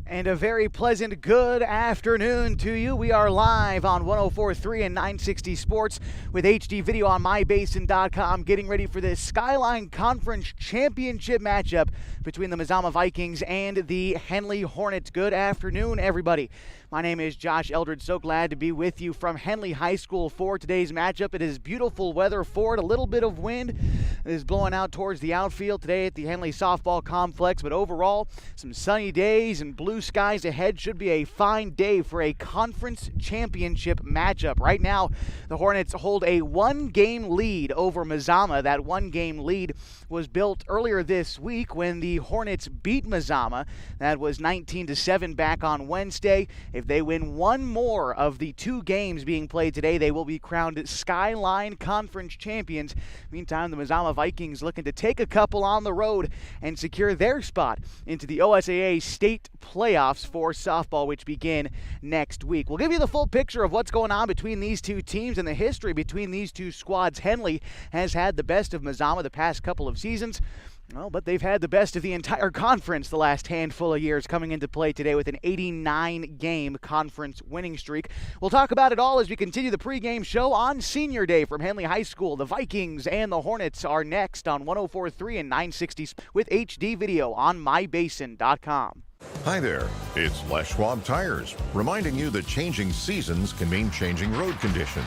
And a very pleasant good afternoon to you. We are live on 104.3 and 960 Sports with HD video on MyBasin.com, getting ready for this Skyline Conference Championship matchup between the MAZAMA Vikings and the Henley Hornets. Good afternoon, everybody. My name is Josh Eldred. So glad to be with you from Henley High School for today's matchup. It is beautiful weather for it. A little bit of wind is blowing out towards the outfield today at the Henley Softball Complex, but overall, some sunny days and blue skies ahead. Should be a fine day for a conference championship matchup. Right now, the Hornets hold a one-game lead over MAZAMA. That one-game lead was built earlier this week when the Hornets beat MAZAMA. That was 19-7 back on Wednesday. If they win one more of the two games being played today, they will be crowned Skyline Conference champions. Meantime, the MAZAMA Vikings looking to take a couple on the road and secure their spot into the OSAA state playoffs for softball, which begin next week. We'll give you the full picture of what's going on between these two teams and the history between these two squads. Henley has had the best of MAZAMA the past couple of seasons. Well, but they've had the best of the entire conference the last handful of years, coming into play today with an 89-game conference winning streak. We'll talk about it all as we continue the pregame show on Senior Day from Henley High School. The Vikings and the Hornets are next on 104.3 and 960 with HD video on MyBasin.com. Hi there, it's Les Schwab Tires, reminding you that changing seasons can mean changing road conditions.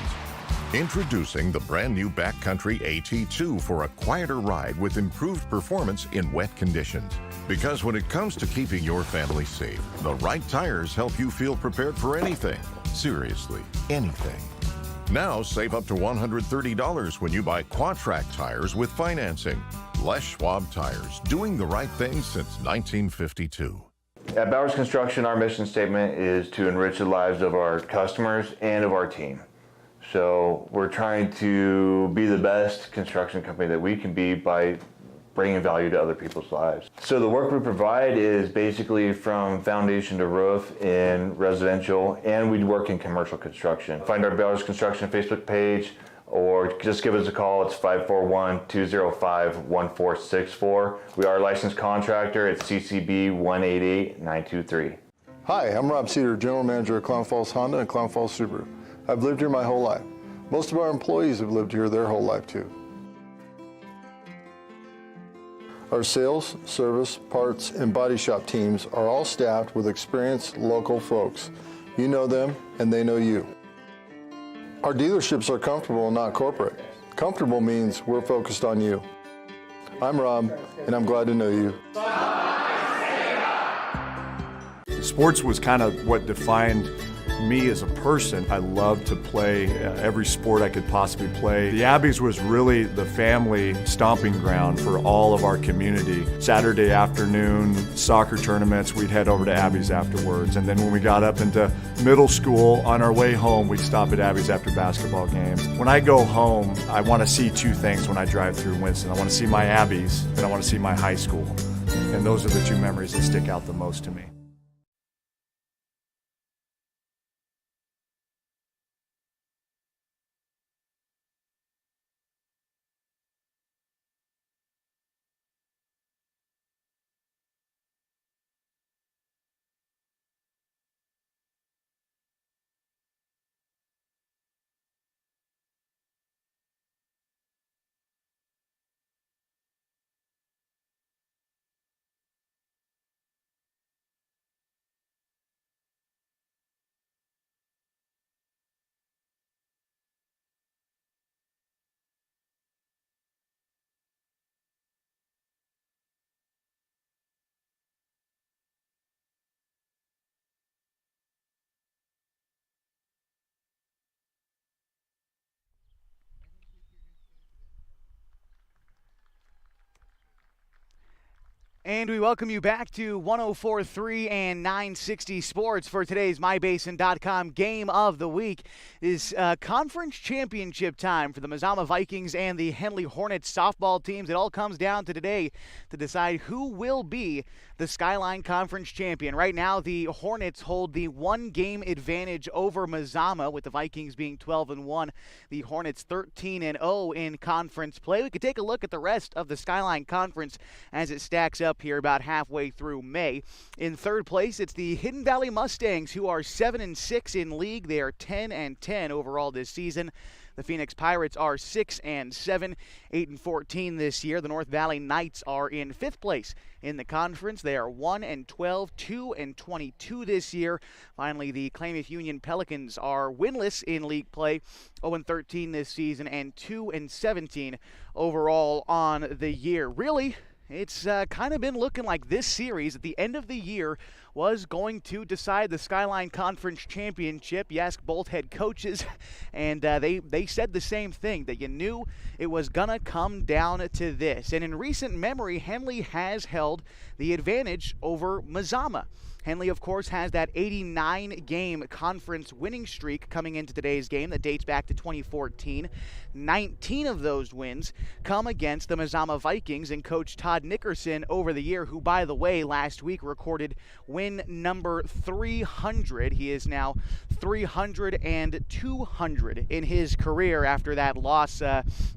Introducing the brand new Backcountry AT2 for a quieter ride with improved performance in wet conditions. Because when it comes to keeping your family safe, the right tires help you feel prepared for anything. Seriously, anything. Now save up to $130 when you buy Quadtrac tires with financing. Les Schwab Tires, doing the right thing since 1952. At Bowers Construction, our mission statement is to enrich the lives of our customers and of our team. So we're trying to be the best construction company that we can be by bringing value to other people's lives. So the work we provide is basically from foundation to roof in residential, and we work in commercial construction. Find our Bowers Construction Facebook page or just give us a call. It's 541-205-1464. We are a licensed contractor at CCB 188923. Hi, I'm Rob Cedar, General Manager of Clown Falls Honda and Clown Falls Subaru. I've lived here my whole life. Most of our employees have lived here their whole life too. Our sales, service, parts, and body shop teams are all staffed with experienced local folks. You know them and they know you. Our dealerships are comfortable and not corporate. Comfortable means we're focused on you. I'm Rob and I'm glad to know you. Sports was kind of what defined me as a person. I loved to play every sport I could possibly play. The Abbeys was really the family stomping ground for all of our community. Saturday afternoon soccer tournaments, we'd head over to Abbeys afterwards. And then when we got up into middle school, on our way home, we'd stop at Abbeys after basketball games. When I go home, I want to see two things when I drive through Winston. I want to see my Abbeys and I want to see my high school. And those are the two memories that stick out the most to me. And we welcome you back to 104.3 and 960 Sports for today's MyBasin.com game of the week. Is conference championship time for the MAZAMA Vikings and the Henley Hornets softball teams. It all comes down to today to decide who will be the Skyline Conference champion. Right now, the Hornets hold the one-game advantage over MAZAMA, with the Vikings being 12-1. The Hornets 13-0 in conference play. We could take a look at the rest of the Skyline Conference as it stacks up up here about halfway through May. In third place, it's the Hidden Valley Mustangs, who are 7-6 in league. They are 10-10 overall this season. The Phoenix Pirates are 6-7, 8-14 this year. The North Valley Knights are in fifth place in the conference. They are 1-12, 2-22 this year. Finally, the Klamath Union Pelicans are winless in league play, 0-13 this season, and 2-17 overall on the year. Really, it's kind of been looking like this series at the end of the year was going to decide the Skyline Conference Championship. You ask both head coaches, and they said the same thing, that you knew it was going to come down to this. And in recent memory, Henley has held the advantage over MAZAMA. Henley, of course, has that 89-game conference winning streak coming into today's game that dates back to 2014. 19 of those wins come against the MAZAMA Vikings and Coach Todd Nickerson over the year, who, by the way, last week recorded win number 300. He is now 300 and 200 in his career after that loss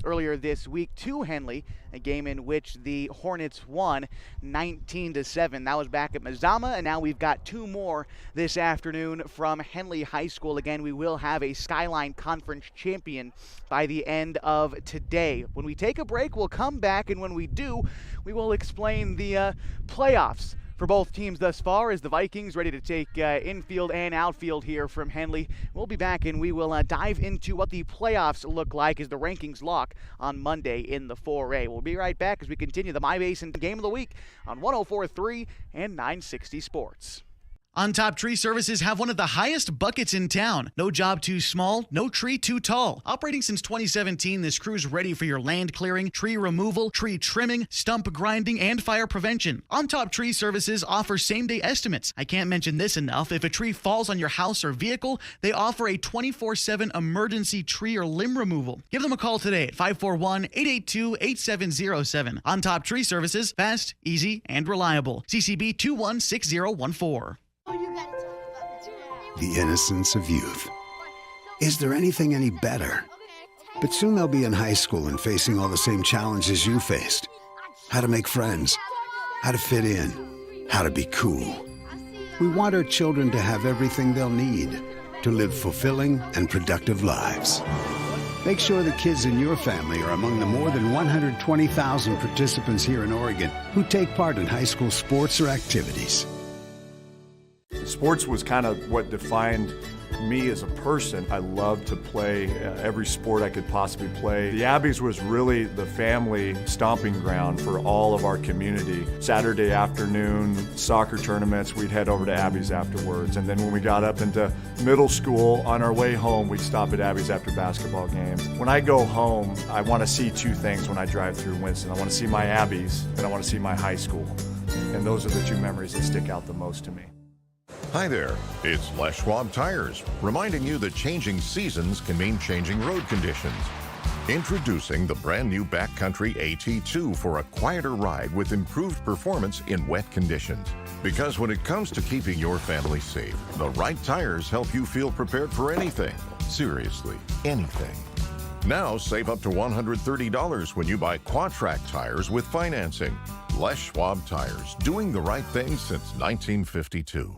earlier this week to Henley, a game in which the Hornets won 19-7. That was back at MAZAMA, and now we've got two more this afternoon from Henley High School. Again, we will have a Skyline Conference champion by the end of today. When we take a break, we'll come back, and when we do, we will explain the playoffs for both teams thus far, as the Vikings ready to take infield and outfield here from Henley. We'll be back, and we will dive into what the playoffs look like as the rankings lock on Monday in the 4A. We'll be right back as we continue the My Basin Game of the Week on 104.3 and 960 Sports. On Top Tree Services have one of the highest buckets in town. No job too small, no tree too tall. Operating since 2017, this crew's ready for your land clearing, tree removal, tree trimming, stump grinding, and fire prevention. On Top Tree Services offers same-day estimates. I can't mention this enough. If a tree falls on your house or vehicle, they offer a 24/7 emergency tree or limb removal. Give them a call today at 541-882-8707. On Top Tree Services, fast, easy, and reliable. CCB 216014. The innocence of youth. Is there anything any better? But soon they'll be in high school and facing all the same challenges you faced. How to make friends, how to fit in, how to be cool. We want our children to have everything they'll need to live fulfilling and productive lives. Make sure the kids in your family are among the more than 120,000 participants here in Oregon who take part in high school sports or activities. Sports was kind of what defined me as a person. I loved to play every sport I could possibly play. The Abbeys was really the family stomping ground for all of our community. Saturday afternoon soccer tournaments, we'd head over to Abbeys afterwards. And then when we got up into middle school, on our way home, we'd stop at Abbeys after basketball games. When I go home, I want to see two things when I drive through Winston. I want to see my Abbeys, and I want to see my high school. And those are the two memories that stick out the most to me. Hi there, it's Les Schwab Tires, reminding you that changing seasons can mean changing road conditions. Introducing the brand new Backcountry AT2 for a quieter ride with improved performance in wet conditions. Because when it comes to keeping your family safe, the right tires help you feel prepared for anything. Seriously, anything. Now save up to $130 when you buy Quadtrac tires with financing. Les Schwab Tires, doing the right thing since 1952.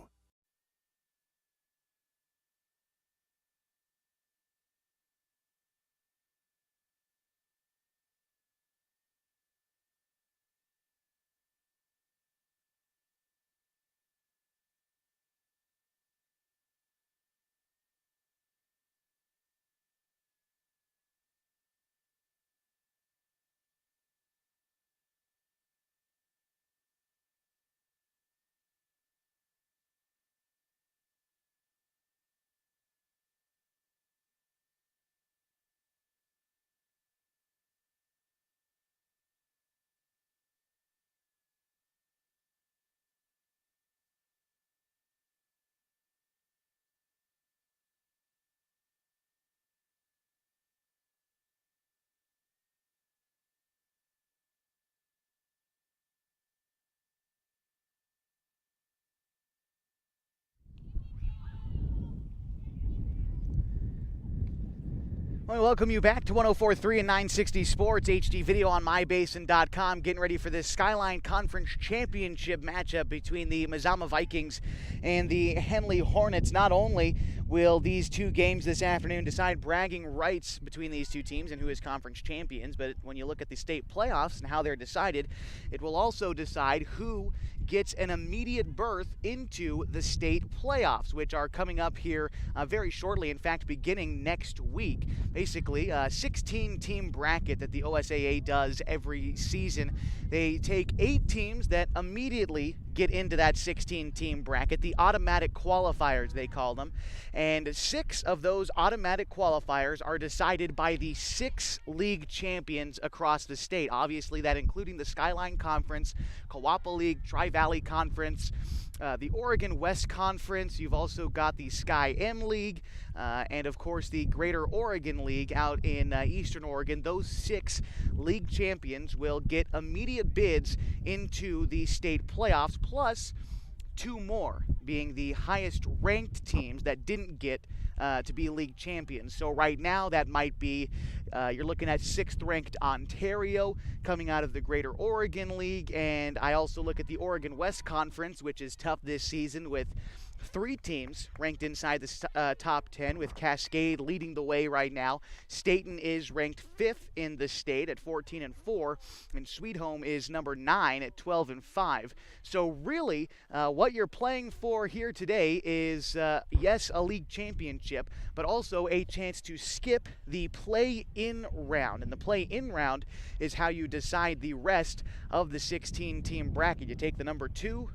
I welcome you back to 104.3 and 960 Sports, HD video on mybasin.com. Getting ready for this Skyline Conference Championship matchup between the MAZAMA Vikings and the Henley Hornets. Not only will these two games this afternoon decide bragging rights between these two teams and who is conference champions, but when you look at the state playoffs and how they're decided, it will also decide who gets an immediate berth into the state playoffs, which are coming up here very shortly. In fact, beginning next week. Basically, a 16-team bracket that the OSAA does every season. They take 8 teams that immediately get into that 16-team bracket, the automatic qualifiers they call them, and 6 of those automatic qualifiers are decided by the 6 league champions across the state. Obviously, that including the Skyline Conference, Kawapa League, Tri-Valley Conference, the Oregon West Conference. You've also got the Sky M League, and of course the Greater Oregon League out in Eastern Oregon. Those 6 league champions will get immediate bids into the state playoffs, plus 2 more being the highest ranked teams that didn't get to be league champions. So right now that might be, you're looking at 6th ranked Ontario coming out of the Greater Oregon League, and I also look at the Oregon West Conference, which is tough this season with 3 teams ranked inside the top 10, with Cascade leading the way right now. Staten is ranked 5th in the state at 14-4, and Sweet Home is number 9 at 12-5. So really, what you're playing for here today is, yes, a league championship, but also a chance to skip the play-in round. And the play-in round is how you decide the rest of the 16-team bracket. You take the number 2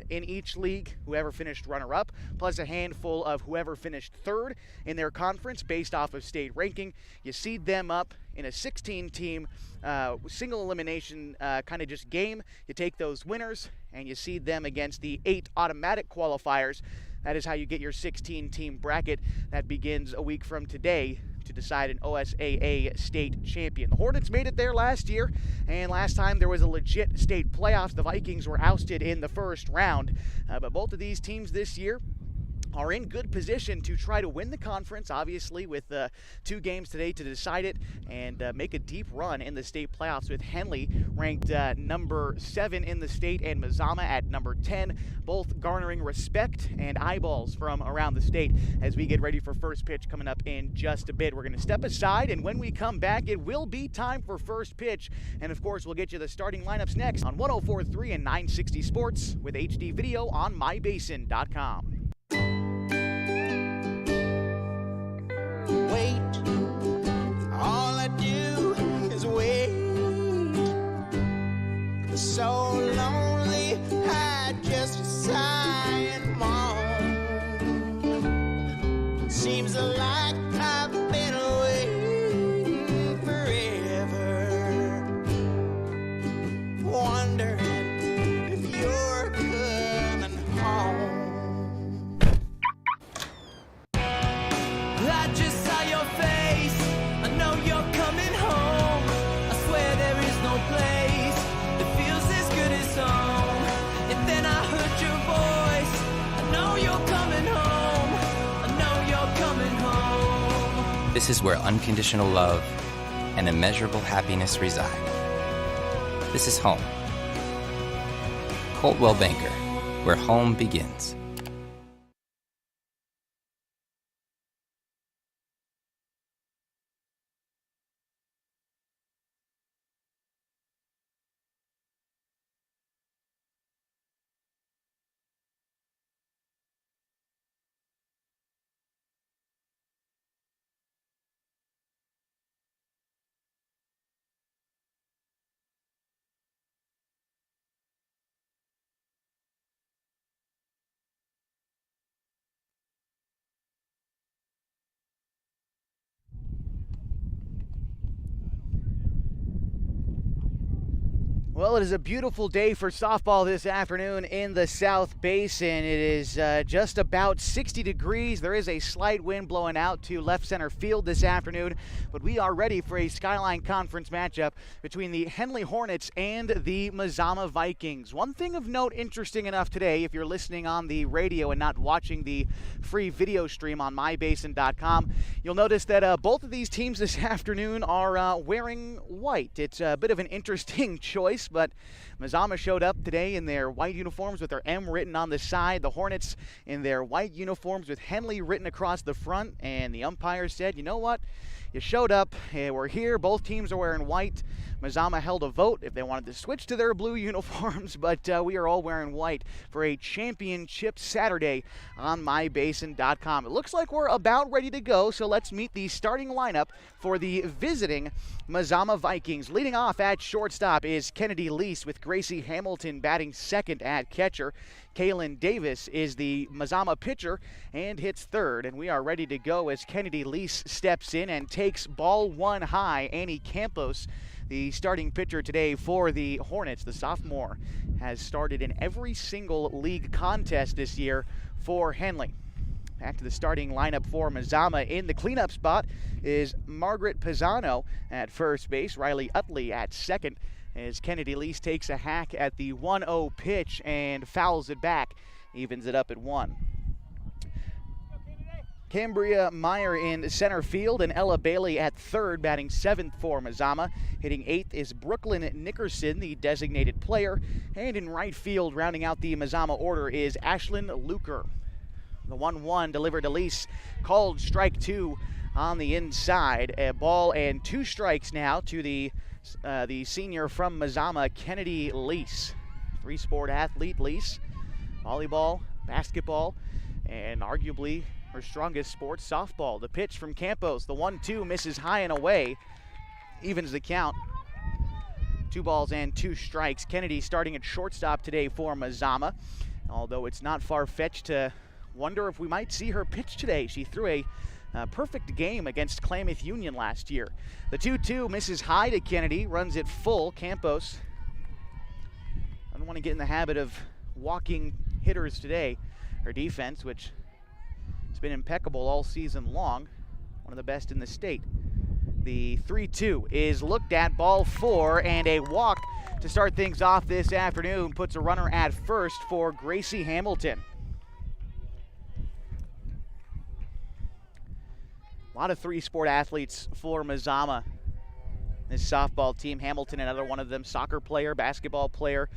in each league, whoever finished runner-up, plus a handful of whoever finished 3rd in their conference based off of state ranking. You seed them up in a 16-team single elimination kind of just game. You take those winners and you seed them against the 8 automatic qualifiers. That is how you get your 16-team bracket that begins a week from today to decide an OSAA state champion. The Hornets made it there last year, and last time there was a legit state playoffs. The Vikings were ousted in the first round, but both of these teams this year are in good position to try to win the conference, obviously with 2 games today to decide it, and make a deep run in the state playoffs, with Henley ranked number 7 in the state and MAZAMA at number 10, both garnering respect and eyeballs from around the state as we get ready for first pitch coming up in just a bit. We're going to step aside, and when we come back, it will be time for first pitch, and of course we'll get you the starting lineups next on 104.3 and 960 Sports with HD video on mybasin.com. Wait, all I do is wait. So lonely, I just sigh and moan. Seems like I've been waiting forever, wondering if you're coming home. I just saw your face, I know you're coming home. I swear there is no place that feels as good as home. And then I heard your voice, I know you're coming home. I know you're coming home. This is where unconditional love and immeasurable happiness reside. This is home. Coldwell Banker, where home begins. Well, it is a beautiful day for softball this afternoon in the South Basin. It is just about 60 degrees. There is a slight wind blowing out to left center field this afternoon, but we are ready for a Skyline Conference matchup between the Henley Hornets and the MAZAMA Vikings. One thing of note, interesting enough today, if you're listening on the radio and not watching the free video stream on mybasin.com, you'll notice that both of these teams this afternoon are wearing white. It's a bit of an interesting choice, but MAZAMA showed up today in their white uniforms with their M written on the side. The Hornets in their white uniforms with Henley written across the front. And the umpire said, you know what? You showed up. We're here. Both teams are wearing white. MAZAMA held a vote if they wanted to switch to their blue uniforms, but we are all wearing white for a championship Saturday on mybasin.com. It looks like we're about ready to go, so let's meet the starting lineup for the visiting MAZAMA Vikings. Leading off at shortstop is Kennedy Lease with Gracie Hamilton batting second at catcher. Kalyn Davis is the MAZAMA pitcher and hits third, and we are ready to go as Kennedy Lease steps in and takes ball one high. Annie Campos, the starting pitcher today for the Hornets, the sophomore, has started in every single league contest this year for Henley. Back to the starting lineup for MAZAMA. In the cleanup spot is Margaret Pisano at first base, Riley Utley at second, as Kennedy Lease takes a hack at the 1-0 pitch and fouls it back, evens it up at 1. Cambria Meyer in center field and Ella Bailey at third, batting seventh for MAZAMA. Hitting eighth is Brooklyn Nickerson, the designated player. And in right field, rounding out the MAZAMA order, is Ashland Cernowski. The 1-1 delivered to Lease, called strike two on the inside. A ball and 2 strikes now to the senior from MAZAMA, Kennedy Lease. 3-sport athlete Lease. Volleyball, basketball, and arguably her strongest sport, softball. The pitch from Campos, the 1-2 misses high and away, evens the count. 2 balls and 2 strikes. Kennedy starting at shortstop today for MAZAMA, although it's not far-fetched to wonder if we might see her pitch today. She threw a perfect game against Klamath Union last year. The 2-2 misses high to Kennedy, runs it full. Campos, I don't want to get in the habit of walking hitters today. Her defense, which has been impeccable all season long, one of the best in the state. The 3-2 is looked at, ball 4, and a walk to start things off this afternoon puts a runner at first for Gracie Hamilton. A lot of 3-sport athletes for MAZAMA. This softball team, Hamilton, another one of them, soccer player, basketball player,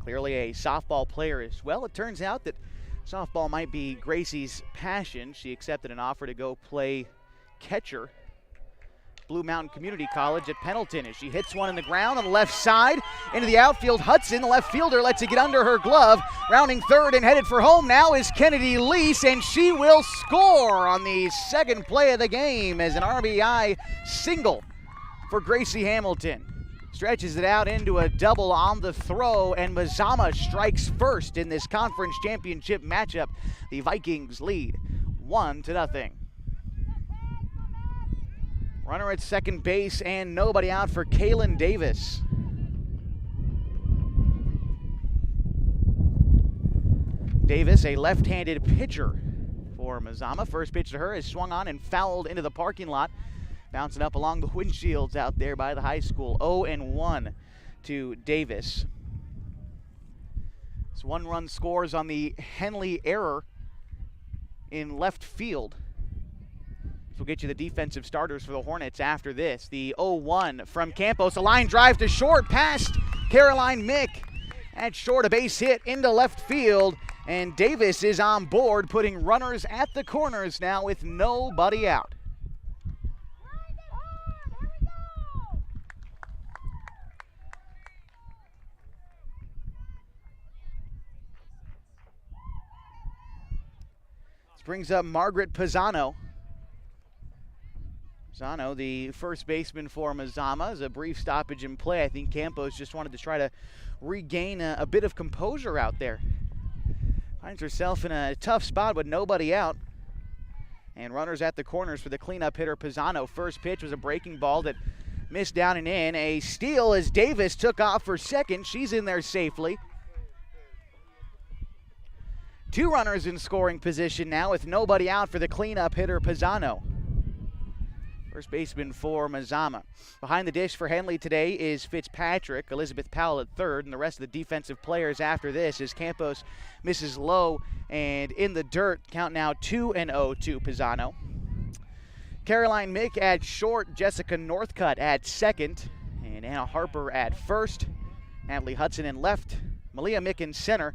clearly a softball player as well. It turns out that softball might be Gracie's passion. She accepted an offer to go play catcher, Blue Mountain Community College at Pendleton, as she hits one in the ground on the left side into the outfield. Hudson, the left fielder, lets it get under her glove. Rounding third and headed for home now is Kennedy Lease, and she will score on the second play of the game as an RBI single for Gracie Hamilton. Stretches it out into a double on the throw, and MAZAMA strikes first in this conference championship matchup. The Vikings lead 1-0. Runner at second base and nobody out for Kalyn Davis. Davis, a left-handed pitcher for MAZAMA. First pitch to her is swung on and fouled into the parking lot. Bouncing up along the windshields out there by the high school. 0-1 to Davis. This 1-run scores on the Henley error in left field. We'll get you the defensive starters for the Hornets after this. The 0-1 from Campos, a line drive to short, past Caroline Mick. At short, a base hit into left field, and Davis is on board, putting runners at the corners now with nobody out. This brings up Margaret Pisano. Pisano, the first baseman for MAZAMA, is a brief stoppage in play. I think Campos just wanted to try to regain a bit of composure out there. Finds herself in a tough spot with nobody out. And runners at the corners for the cleanup hitter Pisano. First pitch was a breaking ball that Missed down and in. A steal as Davis took off for second. She's in there safely. 2 runners in scoring position now with nobody out for the cleanup hitter, Pisano. First baseman for Mazama. Behind the dish for Henley today is Fitzpatrick, Elizabeth Powell at third, and the rest of the defensive players after this is Campos misses low, and in the dirt, count now 2-0 to Pisano. Caroline Mick at short, Jessica Northcutt at second, and Anna Harper at first. Natalie Hudson in left, Malia Mick in center,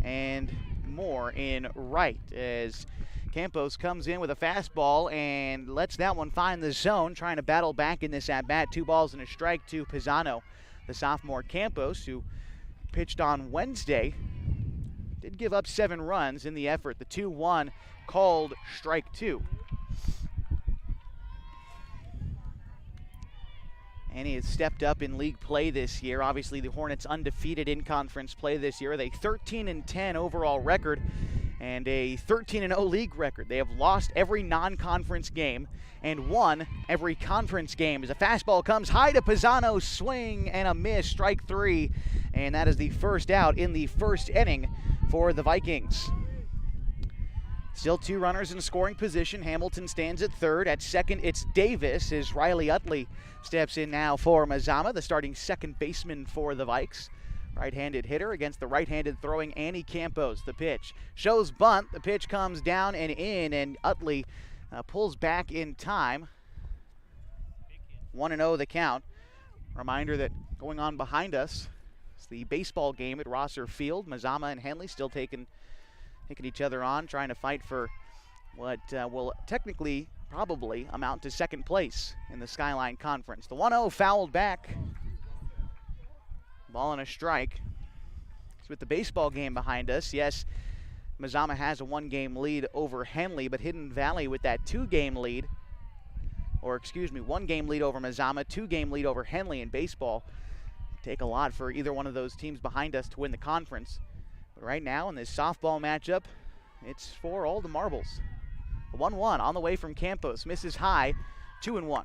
and Moore in right as Campos comes in with a fastball and lets that one find the zone, trying to battle back in this at-bat. 2 balls and a strike to Pisano. The sophomore Campos, who pitched on Wednesday, did give up 7 runs in the effort. The 2-1 called strike 2. And he has stepped up in league play this year. Obviously, the Hornets undefeated in conference play this year with a 13-10 overall record and a 13-0 league record. They have lost every non-conference game and won every conference game. As a fastball comes high to Pisano, swing and a miss, strike 3. And that is the first out in the first inning for the Vikings. Still 2 runners in scoring position. Hamilton stands at third. At second, it's Davis as Riley Utley steps in now for Mazama, the starting second baseman for the Vikes. Right-handed hitter against the right-handed throwing Annie Campos. The pitch shows bunt. The pitch comes down and in, and Utley pulls back in time. 1-0 the count. Reminder that going on behind us is the baseball game at Rosser Field. Mazama and Henley still taking each other on, trying to fight for what will technically probably amount to second place in the Skyline Conference. The 1-0 fouled back. Ball and a strike. So with the baseball game behind us, yes, Mazama has a 1-game lead over Henley, but Hidden Valley with that 2-game lead, or excuse me, 1-game lead over Mazama, 2-game lead over Henley in baseball. Take a lot for either one of those teams behind us to win the conference. But right now in this softball matchup, it's for all the marbles. The 1-1 on the way from Campos, misses high, 2-1.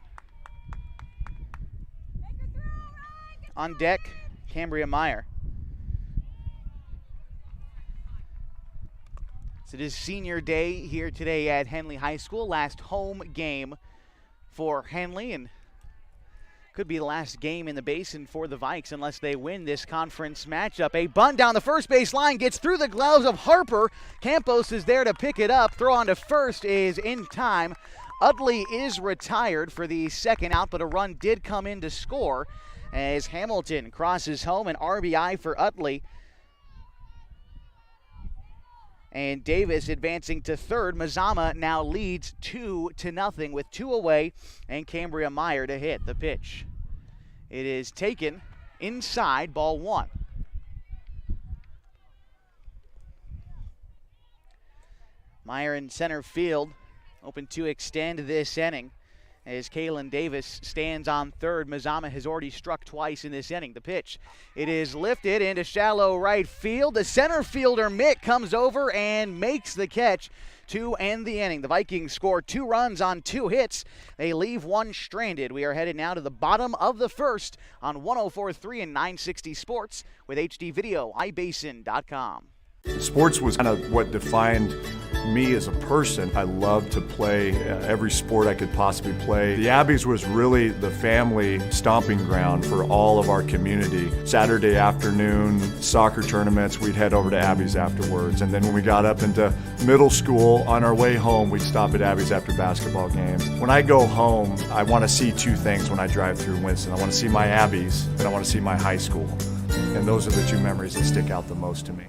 On deck, Cambria Meyer. So it is senior day here today at Henley High School. Last home game for Henley, and could be the last game in the basin for the Vikes unless they win this conference matchup. A bunt down the first base line gets through the gloves of Harper. Campos is there to pick it up. Throw on to first is in time. Utley is retired for the second out, but a run did come in to score as Hamilton crosses home, an RBI for Utley. And Davis advancing to third. Mazama now leads 2-0 with 2 away, and Cambria Meyer to hit the pitch. It is taken inside, ball 1. Meyer in center field, open to extend this inning. As Kalyn Davis stands on third. Mazama has already struck twice in this inning. The pitch, it is lifted into shallow right field. The center fielder, Mick, comes over and makes the catch to end the inning. The Vikings score 2 runs on 2 hits. They leave 1 stranded. We are headed now to the bottom of the first on 104.3 and 960 Sports with HD Video, iBasin.com. Sports was kind of what defined me as a person. I loved to play every sport I could possibly play. The Abbeys was really the family stomping ground for all of our community. Saturday afternoon, soccer tournaments, we'd head over to Abbeys afterwards. And then when we got up into middle school, on our way home, we'd stop at Abbeys after basketball games. When I go home, I want to see 2 things when I drive through Winston. I want to see my Abbeys, and I want to see my high school. And those are the 2 memories that stick out the most to me.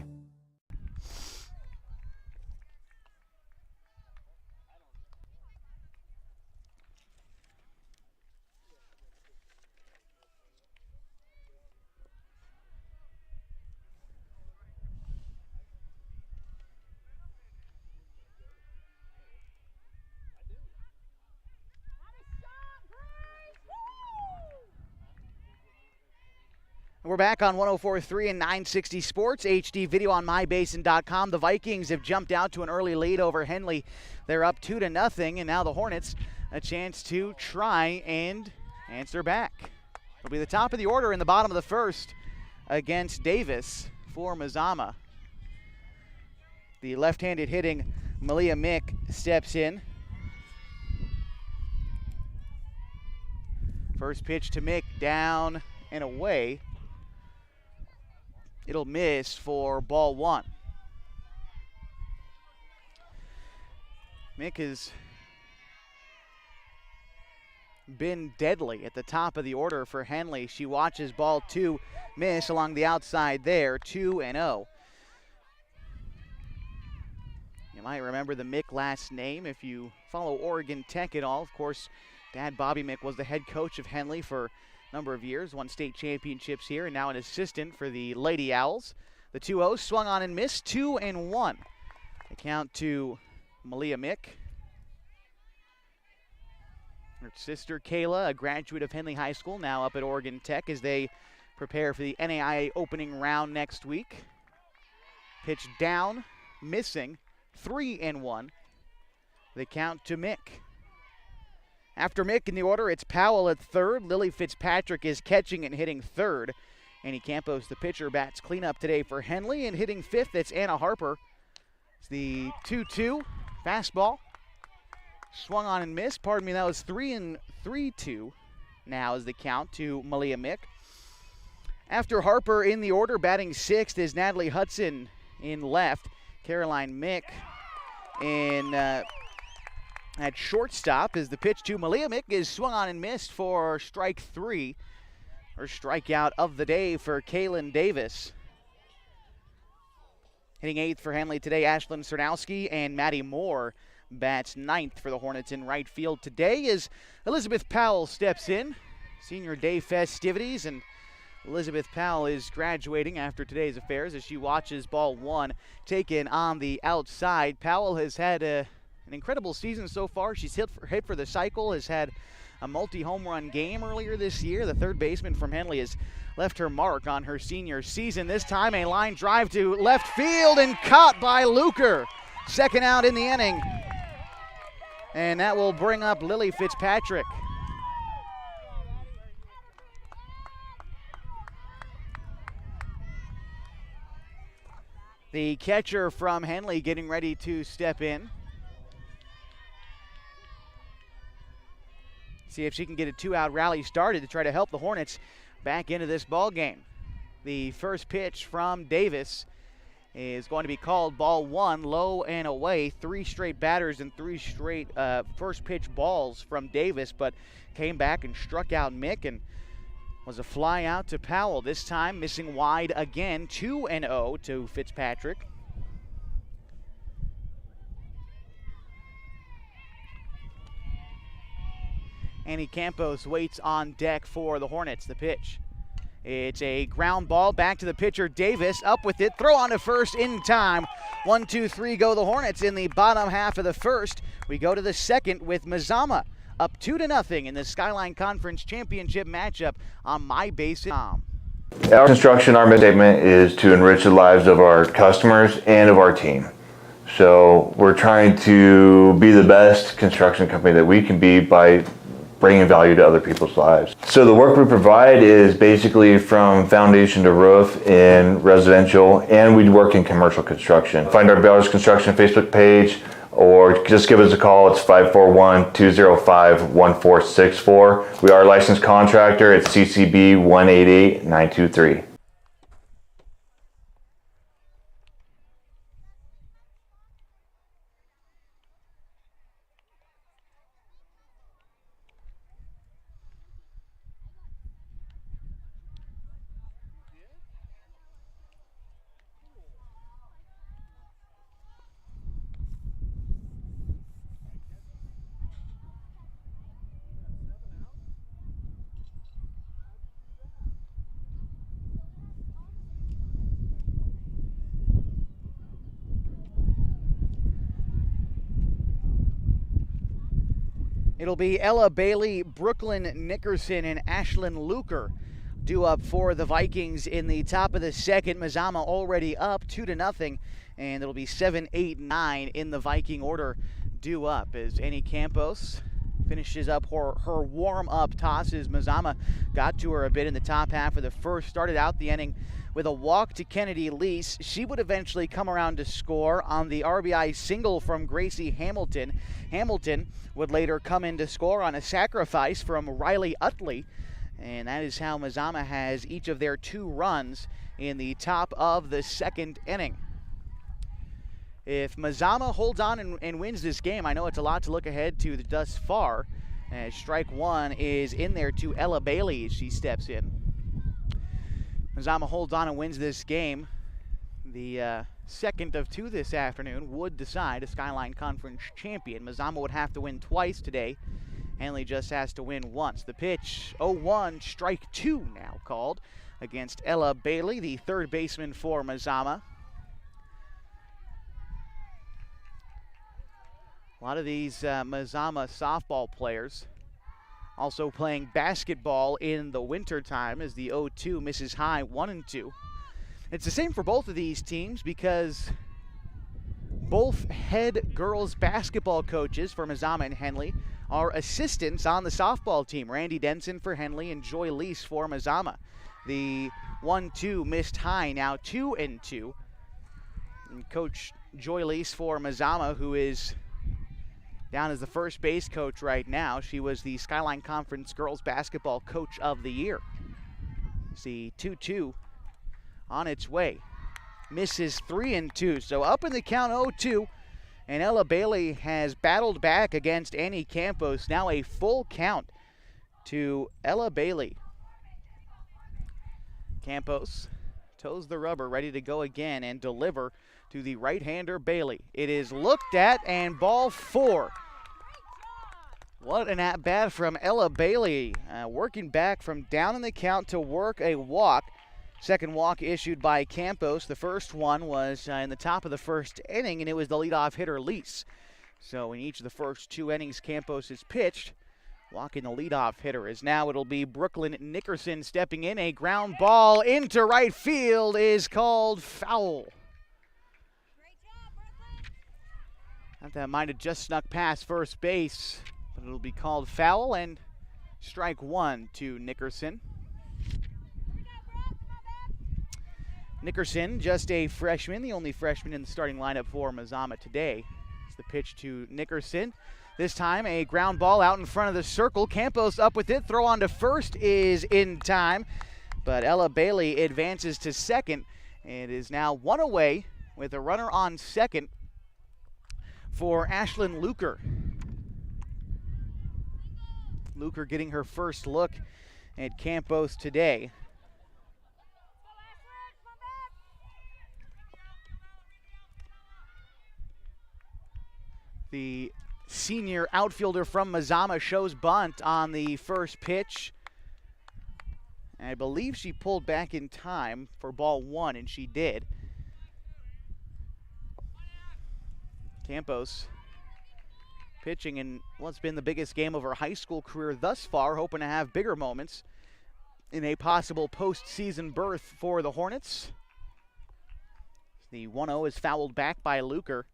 We're back on 104.3 and 960 Sports, HD Video on MyBasin.com. The Vikings have jumped out to an early lead over Henley. They're up 2-0, and now the Hornets a chance to try and Answer back. It'll be the top of the order in the bottom of the first against Davis for Mazama. The left-handed hitting Malia Mick steps in. First pitch to Mick, down and away. It'll miss for ball one. Mick has been deadly at the top of the order for Henley. She watches ball two miss along the outside there, 2-0. You might remember the Mick last name if you follow Oregon Tech at all. Of course, Dad Bobby Mick was the head coach of Henley for a number of years, won state championships here, and now an assistant for the Lady Owls. The 2-0 swung on and missed, 2-1. The count to Malia Mick. Her sister Kayla, a graduate of Henley High School, now up at Oregon Tech as they prepare for the NAIA opening round next week. Pitch down, missing, 3-1. The count to Mick. After Mick in the order, it's Powell at third. Lily Fitzpatrick is catching and hitting third. Annie Campos, the pitcher, bats cleanup today for Henley, and hitting fifth, it's Anna Harper. It's the 2-2 fastball. Swung on and missed. Pardon me, that was 3-2. Now is the count to Malia Mick. After Harper in the order, batting sixth is Natalie Hudson in left. Caroline Mick in at shortstop as the pitch to Malia Mick is swung on and missed for strike three. Her strikeout of the day for Kalyn Davis. Hitting eighth for Henley today, Ashland Cernowski, and Maddie Moore bats ninth for the Hornets in right field today as Elizabeth Powell steps in. Senior day festivities, and Elizabeth Powell is graduating after today's affairs as she watches ball one taken on the outside. Powell has had an incredible season so far. She's hit for the cycle, has had a multi-home run game earlier this year. The third baseman from Henley has left her mark on her senior season. This time a line drive to left field and caught by Luker. Second out in the inning. And that will bring up Lily Fitzpatrick. The catcher from Henley getting ready to step in. See if she can get a two-out rally started to try to help the Hornets back into this ball game. The first pitch from Davis is going to be called ball one, low and away. Three straight batters and three straight first pitch balls from Davis, but came back and struck out Mick and was a fly out to Powell. This time missing wide again, 2-0 to Fitzpatrick. Annie Campos waits on deck for the Hornets. The pitch. It's a ground ball back to the pitcher, Davis. Up with it, throw on to first in time. 1-2-3 go the Hornets in the bottom half of the first. We go to the second with Mazama up 2-0 in the Skyline Conference Championship matchup on MyBase.com. Our construction, our statement is to enrich the lives of our customers and of our team. So we're trying to be the best construction company that we can be by bringing value to other people's lives. So the work we provide is basically from foundation to roof in residential, and we work in commercial construction. Find our Bellers Construction Facebook page, or just give us a call. It's 541-205-1464. We are a licensed contractor at CCB 188923. It'll be Ella Bailey, Brooklyn Nickerson, and Ashlyn Luker due up for the Vikings in the top of the second. Mazama already up 2-0, and it'll be 7, 8, 9 in the Viking order due up as Annie Campos finishes up her warm-up tosses. Mazama got to her a bit in the top half of the first, started out the inning with a walk to Kennedy Lease. She would eventually come around to score on the RBI single from Gracie Hamilton. Hamilton would later come in to score on a sacrifice from Riley Utley, and that is how Mazama has each of their 2 runs in the top of the second inning. If Mazama holds on and wins this game, I know it's a lot to look ahead to thus far, as strike 1 is in there to Ella Bailey as she steps in. Mazama holds on and wins this game. The second of 2 this afternoon would decide a Skyline Conference champion. Mazama would have to win twice today. Henley just has to win once. The pitch, 0-1, strike 2 now called against Ella Bailey, the third baseman for Mazama. A lot of these Mazama softball players also playing basketball in the wintertime as the 0-2 misses high, 1-2. It's the same for both of these teams because both head girls basketball coaches for Mazama and Henley are assistants on the softball team. Randy Denson for Henley and Joy Lease for Mazama. The 1-2 missed high, now 2-2. And Coach Joy Lease for Mazama, who is down as the first base coach right now. She was the Skyline Conference Girls Basketball Coach of the Year. See 2-2 on its way. Misses 3-2, so up in the count 0-2. And Ella Bailey has battled back against Annie Campos. Now a full count to Ella Bailey. Campos toes the rubber, ready to go again and deliver to the right-hander Bailey. It is looked at and ball 4. What an at-bat from Ella Bailey, working back from down in the count to work a walk. Second walk issued by Campos. The first one was in the top of the first inning, and it was the leadoff hitter Lease. So in each of the first 2 innings Campos has pitched, walking the leadoff hitter. As now it'll be Brooklyn Nickerson stepping in. A ground ball into right field is called foul. That might have just snuck past first base, but it'll be called foul, and strike 1 to Nickerson. Nickerson, just a freshman, the only freshman in the starting lineup for Mazama today. It's the pitch to Nickerson. This time a ground ball out in front of the circle. Campos up with it. Throw on to first is in time, but Ella Bailey advances to second and is now 1 away with a runner on second for Ashland Luker. Luker getting her first look at Campos today. The senior outfielder from Mazama shows bunt on the first pitch. And I believe she pulled back in time for ball 1, and she did. Campos pitching in what's been the biggest game of her high school career thus far, hoping to have bigger moments in a possible postseason berth for the Hornets. The 1-0 is fouled back by Luker,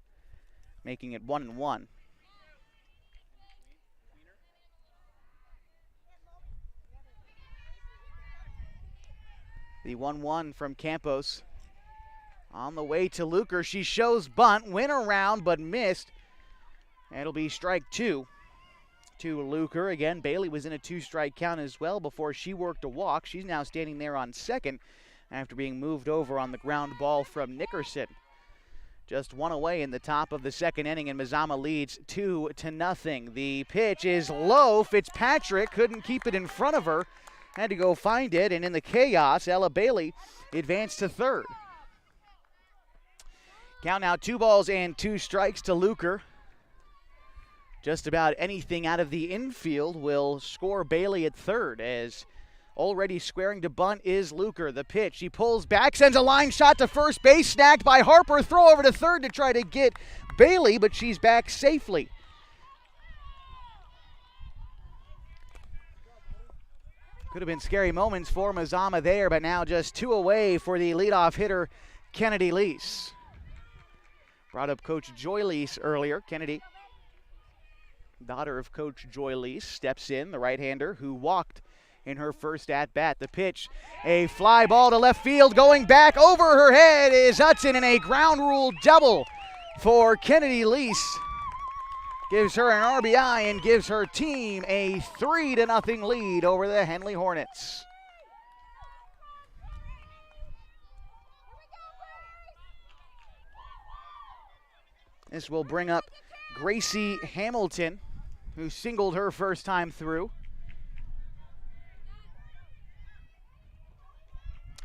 making it 1-1. The 1-1 from Campos. On the way to Luker, she shows bunt, went around but missed. It'll be strike 2 to Luker. Again, Bailey was in a 2-strike count as well before she worked a walk. She's now standing there on second after being moved over on the ground ball from Nickerson. Just 1 away in the top of the second inning, and Mazama leads 2-0. The pitch is low. Fitzpatrick couldn't keep it in front of her. Had to go find it, and in the chaos, Ella Bailey advanced to third. Count now 2-2 to Luker. Just about anything out of the infield will score Bailey at third, as already squaring to bunt is Luker. The pitch, he pulls back, sends a line shot to first base, snagged by Harper. Throw over to third to try to get Bailey, but she's back safely. Could have been scary moments for Mazama there, but now just 2 away for the leadoff hitter, Kennedy Lease. Brought up Coach Joy Lease earlier. Kennedy daughter of Coach Joy Lease, steps in, the right-hander who walked in her first at-bat. The pitch, a fly ball to left field, going back over her head is Hudson, and a ground rule double for Kennedy Lease. Gives her an RBI and gives her team a 3-0 lead over the Henley Hornets. This will bring up Gracie Hamilton, who singled her first time through.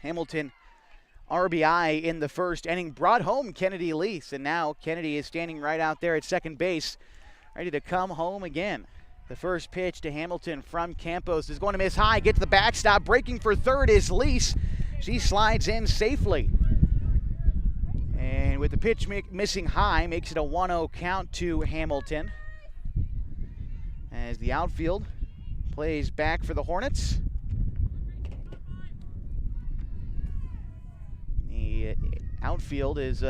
Hamilton, RBI in the first inning, brought home Kennedy Lease, and now Kennedy is standing right out there at second base, ready to come home again. The first pitch to Hamilton from Campos is going to miss high, get to the backstop, breaking for third is Lease. She slides in safely. And with the pitch missing high, makes it a 1-0 count to Hamilton. As the outfield plays back for the Hornets. The outfield is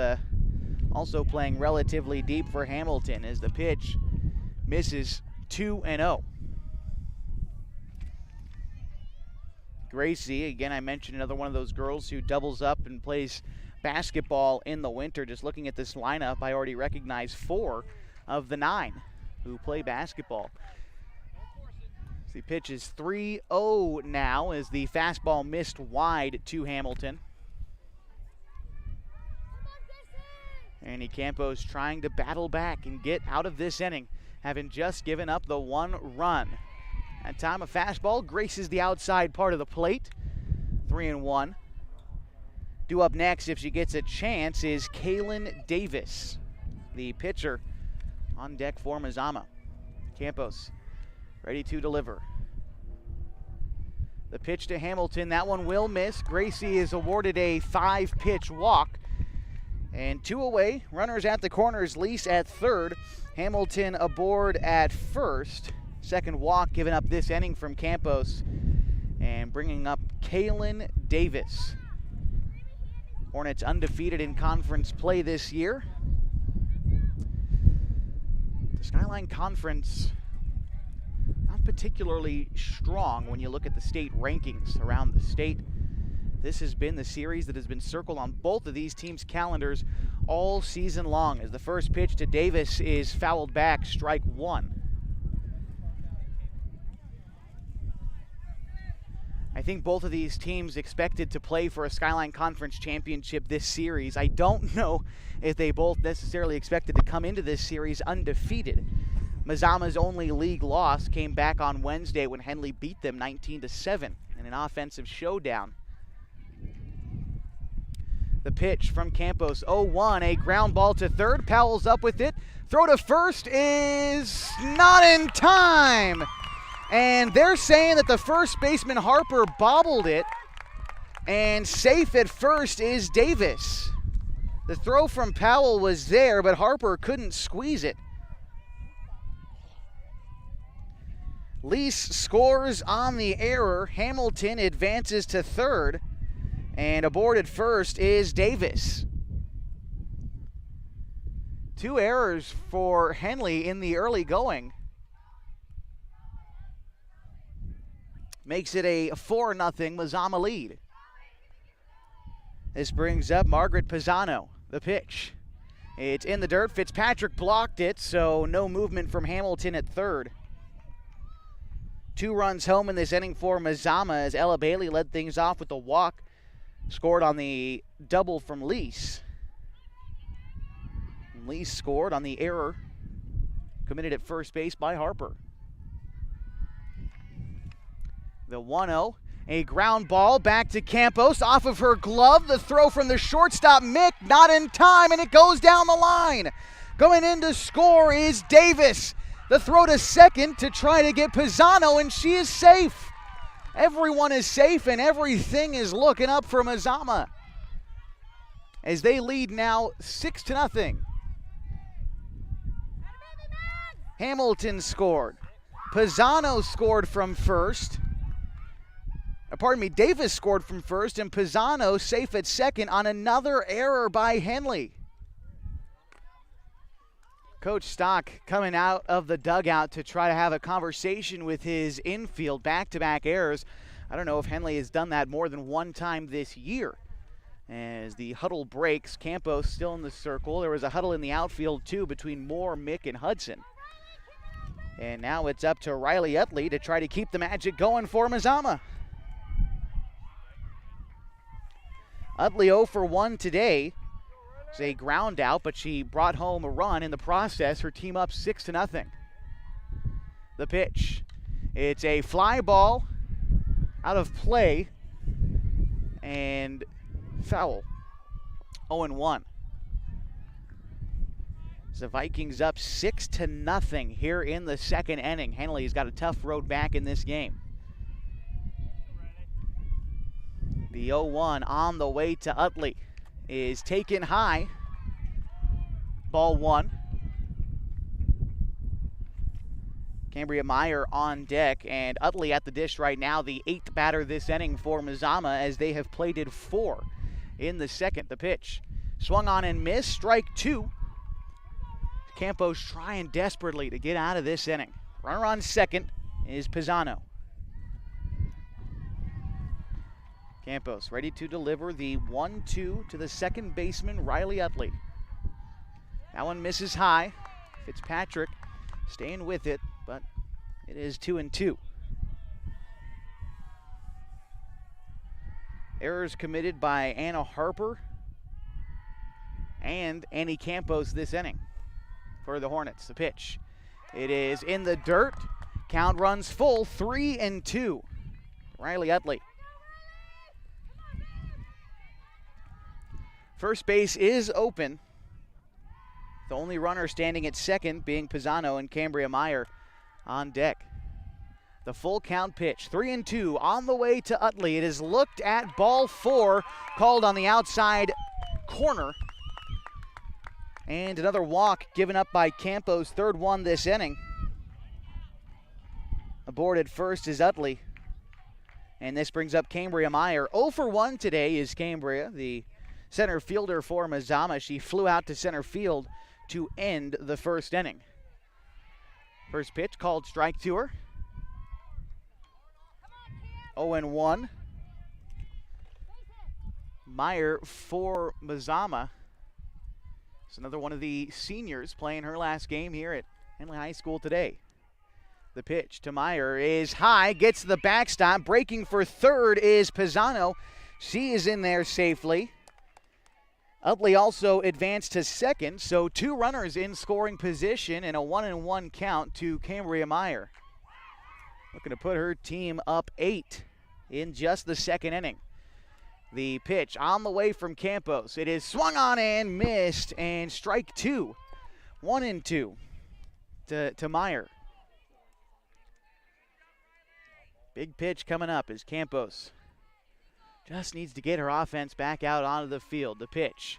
also playing relatively deep for Hamilton as the pitch misses 2-0. Gracie, again, I mentioned another one of those girls who doubles up and plays basketball in the winter. Just looking at this lineup, I already recognize 4 of the 9 who play basketball. The pitch is 3-0 now as the fastball missed wide to Hamilton. Annie Campos trying to battle back and get out of this inning, having just given up the 1 run. That time a fastball graces the outside part of the plate. 3-1. Due up next, if she gets a chance, is Kalyn Davis, the pitcher on deck for Mazama. Campos ready to deliver. The pitch to Hamilton, that one will miss. Gracie is awarded a 5-pitch walk. And 2 away, runners at the corners, Lease at third, Hamilton aboard at first. Second walk given up this inning from Campos, and bringing up Kalyn Davis. Hornets undefeated in conference play this year. The Skyline Conference not particularly strong when you look at the state rankings around the state. This has been the series that has been circled on both of these teams' calendars all season long, as the first pitch to Davis is fouled back, strike 1. I think both of these teams expected to play for a Skyline Conference championship this series. I don't know if they both necessarily expected to come into this series undefeated. Mazama's only league loss came back on Wednesday when Henley beat them 19-7 in an offensive showdown. The pitch from Campos, 0-1, a ground ball to third. Powell's up with it. Throw to first is not in time. And they're saying that the first baseman, Harper, bobbled it. And safe at first is Davis. The throw from Powell was there, but Harper couldn't squeeze it. Lease scores on the error. Hamilton advances to third. And aboard at first is Davis. 2 errors for Henley in the early going. Makes it a 4-0 Mazama lead. This brings up Margaret Pisano, the pitch. It's in the dirt. Fitzpatrick blocked it, so no movement from Hamilton at third. 2 runs home in this inning for Mazama as Ella Bailey led things off with a walk. Scored on the double from Lease. Lease scored on the error committed at first base by Harper. The 1-0, a ground ball back to Campos off of her glove. The throw from the shortstop, Mick, not in time, and it goes down the line. Going in to score is Davis. The throw to second to try to get Pisano, and she is safe. Everyone is safe, and everything is looking up for Mazama as they lead now 6-0. Hamilton scored. Pisano scored from first. Davis scored from first, and Pisano safe at second on another error by Henley. Coach Stock coming out of the dugout to try to have a conversation with his infield. Back-to-back errors. I don't know if Henley has done that more than one time this year. As the huddle breaks, Campos still in the circle. There was a huddle in the outfield, too, between Moore, Mick, and Hudson. And now it's up to Riley Utley to try to keep the magic going for Mazama. Utley 0 for 1 today. It's a ground out, but she brought home a run in the process. Her team up 6-0. The pitch. It's a fly ball out of play and foul. 0-1. The Vikings up 6-0 here in the second inning. Henley's got a tough road back in this game. The 0-1 on the way to Utley is taken high. Ball one. Cambria Meyer on deck, and Utley at the dish right now, the 8th batter this inning for Mazama, as they have plated 4 in the second. The pitch swung on and missed. Strike 2. Campos trying desperately to get out of this inning. Runner on second is Pisano. Campos ready to deliver the 1-2 to the second baseman, Riley Utley. That one misses high. Fitzpatrick staying with it, but it is 2-2. Errors committed by Anna Harper and Annie Campos this inning for the Hornets. The pitch. It is in the dirt. Count runs full, 3-2. Riley Utley. First base is open. The only runner standing at second being Pisano and Cambria Meyer on deck. The full count pitch, 3-2 on the way to Utley. It is looked at, ball 4, called on the outside corner. And another walk given up by Campos, third one this inning. Aboard at first is Utley. And this brings up Cambria Meyer. 0 for 1 today is Cambria, the center fielder for Mazama. She flew out to center field to end the first inning. First pitch called strike to her. 0-1. Meyer for Mazama. It's another one of the seniors playing her last game here at Henley High School today. The pitch to Meyer is high, gets the backstop. Breaking for third is Pisano. She is in there safely. Utley also advanced to second, so 2 runners in scoring position and a 1-1 count to Cambria Meyer. Looking to put her team up 8 in just the second inning. The pitch on the way from Campos. It is swung on and missed, and strike 2. 1-2 to Meyer. Big pitch coming up as Campos just needs to get her offense back out onto the field. The pitch.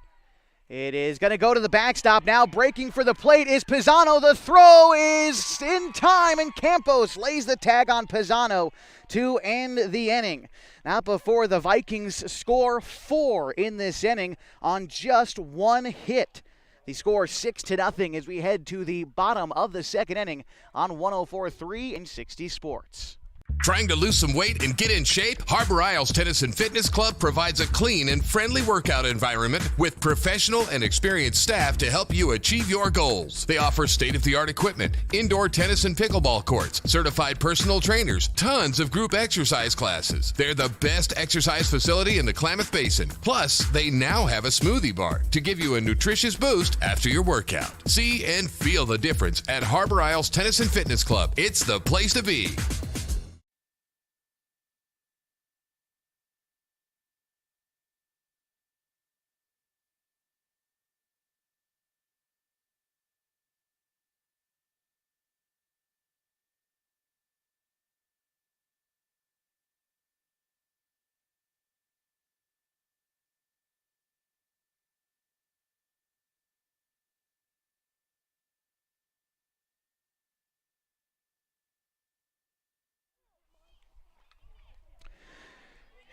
It is going to go to the backstop now. Breaking for the plate is Pisano. The throw is in time, and Campos lays the tag on Pisano to end the inning. Not before the Vikings score 4 in this inning on just 1 hit. The score 6-0 as we head to the bottom of the second inning on 104.3 and 60 Sports. Trying to lose some weight and get in shape? Harbor Isles Tennis and Fitness Club provides a clean and friendly workout environment with professional and experienced staff to help you achieve your goals. They offer state-of-the-art equipment, indoor tennis and pickleball courts, certified personal trainers, tons of group exercise classes. They're the best exercise facility in the Klamath Basin. Plus, they now have a smoothie bar to give you a nutritious boost after your workout. See and feel the difference at Harbor Isles Tennis and Fitness Club. It's the place to be.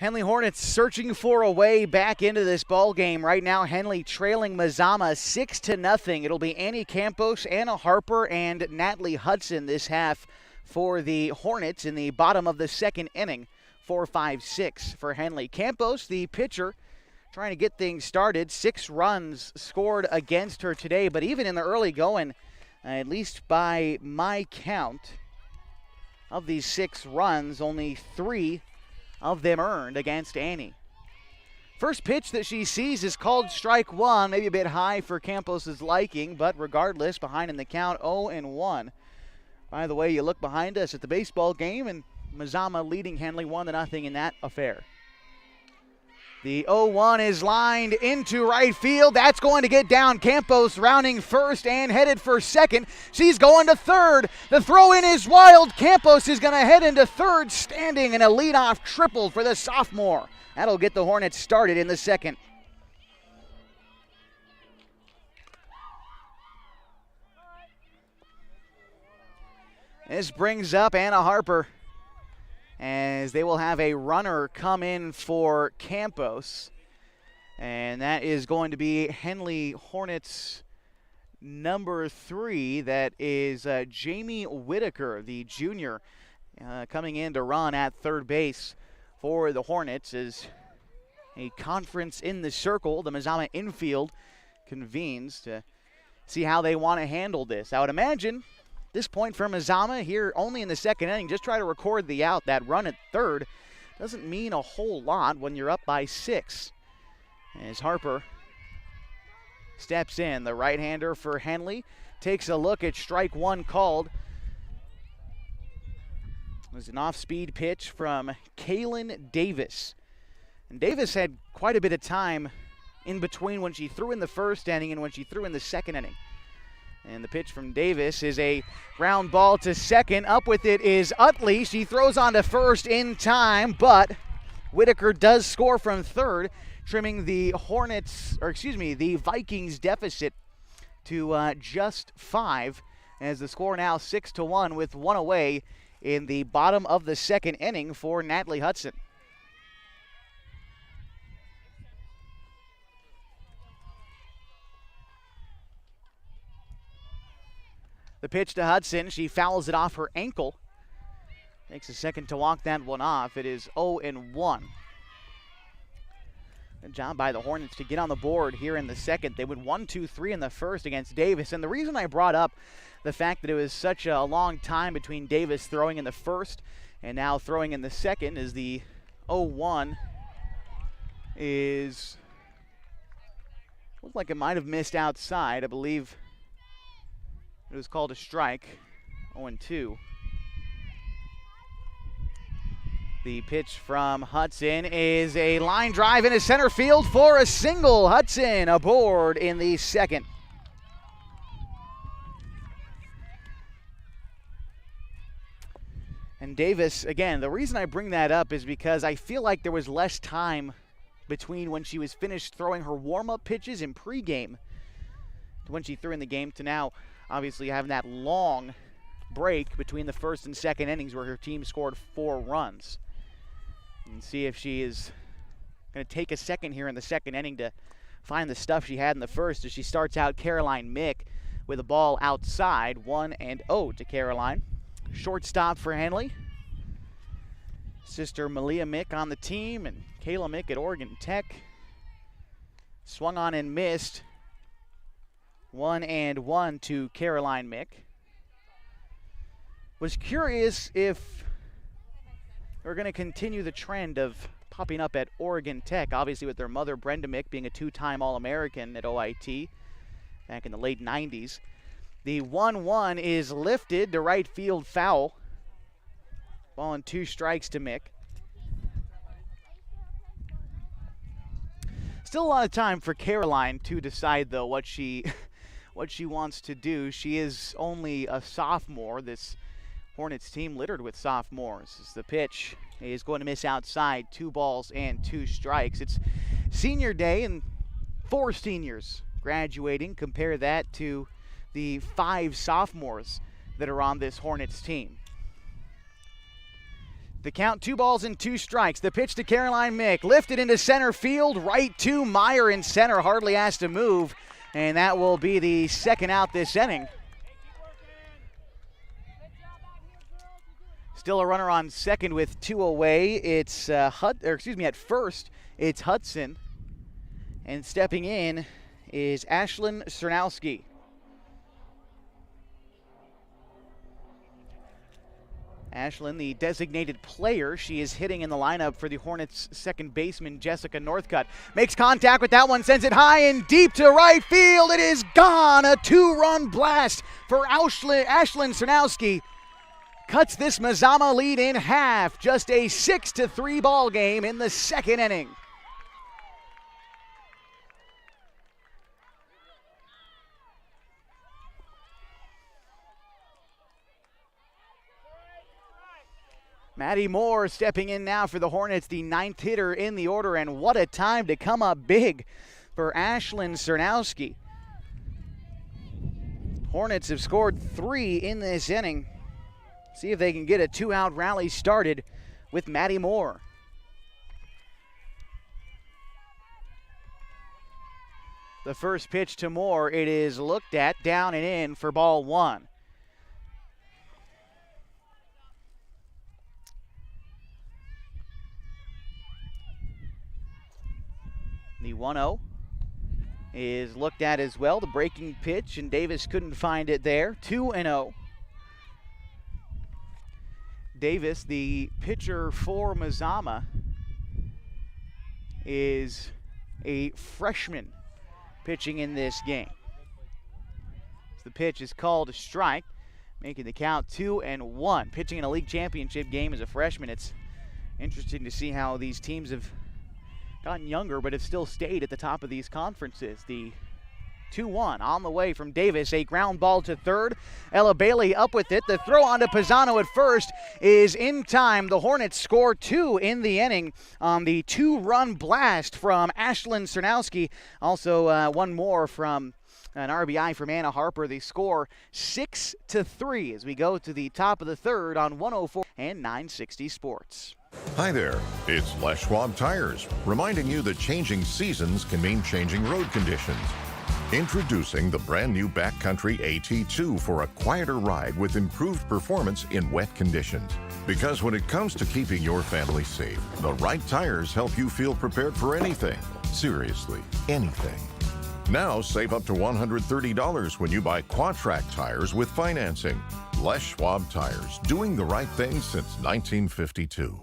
Henley Hornets searching for a way back into this ball game. Right now, Henley trailing Mazama 6-0. It'll be Annie Campos, Anna Harper, and Natalie Hudson this half for the Hornets in the bottom of the second inning. 4-5-6 for Henley. Campos, the pitcher, trying to get things started. 6 runs scored against her today, but even in the early going, at least by my count, of these 6 runs, only 3 of them earned against Annie. First pitch that she sees is called strike 1, maybe a bit high for Campos' liking, but regardless, behind in the count, 0-1. By the way, you look behind us at the baseball game, and Mazama leading Henley 1-0 in that affair. The 0-1 is lined into right field. That's going to get down. Campos rounding first and headed for second. She's going to third. The throw-in is wild. Campos is going to head into third, standing in a leadoff triple for the sophomore. That'll get the Hornets started in the second. This brings up Anna Harper, as they will have a runner come in for Campos. And that is going to be Henley Hornets number 3. That is Jamie Whittaker, the junior, coming in to run at third base for the Hornets as a conference in the circle. The Mazama infield convenes to see how they want to handle this. I would imagine this point for Mazama here only in the second inning, just try to record the out. That run at third doesn't mean a whole lot when you're up by 6. As Harper steps in, the right-hander for Henley takes a look at strike 1 called. It was an off-speed pitch from Kalyn Davis. And Davis had quite a bit of time in between when she threw in the first inning and when she threw in the second inning. And the pitch from Davis is a ground ball to second. Up with it is Utley. She throws on to first in time, but Whittaker does score from third, trimming the the Vikings deficit to just 5, as the score now 6-1 with 1 away in the bottom of the second inning for Natalie Hudson. The pitch to Hudson, she fouls it off her ankle. Takes a second to walk that one off. It is 0-1. Good job by the Hornets to get on the board here in the second. They went 1-2-3 in the first against Davis. And the reason I brought up the fact that it was such a long time between Davis throwing in the first and now throwing in the second is the 0-1 is, looked like it might have missed outside. I believe it was called a strike. 0-2. The pitch from Hudson is a line drive into center field for a single. Hudson aboard in the second. And Davis, again, the reason I bring that up is because I feel like there was less time between when she was finished throwing her warm-up pitches in pregame to when she threw in the game to now obviously having that long break between the first and second innings where her team scored 4 runs. And see if she is going to take a second here in the second inning to find the stuff she had in the first as she starts out Caroline Mick with a ball outside. 1-0 to Caroline. Shortstop for Henley. Sister Malia Mick on the team and Kayla Mick at Oregon Tech. Swung on and missed. 1-1 to Caroline Mick. Was curious if we're going to continue the trend of popping up at Oregon Tech, obviously with their mother Brenda Mick being a 2-time All-American at OIT back in the late 90s. The 1-1 is lifted to right field foul. Ball and 2 strikes to Mick. Still a lot of time for Caroline to decide, though, what she wants to do. She is only a sophomore. This Hornets team littered with sophomores. As the pitch is going to miss outside. 2 balls and 2 strikes. It's senior day and 4 seniors graduating. Compare that to the 5 sophomores that are on this Hornets team. The count, 2 balls and 2 strikes. The pitch to Caroline Mick, lifted into center field, right to Meyer in center, hardly has to move, and that will be the second out this inning. Still a runner on second with 2 away. It's at first it's Hudson, and stepping in is Ashland Cernowski. Ashland, the designated player. She is hitting in the lineup for the Hornets' second baseman, Jessica Northcutt. Makes contact with that one, sends it high and deep to right field. It is gone. A 2-run blast for Ashland Cernowski. Cuts this Mazama lead in half. Just a 6-3 ball game in the second inning. Maddie Moore stepping in now for the Hornets, the 9th hitter in the order, and what a time to come up big for Ashland Cernowski. Hornets have scored 3 in this inning. See if they can get a 2-out rally started with Maddie Moore. The first pitch to Moore, it is looked at, down and in for ball 1. The 1-0 is looked at as well. The breaking pitch, and Davis couldn't find it there. 2-0. Davis, the pitcher for Mazama, is a freshman pitching in this game. So the pitch is called a strike, making the count 2-1. Pitching in a league championship game as a freshman, it's interesting to see how these teams have gotten younger, but have still stayed at the top of these conferences. The 2-1 on the way from Davis, a ground ball to third. Ella Bailey up with it. The throw on to Pisano at first is in time. The Hornets score 2 in the inning on the 2-run blast from Ashland Cernowski. Also one more from an RBI from Anna Harper. They score 6-3 as we go to the top of the third on 104 and 960 Sports. Hi there, it's Les Schwab Tires, reminding you that changing seasons can mean changing road conditions. Introducing the brand new Backcountry AT2 for a quieter ride with improved performance in wet conditions. Because when it comes to keeping your family safe, the right tires help you feel prepared for anything. Seriously, anything. Now save up to $130 when you buy Quadtrac tires with financing. Les Schwab Tires, doing the right thing since 1952.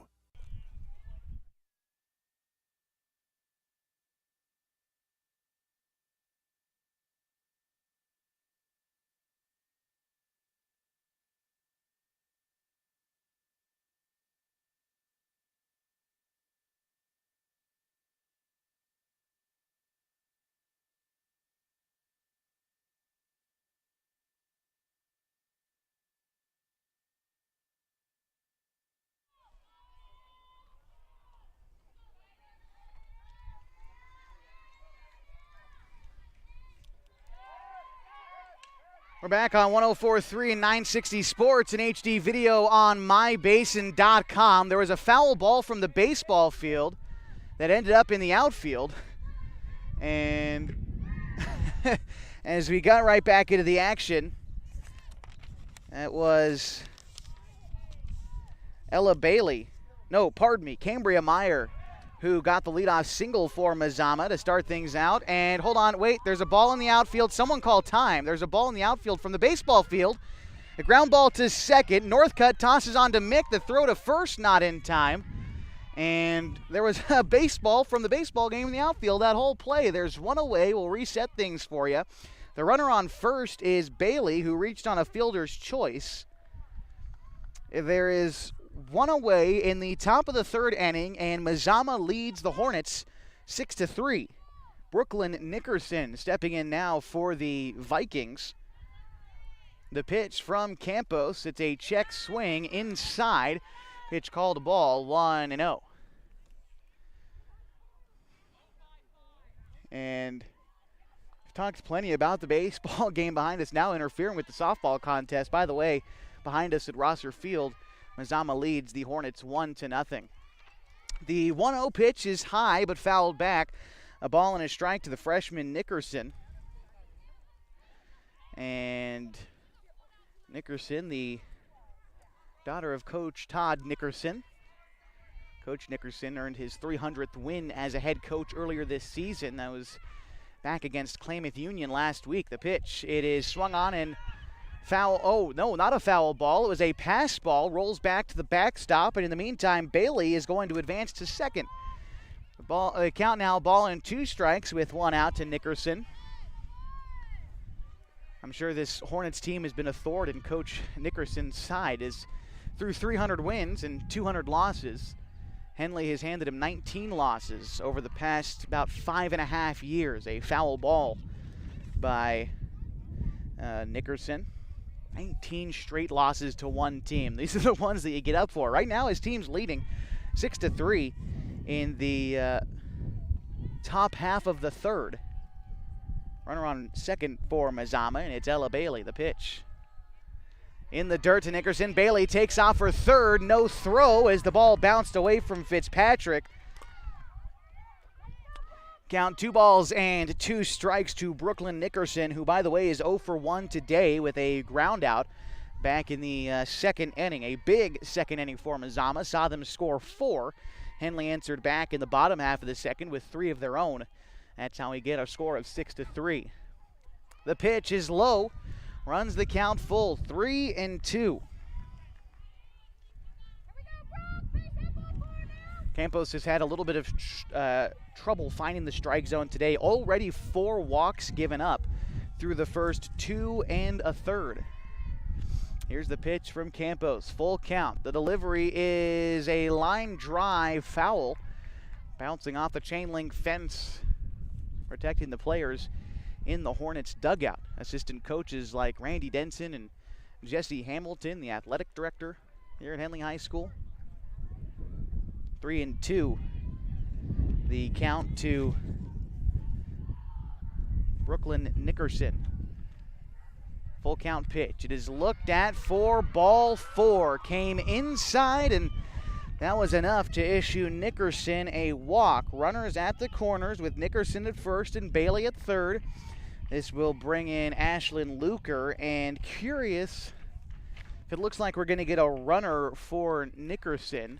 We're back on 104.3 and 960 Sports and HD video on mybasin.com. There was a foul ball from the baseball field that ended up in the outfield. And as we got right back into the action, that was Cambria Meyer, who got the leadoff single for Mazama to start things out. And hold on, wait, there's a ball in the outfield. Someone called time. There's a ball in the outfield from the baseball field. A ground ball to second. Northcutt tosses on to Mick. The throw to first, not in time. And there was a baseball from the baseball game in the outfield, that whole play. There's one away. We'll reset things for you. The runner on first is Bailey, who reached on a fielder's choice. There is one away in the top of the third inning, and Mazama leads the Hornets 6-3. Brooklyn Nickerson stepping in now for the Vikings. The pitch from Campos. It's a check swing inside. Pitch called a ball, 1-0. And we've talked plenty about the baseball game behind us now interfering with the softball contest. By the way, behind us at Rosser Field, Mazama leads the Hornets 1-0. The 1-0 pitch is high but fouled back. A ball and a strike to the freshman Nickerson. And Nickerson, the daughter of Coach Todd Nickerson. Coach Nickerson earned his 300th win as a head coach earlier this season. That was back against Klamath Union last week. The pitch, it is swung on and foul. Oh, no, not a foul ball. It was a pass ball. Rolls back to the backstop, and in the meantime, Bailey is going to advance to second. The count now, ball and 2 strikes with 1 out to Nickerson. I'm sure this Hornets team has been a thorn in Coach Nickerson's side, as through 300 wins and 200 losses, Henley has handed him 19 losses over the past about 5.5 years. A foul ball by Nickerson. 19 straight losses to one team. These are the ones that you get up for. Right now his team's leading 6-3 in the top half of the third. Runner on second for Mazama, and it's Ella Bailey, the pitch. In the dirt to Nickerson. Bailey takes off for third. No throw as the ball bounced away from Fitzpatrick. Count 2 balls and 2 strikes to Brooklyn Nickerson, who, by the way, is 0 for 1 today with a ground out back in the second inning. A big second inning for Mazama. Saw them score 4. Henley answered back in the bottom half of the second with 3 of their own. That's how we get a score of 6-3. The pitch is low. Runs the count full. 3-2. Campos has had a little bit of trouble finding the strike zone today. Already 4 walks given up through the first 2 1/3. Here's the pitch from Campos. Full count. The delivery is a line drive foul. Bouncing off the chain link fence, protecting the players in the Hornets dugout. Assistant coaches like Randy Denson and Jesse Hamilton, the athletic director here at Henley High School. 3-2. The count to Brooklyn Nickerson. Full count pitch. It is looked at for ball 4. Came inside, and that was enough to issue Nickerson a walk. Runners at the corners with Nickerson at first and Bailey at third. This will bring in Ashland Luker, and curious if it looks like we're going to get a runner for Nickerson,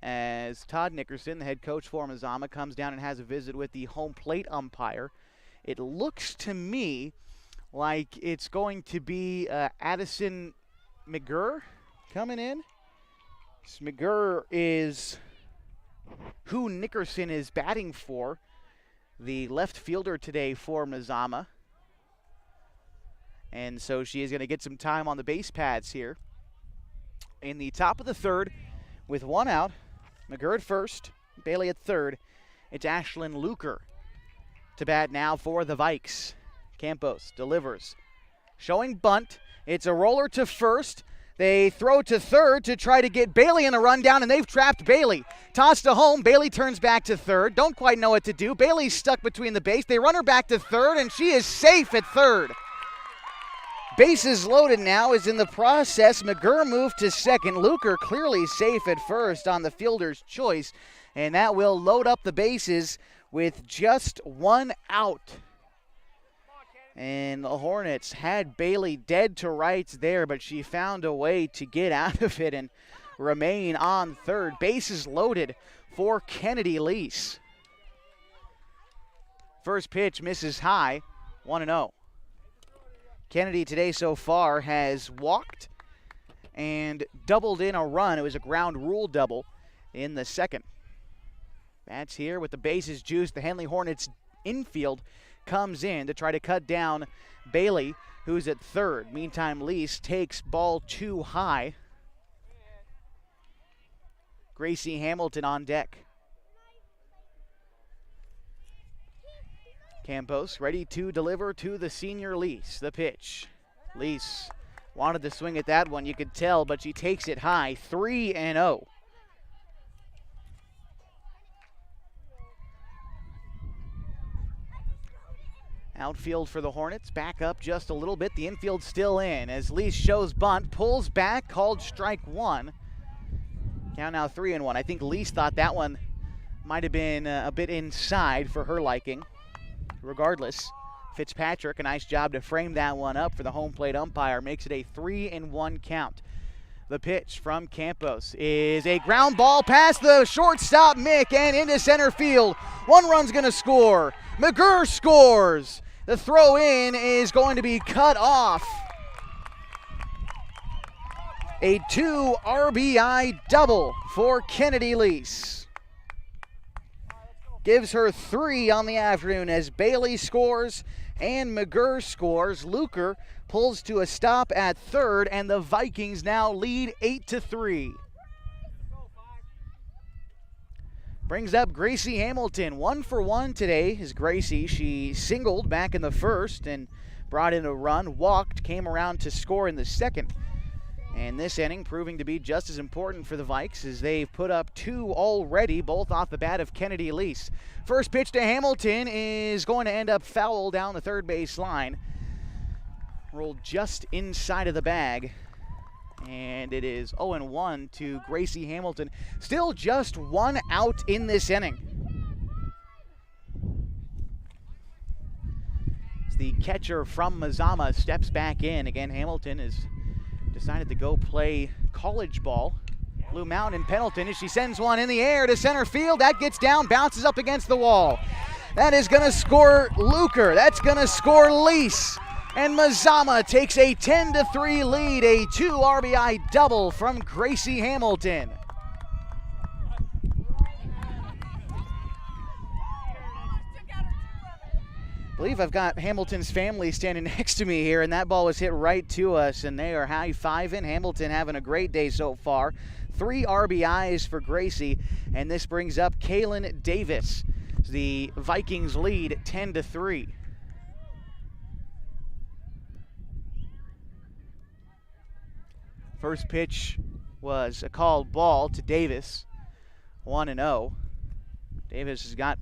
as Todd Nickerson, the head coach for Mazama, comes down and has a visit with the home plate umpire. It looks to me like it's going to be Addison McGurr coming in. McGurr is who Nickerson is batting for, the left fielder today for Mazama. And so she is going to get some time on the base pads here. In the top of the third, with 1 out, McGurr at first, Bailey at third. It's Ashland Luker to bat now for the Vikes. Campos delivers. Showing bunt. It's a roller to first. They throw to third to try to get Bailey in a rundown, and they've trapped Bailey. Tossed to home. Bailey turns back to third. Don't quite know what to do. Bailey's stuck between the base. They run her back to third, and she is safe at third. Bases loaded now is in the process. McGurr moved to second. Luker clearly safe at first on the fielder's choice, and that will load up the bases with just 1 out. And the Hornets had Bailey dead to rights there, but she found a way to get out of it and remain on third. Bases loaded for Kennedy Lease. First pitch misses high, 1-0. Kennedy today so far has walked and doubled in a run. It was a ground rule double in the second. Bats here with the bases juiced. The Henley Hornets infield comes in to try to cut down Bailey, who's at third. Meantime, Lease takes ball 2 high. Gracie Hamilton on deck. Campos ready to deliver to the senior Lease. The pitch. Lease wanted to swing at that one, you could tell, but she takes it high. 3-0. Outfield for the Hornets, back up just a little bit. The infield still in as Lease shows bunt, pulls back, called strike one. Count now 3-1. I think Lease thought that one might have been a bit inside for her liking. Regardless, Fitzpatrick, a nice job to frame that one up for the home plate umpire, makes it a 3-1 count. The pitch from Campos is a ground ball past the shortstop Mick and into center field. One run's going to score. McGurr scores. The throw in is going to be cut off. A 2 RBI double for Kennedy Lease. Gives her 3 on the afternoon as Bailey scores and McGurr scores. Luker pulls to a stop at third, and the Vikings now lead 8-3. Brings up Gracie Hamilton, 1 for 1 today is Gracie. She singled back in the first and brought in a run, walked, came around to score in the second. And this inning proving to be just as important for the Vikes as they've put up 2 already, both off the bat of Kennedy Lease. First pitch to Hamilton is going to end up foul down the third base line. Rolled just inside of the bag. And it is 0-1 to Gracie Hamilton. Still just 1 out in this inning. As the catcher from Mazama steps back in. Again, Hamilton has decided to go play college ball. Blue Mountain in Pendleton as she sends one in the air to center field. That gets down, bounces up against the wall. That is going to score Luker. That's going to score Lease. And Mazama takes a 10-3 lead, a 2 RBI double from Gracie Hamilton. I believe I've got Hamilton's family standing next to me here, and that ball was hit right to us, and they are high-fiving. Hamilton having a great day so far. 3 RBIs for Gracie, and this brings up Kalyn Davis. The Vikings lead 10-3. First pitch was a called ball to Davis, 1-0. Davis has got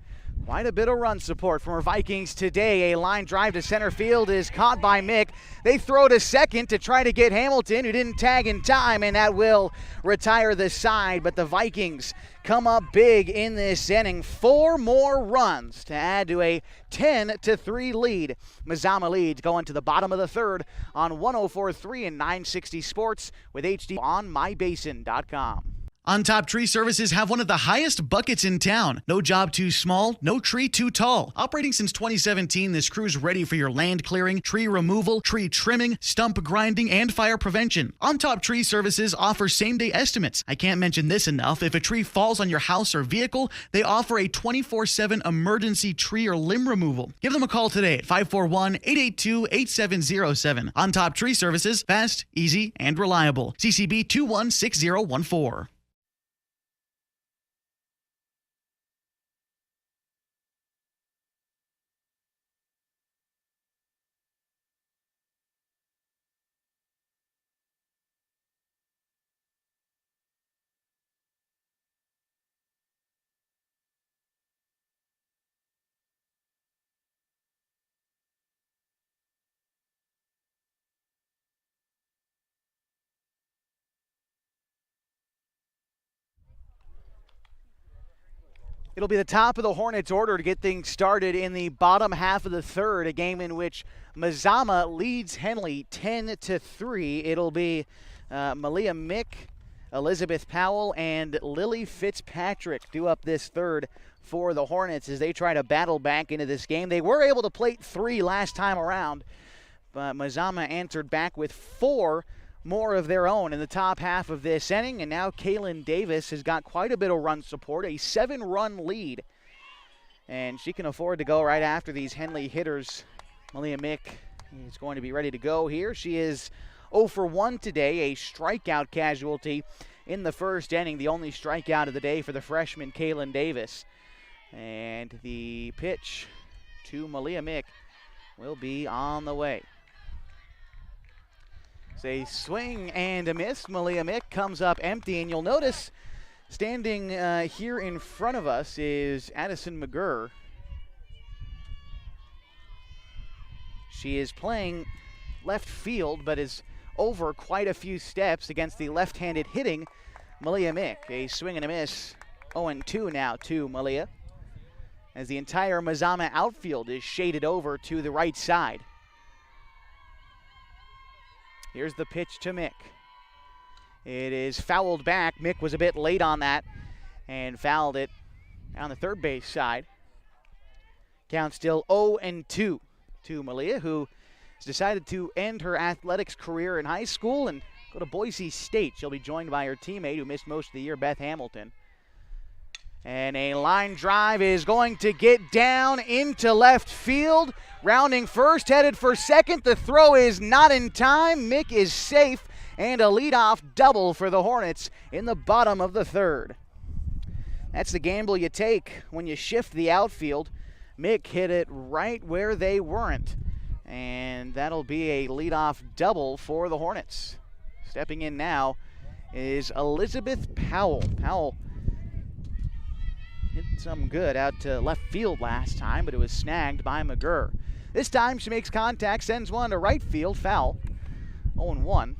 quite a bit of run support from her Vikings today. A line drive to center field is caught by Mick. They throw to second to try to get Hamilton, who didn't tag in time, and that will retire the side. But the Vikings come up big in this inning. 4 more runs to add to a 10-3 lead. Mazama leads going to the bottom of the third on 104.3 and 960 Sports with HD on mybasin.com. On Top Tree Services have one of the highest buckets in town. No job too small, no tree too tall. Operating since 2017, this crew's ready for your land clearing, tree removal, tree trimming, stump grinding, and fire prevention. On Top Tree Services offers same-day estimates. I can't mention this enough. If a tree falls on your house or vehicle, they offer a 24/7 emergency tree or limb removal. Give them a call today at 541-882-8707. On Top Tree Services, fast, easy, and reliable. CCB 216014. It'll be the top of the Hornets' order to get things started in the bottom half of the third, a game in which Mazama leads Henley 10-3. It'll be Malia Mick, Elizabeth Powell, and Lily Fitzpatrick do up this third for the Hornets as they try to battle back into this game. They were able to plate 3 last time around, but Mazama answered back with 4 more of their own in the top half of this inning, and now Kalyn Davis has got quite a bit of run support, a 7-run lead, and she can afford to go right after these Henley hitters. Malia Mick is going to be ready to go here. She is 0 for 1 today, a strikeout casualty in the first inning, the only strikeout of the day for the freshman Kalyn Davis. And the pitch to Malia Mick will be on the way. It's a swing and a miss. Malia Mick comes up empty, and you'll notice standing here in front of us is Addison McGurr. She is playing left field, but is over quite a few steps against the left-handed hitting Malia Mick. A swing and a miss, 0-2 now to Malia, as the entire Mazama outfield is shaded over to the right side. Here's the pitch to Mick. It is fouled back. Mick was a bit late on that and fouled it on the third base side. Count still 0-2 to Malia, who has decided to end her athletics career in high school and go to Boise State. She'll be joined by her teammate who missed most of the year, Beth Hamilton. And a line drive is going to get down into left field. Rounding first, headed for second. The throw is not in time. Mick is safe, and a leadoff double for the Hornets in the bottom of the third. That's the gamble you take when you shift the outfield. Mick hit it right where they weren't, and that'll be a leadoff double for the Hornets. Stepping in now is Elizabeth Powell. Powell hit some good out to left field last time, but it was snagged by McGurr. This time she makes contact, sends one to right field, foul, 0-1.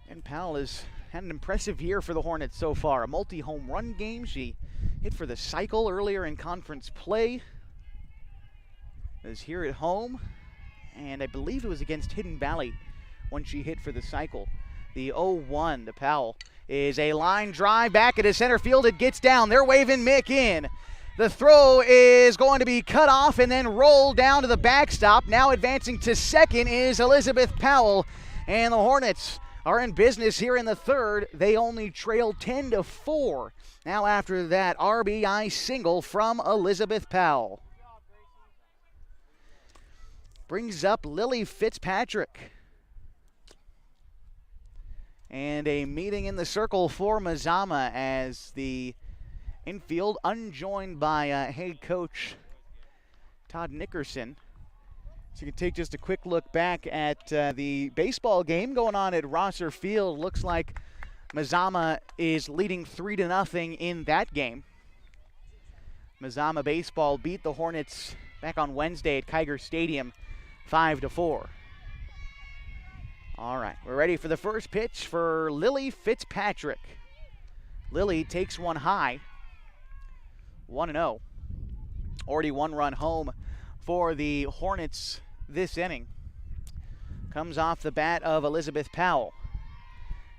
And Powell has had an impressive year for the Hornets so far. A multi-home run game. She hit for the cycle earlier in conference play. It was here at home, and I believe it was against Hidden Valley when she hit for the cycle. The 0-1 to Powell is a line drive back into center field. It gets down. They're waving Mick in. The throw is going to be cut off and then rolled down to the backstop. Now advancing to second is Elizabeth Powell, and the Hornets are in business here in the third. They only trail 10-4. Now after that RBI single from Elizabeth Powell. Brings up Lily Fitzpatrick. And a meeting in the circle for Mazama as the infield unjoined by head coach Todd Nickerson. So you can take just a quick look back at the baseball game going on at Rosser Field. Looks like Mazama is leading 3-0 in that game. Mazama baseball beat the Hornets back on Wednesday at Kiger Stadium 5-4. All right, we're ready for the first pitch for Lily Fitzpatrick. Lily takes one high, 1-0. Already one run home for the Hornets this inning. Comes off the bat of Elizabeth Powell.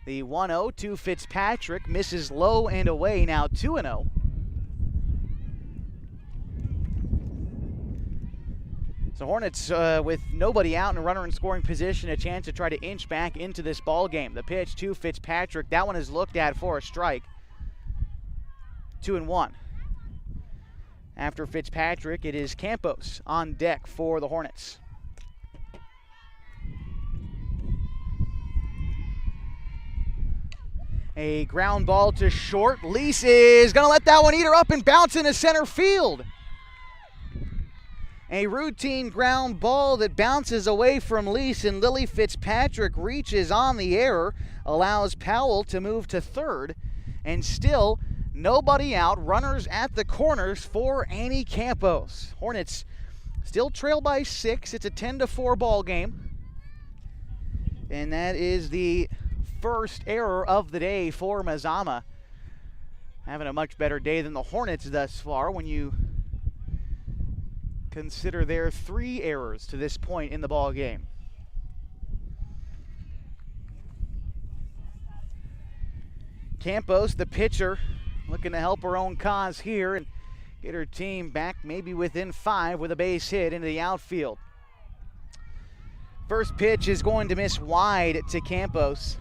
The 1-0 to Fitzpatrick, misses low and away, now 2-0. So Hornets with nobody out and a runner in scoring position, a chance to try to inch back into this ball game. The pitch to Fitzpatrick, that one is looked at for a strike. 2-1. After Fitzpatrick, it is Campos on deck for the Hornets. A ground ball to short. Lease is going to let that one eat her up and bounce into center field. A routine ground ball that bounces away from Lease, and Lily Fitzpatrick reaches on the error, allows Powell to move to third, and still nobody out. Runners at the corners for Annie Campos. Hornets still trail by 6. It's a 10-4 ball game. And that is the first error of the day for Mazama. Having a much better day than the Hornets thus far when you consider their 3 errors to this point in the ball game. Campos, the pitcher, looking to help her own cause here and get her team back maybe within 5 with a base hit into the outfield. First pitch is going to miss wide to Campos.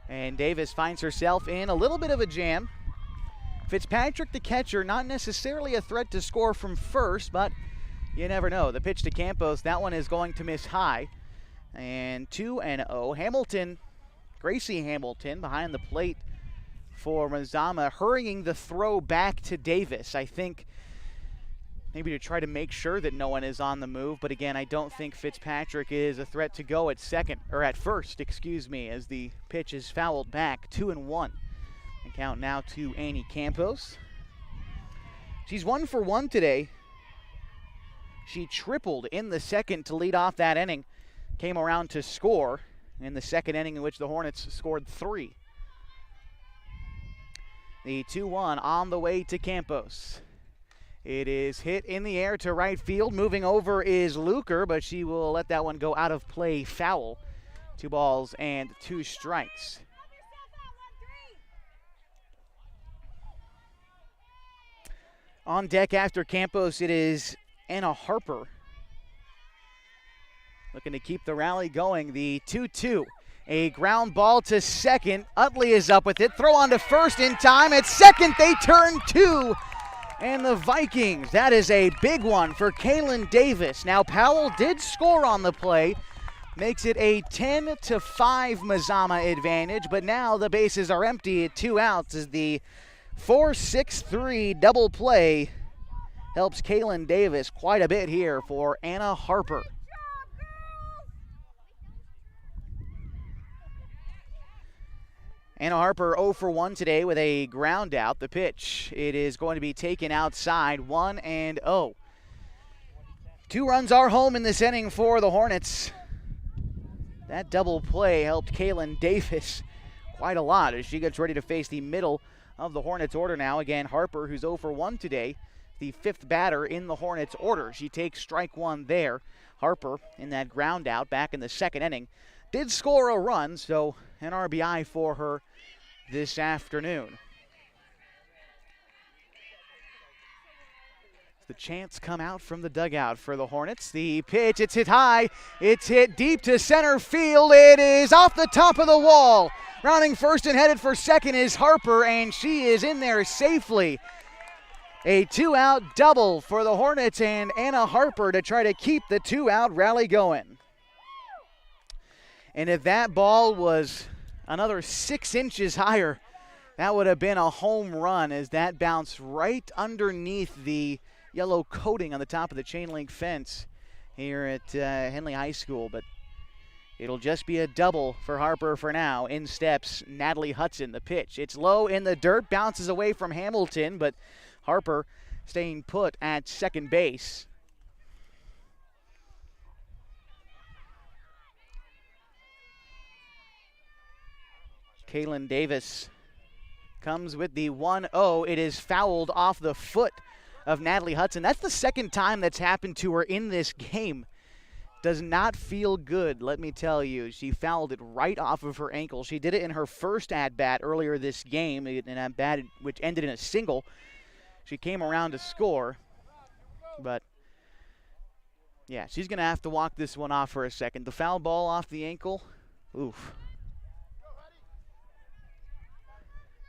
And Davis finds herself in a little bit of a jam. Fitzpatrick, the catcher, not necessarily a threat to score from first, but you never know. The pitch to Campos, that one is going to miss high. And 2-0. Hamilton, Gracie Hamilton, behind the plate for Mazama, hurrying the throw back to Davis. I think maybe to try to make sure that no one is on the move, but again, I don't think Fitzpatrick is a threat to go at first, as the pitch is fouled back. 2-1. The count now to Annie Campos. She's 1 for 1 today. She tripled in the second to lead off that inning. Came around to score in the second inning in which the Hornets scored 3. The 2-1 on the way to Campos. It is hit in the air to right field. Moving over is Luker, but she will let that one go out of play, foul. 2 balls and 2 strikes. On deck after Campos, it is Anna Harper. Looking to keep the rally going. The 2-2. A ground ball to second. Utley is up with it. Throw on to first in time. At second, they turn 2. And the Vikings, that is a big one for Kalyn Davis. Now, Powell did score on the play. Makes it a 10-5 Mazama advantage. But now the bases are empty at 2 outs as the 4-6-3 double play helps Kalyn Davis quite a bit here for Anna Harper. Anna Harper 0 for 1 today with a ground out. The pitch, it is going to be taken outside, 1-0. 2 runs are home in this inning for the Hornets. That double play helped Kalyn Davis quite a lot as she gets ready to face the middle of the Hornets order now. Again, Harper, who's 0 for 1 today, the 5th batter in the Hornets order. She takes strike 1 there. Harper in that ground out back in the second inning did score a run, so an RBI for her this afternoon. The chants come out from the dugout for the Hornets. The pitch, it's hit high. It's hit deep to center field. It is off the top of the wall. Rounding first and headed for second is Harper, and she is in there safely. A 2-out double for the Hornets and Anna Harper to try to keep the 2-out rally going. And if that ball was another 6 inches higher, that would have been a home run as that bounced right underneath the yellow coating on the top of the chain link fence here at Henley High School. But it'll just be a double for Harper for now. In steps Natalie Hudson. The pitch, it's low in the dirt, bounces away from Hamilton, but Harper staying put at second base. Kalyn Davis comes with the 1-0. It is fouled off the foot of Natalie Hudson. That's the second time that's happened to her in this game. Does not feel good, let me tell you. She fouled it right off of her ankle. She did it in her first at-bat earlier this game, an at-bat which ended in a single. She came around to score, but yeah, she's going to have to walk this one off for a second. The foul ball off the ankle, oof.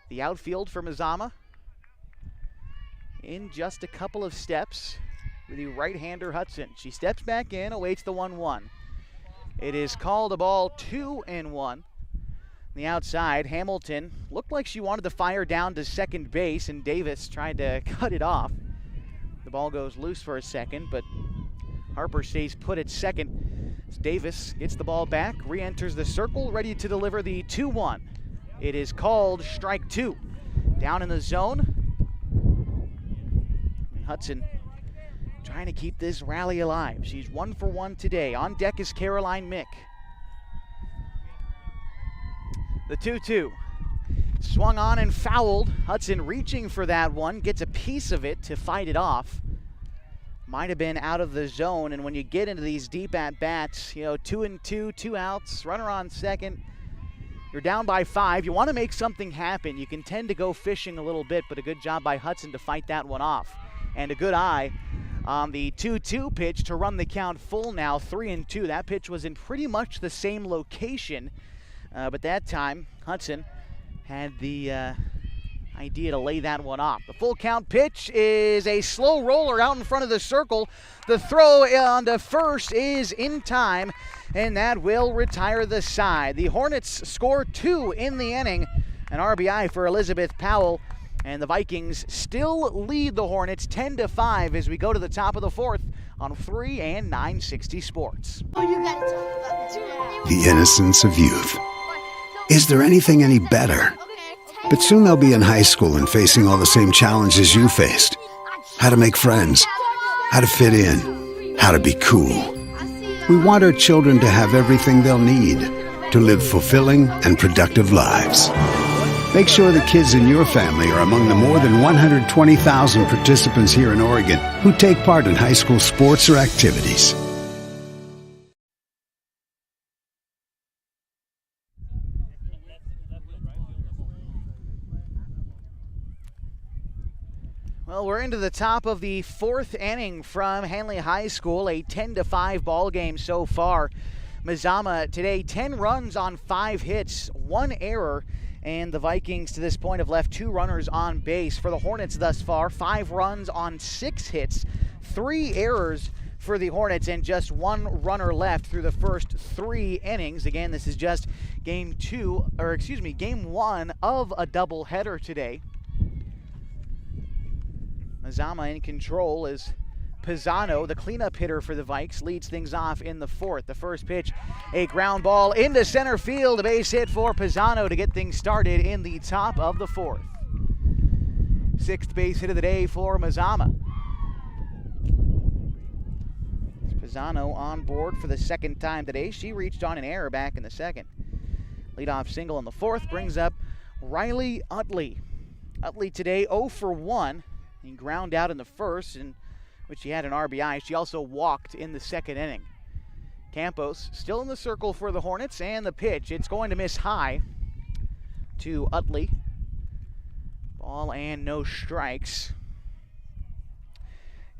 The outfield for Mazama in just a couple of steps with the right-hander Hudson. She steps back in, awaits the 1-1. It is called a ball 2-1. The outside, Hamilton looked like she wanted to fire down to second base, and Davis tried to cut it off. The ball goes loose for a second, but Harper stays put at second. Davis gets the ball back, re-enters the circle, ready to deliver the 2-1. It is called strike 2. Down in the zone. Hudson trying to keep this rally alive. She's 1 for 1 today. On deck is Caroline Mick. The 2-2. Swung on and fouled. Hudson reaching for that one. Gets a piece of it to fight it off. Might have been out of the zone. And when you get into these deep at-bats, 2-2, 2 outs, runner on second. You're down by 5. You want to make something happen. You can tend to go fishing a little bit, but a good job by Hudson to fight that one off. And a good eye on the 2-2 pitch to run the count full now, 3-2. That pitch was in pretty much the same location, but that time Hudson had the idea to lay that one off. The full count pitch is a slow roller out in front of the circle. The throw onto first is in time, and that will retire the side. The Hornets score 2 in the inning, an RBI for Elizabeth Powell, and the Vikings still lead the Hornets 10-5 as we go to the top of the 4th on 3 and 960 Sports. The innocence of youth. Is there anything any better? But soon they'll be in high school and facing all the same challenges you faced. How to make friends, how to fit in, how to be cool. We want our children to have everything they'll need to live fulfilling and productive lives. Make sure the kids in your family are among the more than 120,000 participants here in Oregon who take part in high school sports or activities. Well, we're into the top of the fourth inning from Henley High School, a 10-5 ball game so far. Mazama today 10 runs on 5 hits, 1 error, and the Vikings to this point have left 2 runners on base. For the Hornets thus far, 5 runs on 6 hits, 3 errors for the Hornets, and just 1 runner left through the first 3 innings. Again, this is just game 1 of a doubleheader today. Mazama in control as Pisano, the cleanup hitter for the Vikes, leads things off in the 4th. The first pitch, a ground ball into center field, a base hit for Pisano to get things started in the top of the 4th. 6th base hit of the day for Mazama. Pisano on board for the 2nd time today. She reached on an error back in the 2nd. Leadoff single in the 4th brings up Riley Utley. Utley today 0 for 1. He ground out in the 1st, in which he had an RBI. She also walked in the 2nd inning. Campos still in the circle for the Hornets, and the pitch. It's going to miss high to Utley. Ball and no strikes.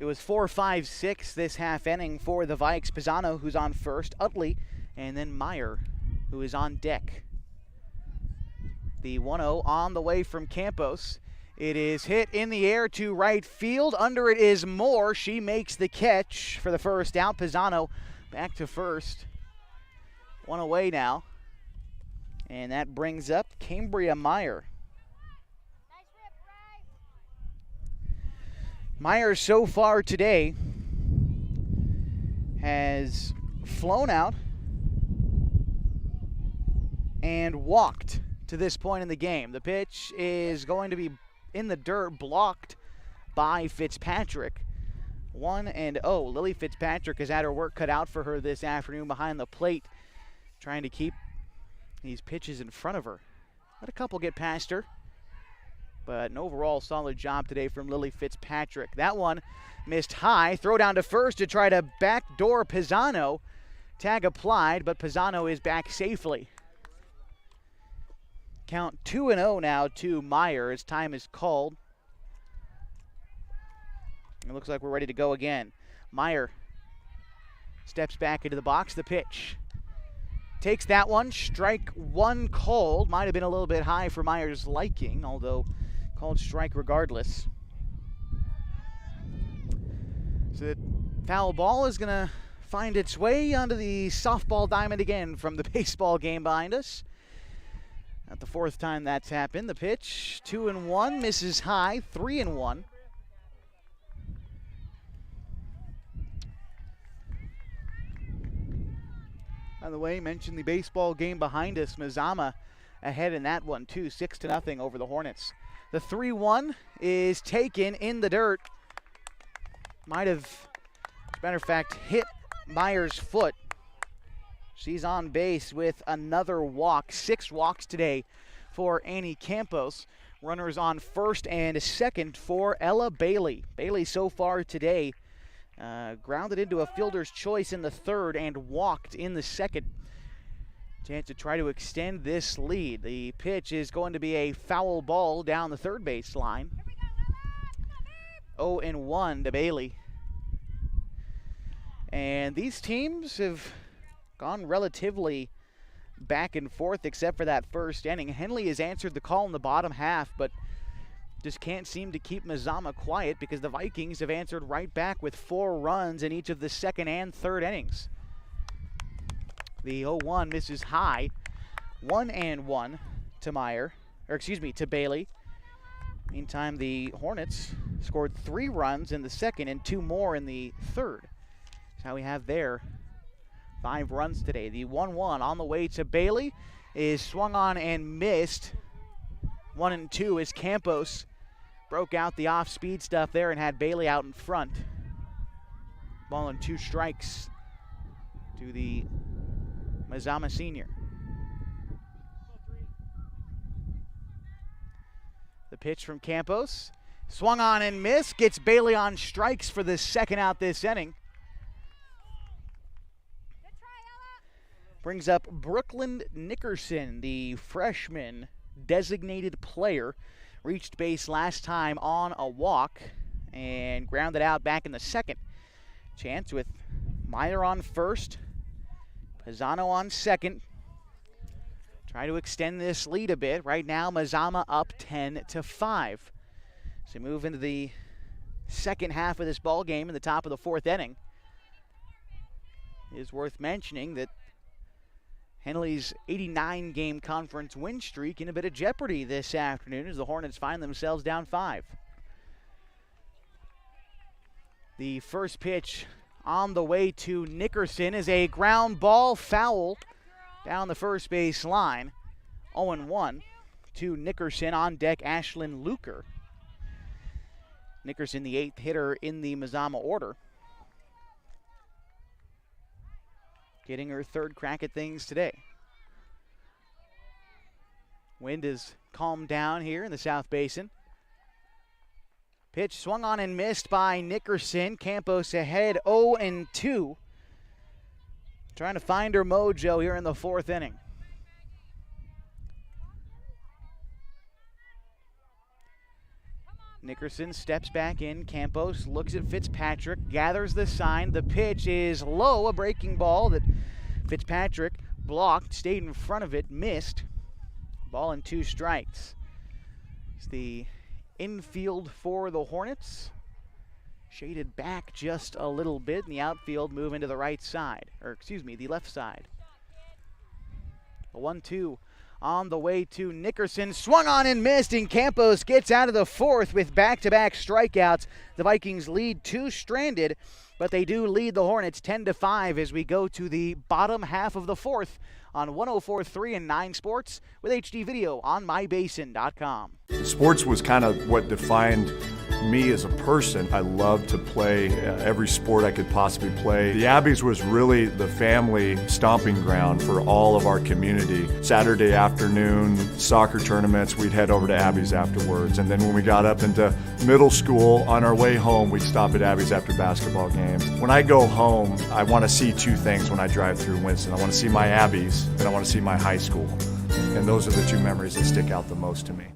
It was 4-5-6 this half inning for the Vikes. Pisano, who's on first, Utley, and then Meyer, who is on deck. The 1-0 on the way from Campos. It is hit in the air to right field. Under it is Moore. She makes the catch for the first out. Pisano back to first. 1 away now. And that brings up Cambria Meyer. Meyer so far today has flown out and walked to this point in the game. The pitch is going to be in the dirt, blocked by Fitzpatrick. 1-0. Lily Fitzpatrick has had her work cut out for her this afternoon behind the plate, trying to keep these pitches in front of her. Let a couple get past her, but an overall solid job today from Lily Fitzpatrick. That one missed high. Throw down to first to try to backdoor Pisano. Tag applied, but Pisano is back safely. Count 2-0 now to Meyer as time is called. It looks like we're ready to go again. Meyer steps back into the box. The pitch. Takes that one. Strike 1 called. Might have been a little bit high for Meyer's liking, although called strike regardless. So the foul ball is going to find its way onto the softball diamond again from the baseball game behind us. Not the 4th time that's happened. The pitch, 2-1, misses high, 3-1. By the way, mentioned the baseball game behind us. Mazama ahead in that one too, 6-0 over the Hornets. The 3-1 is taken in the dirt. Might have, as a matter of fact, hit Meyer's foot. She's on base with another walk. 6 walks today for Annie Campos. Runners on first and second for Ella Bailey. Bailey so far today grounded into a fielder's choice in the 3rd and walked in the 2nd. Chance to try to extend this lead. The pitch is going to be a foul ball down the 3rd base line. 0-1 to Bailey. And these teams have gone relatively back and forth except for that 1st inning. Henley has answered the call in the bottom half, but just can't seem to keep Mazama quiet because the Vikings have answered right back with 4 runs in each of the 2nd and 3rd innings. The 0-1 misses high. 1-1 to Bailey. Meantime, the Hornets scored 3 runs in the 2nd and 2 more in the 3rd. That's how we have there 5 runs today. The 1-1 on the way to Bailey is swung on and missed 1-2 as Campos broke out the off-speed stuff there and had Bailey out in front. Ball and 2 strikes to the Mazama senior. The pitch from Campos. Swung on and missed. Gets Bailey on strikes for the second out this inning. Brings up Brooklyn Nickerson, the freshman designated player. Reached base last time on a walk and grounded out back in the second. Chance with Meyer on first. Pisano on second. Try to extend this lead a bit. Right now, Mazama up 10-5. So move into the second half of this ball game in the top of the 4th inning. It is worth mentioning that Henley's 89-game conference win streak in a bit of jeopardy this afternoon as the Hornets find themselves down 5. The first pitch on the way to Nickerson is a ground ball foul down the first base line. 0-1 to Nickerson. On deck, Ashland Luker. Nickerson, the 8th hitter in the Mazama order. Getting her 3rd crack at things today. Wind has calmed down here in the South Basin. Pitch swung on and missed by Nickerson. Campos ahead 0-2. Trying to find her mojo here in the 4th inning. Nickerson steps back in. Campos looks at Fitzpatrick, gathers the sign. The pitch is low, a breaking ball that Fitzpatrick blocked, stayed in front of it, missed. Ball and 2 strikes. It's the infield for the Hornets. Shaded back just a little bit, and the outfield moving to the right side, or excuse me, the left side. A 1-2 on the way to Nickerson. Swung on and missed, and Campos gets out of the 4th with back-to-back strikeouts. The Vikings lead 2 stranded, but they do lead the Hornets 10-5 as we go to the bottom half of the 4th on 104.3 and 9 Sports with HD video on mybasin.com. Sports was kind of what defined me as a person. I loved to play every sport I could possibly play. The Abbeys was really the family stomping ground for all of our community. Saturday afternoon, soccer tournaments, we'd head over to Abbeys afterwards. And then when we got up into middle school, on our way home, we'd stop at Abbeys after basketball games. When I go home, I want to see 2 things when I drive through Winston. I want to see my Abbeys, and I want to see my high school. And those are the 2 memories that stick out the most to me.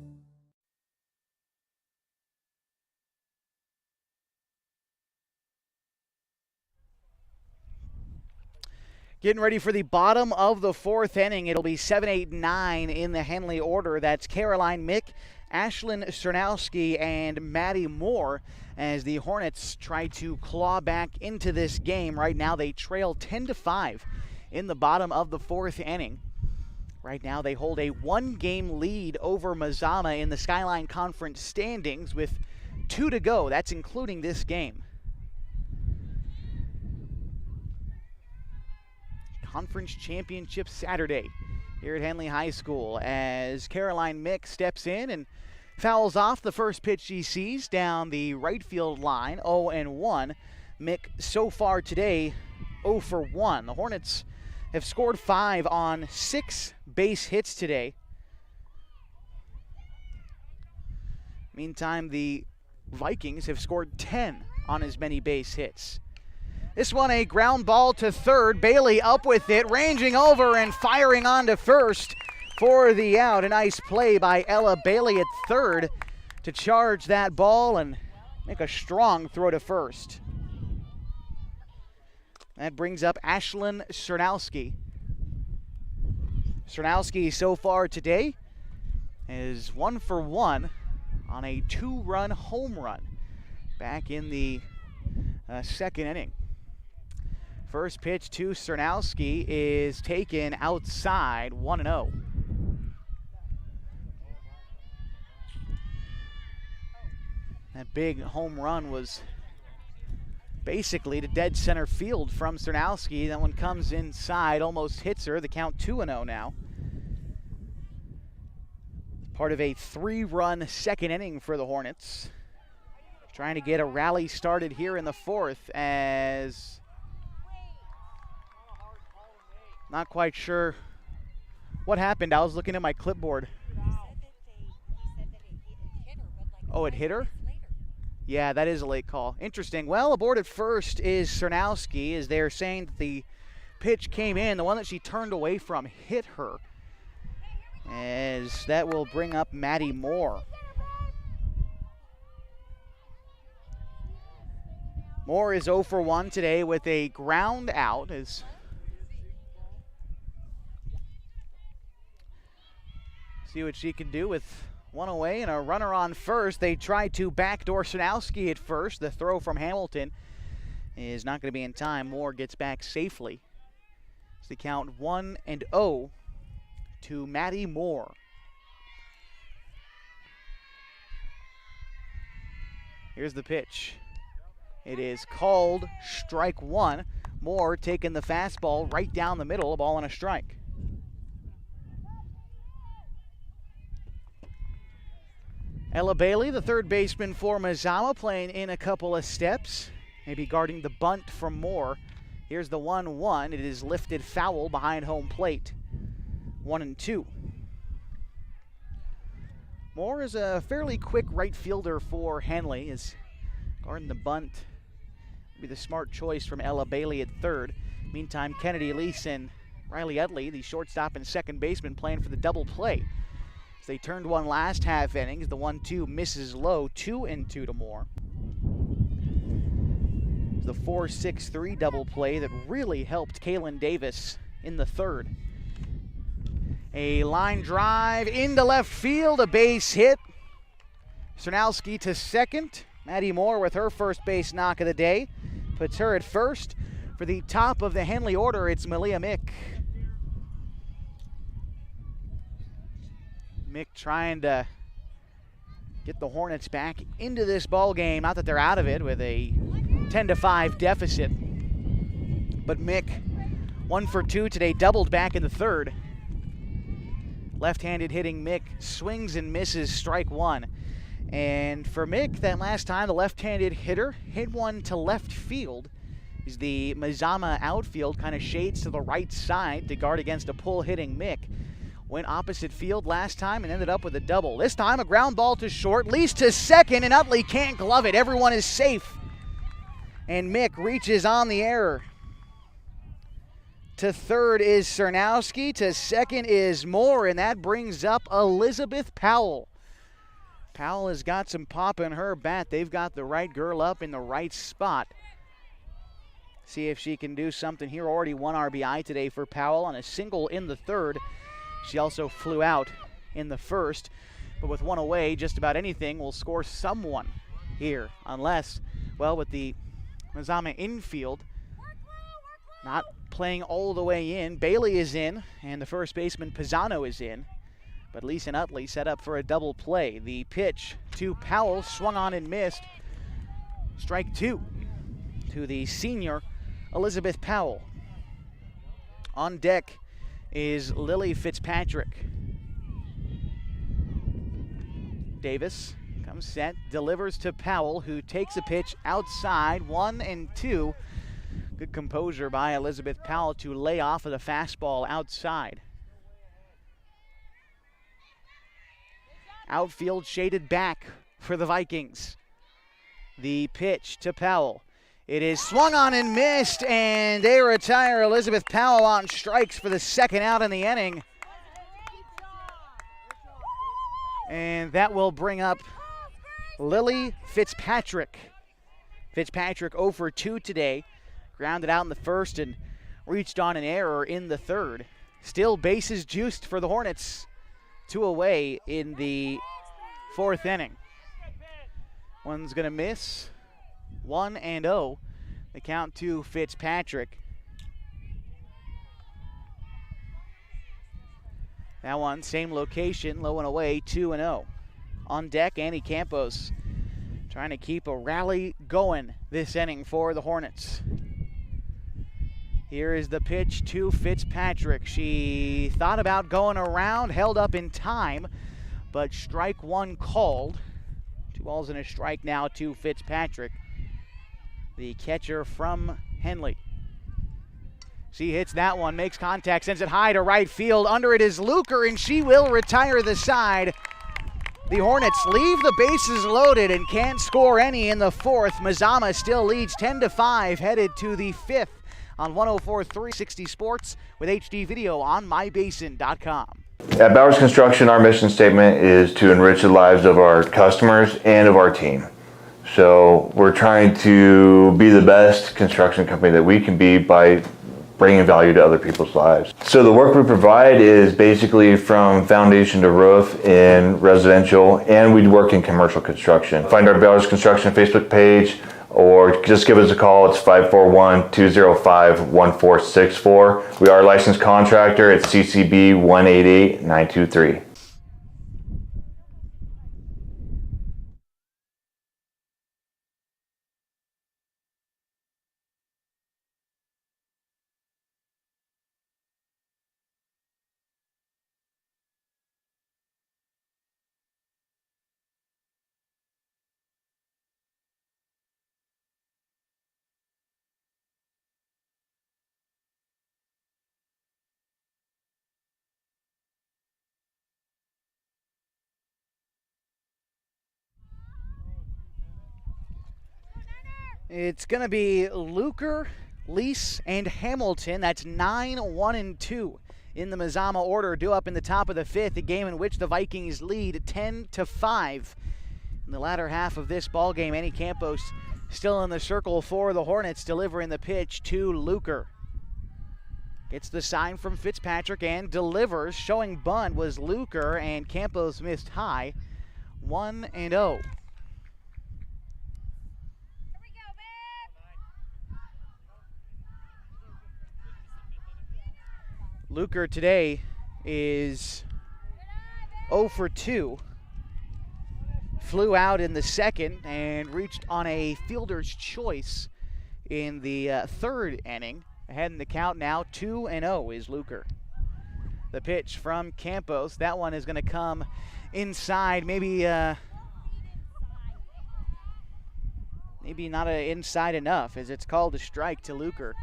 Getting ready for the bottom of the 4th inning. It'll be 7, 8, 9 in the Henley order. That's Caroline Mick, Ashland Cernowski, and Maddie Moore as the Hornets try to claw back into this game. Right now they trail 10-5 in the bottom of the 4th inning. Right now they hold a 1-game lead over Mazama in the Skyline Conference standings with 2 to go. That's including this game. Conference Championship Saturday here at Henley High School as Caroline Mick steps in and fouls off the first pitch she sees down the right field line. 0-1. Mick so far today 0 for 1. The Hornets have scored 5 on 6 base hits today. Meantime, the Vikings have scored 10 on as many base hits. This one a ground ball to third. Bailey up with it, ranging over and firing on to first for the out. A nice play by Ella Bailey at third to charge that ball and make a strong throw to first. That brings up Ashland Cernowski. Cernowski so far today is 1 for 1 on a 2-run home run back in the second inning. First pitch to Cernowski is taken outside, 1-0. That big home run was basically to dead center field from Cernowski. That one comes inside, almost hits her. The count 2-0 now. Part of a 3-run second inning for the Hornets. Trying to get a rally started here in the fourth, as not quite sure what happened. I was looking at my clipboard. Oh, it hit her? Yeah, that is a late call. Interesting. Well, aboard at first is Cernowski, as they're saying that the pitch came in. The one that she turned away from hit her, as that will bring up Maddie Moore. Moore is 0 for 1 today with a ground out. See what she can do with one away and a runner on first. They tried to backdoor Cernowski at first. The throw from Hamilton is not going to be in time. Moore gets back safely. It's the count 1-0 to Maddie Moore. Here's the pitch. It is called strike one. Moore taking the fastball right down the middle, a ball and a strike. Ella Bailey, the third baseman for Mazama, playing in a couple of steps, maybe guarding the bunt from Moore. Here's the 1-1. It is lifted foul behind home plate. 1-2. Moore is a fairly quick right fielder for Henley, is guarding the bunt. Be the smart choice from Ella Bailey at third. Meantime, Kennedy Lease and Riley Utley, the shortstop and second baseman, playing for the double play. As they turned one last half innings, the 1-2 misses low, 2-2 to Moore. The 4-6-3 double play that really helped Kalyn Davis in the third. A line drive into left field, a base hit. Cernowski to second. Maddie Moore with her first base knock of the day puts her at first. For the top of the Henley order, it's Malia Mick. Mick trying to get the Hornets back into this ball game. Not that they're out of it with a 10-5 deficit. But Mick, 1 for 2 today, doubled back in the third. Left-handed hitting Mick swings and misses, strike one. And for Mick, that last time, the left-handed hitter hit one to left field. As the Mazama outfield kind of shades to the right side to guard against a pull-hitting Mick. Went opposite field last time and ended up with a double. This time, a ground ball to short, leads to second, and Utley can't glove it. Everyone is safe. And Mick reaches on the error. To third is Cernowski. To second is Moore, and that brings up Elizabeth Powell. Powell has got some pop in her bat. They've got the right girl up in the right spot. See if she can do something here. Already 1 RBI today for Powell on a single in the third. She also flew out in the first. But with one away, just about anything will score someone here. Unless, well, with the Mazama infield not playing all the way in. Bailey is in, and the first baseman Pisano is in. But Leeson Utley set up for a double play. The pitch to Powell, swung on and missed. Strike two to the senior Elizabeth Powell. On deck is Lily Fitzpatrick. Davis comes set, delivers to Powell, who takes a pitch outside, 1-2. Good composure by Elizabeth Powell to lay off of the fastball outside. Outfield shaded back for the Vikings. The pitch to Powell. It is swung on and missed, and they retire Elizabeth Powell on strikes for the second out in the inning. And that will bring up Lily Fitzpatrick. Fitzpatrick 0 for 2 today. Grounded out in the first and reached on an error in the third. Still bases juiced for the Hornets. 2 away in the fourth inning. One's going to miss. 1-0. The count to Fitzpatrick. That one, same location, low and away, 2-0. On deck, Annie Campos trying to keep a rally going this inning for the Hornets. Here is the pitch to Fitzpatrick. She thought about going around, held up in time, but strike one called. 2 balls and a strike now to Fitzpatrick, the catcher from Henley. She hits that one, makes contact, sends it high to right field. Under it is Luker, and she will retire the side. The Hornets leave the bases loaded and can't score any in the 4th. Mazama still leads 10-5, headed to the 5th on 104.3 60 Sports with HD video on mybasin.com. At Bowers Construction, our mission statement is to enrich the lives of our customers and of our team. So we're trying to be the best construction company that we can be by bringing value to other people's lives. So the work we provide is basically from foundation to roof in residential, and we work in commercial construction. Find our Bowers Construction Facebook page, or just give us a call. It's 541-205-1464. We are a licensed contractor at CCB 188923. It's going to be Luker, Lease, and Hamilton. That's 9, 1, and 2 in the Mazama order, due up in the top of the 5th, a game in which the Vikings lead 10-5. In the latter half of this ball game, Annie Campos still in the circle for the Hornets, delivering the pitch to Luker. Gets the sign from Fitzpatrick and delivers. Showing bunt was Luker, and Campos missed high. 1-0. Luker today is 0 for 2. Flew out in the 2nd and reached on a fielder's choice in the 3rd inning. Ahead in the count now, 2-0 is Luker. The pitch from Campos. That one is going to come inside. Maybe not inside enough, as it's called a strike to Luker.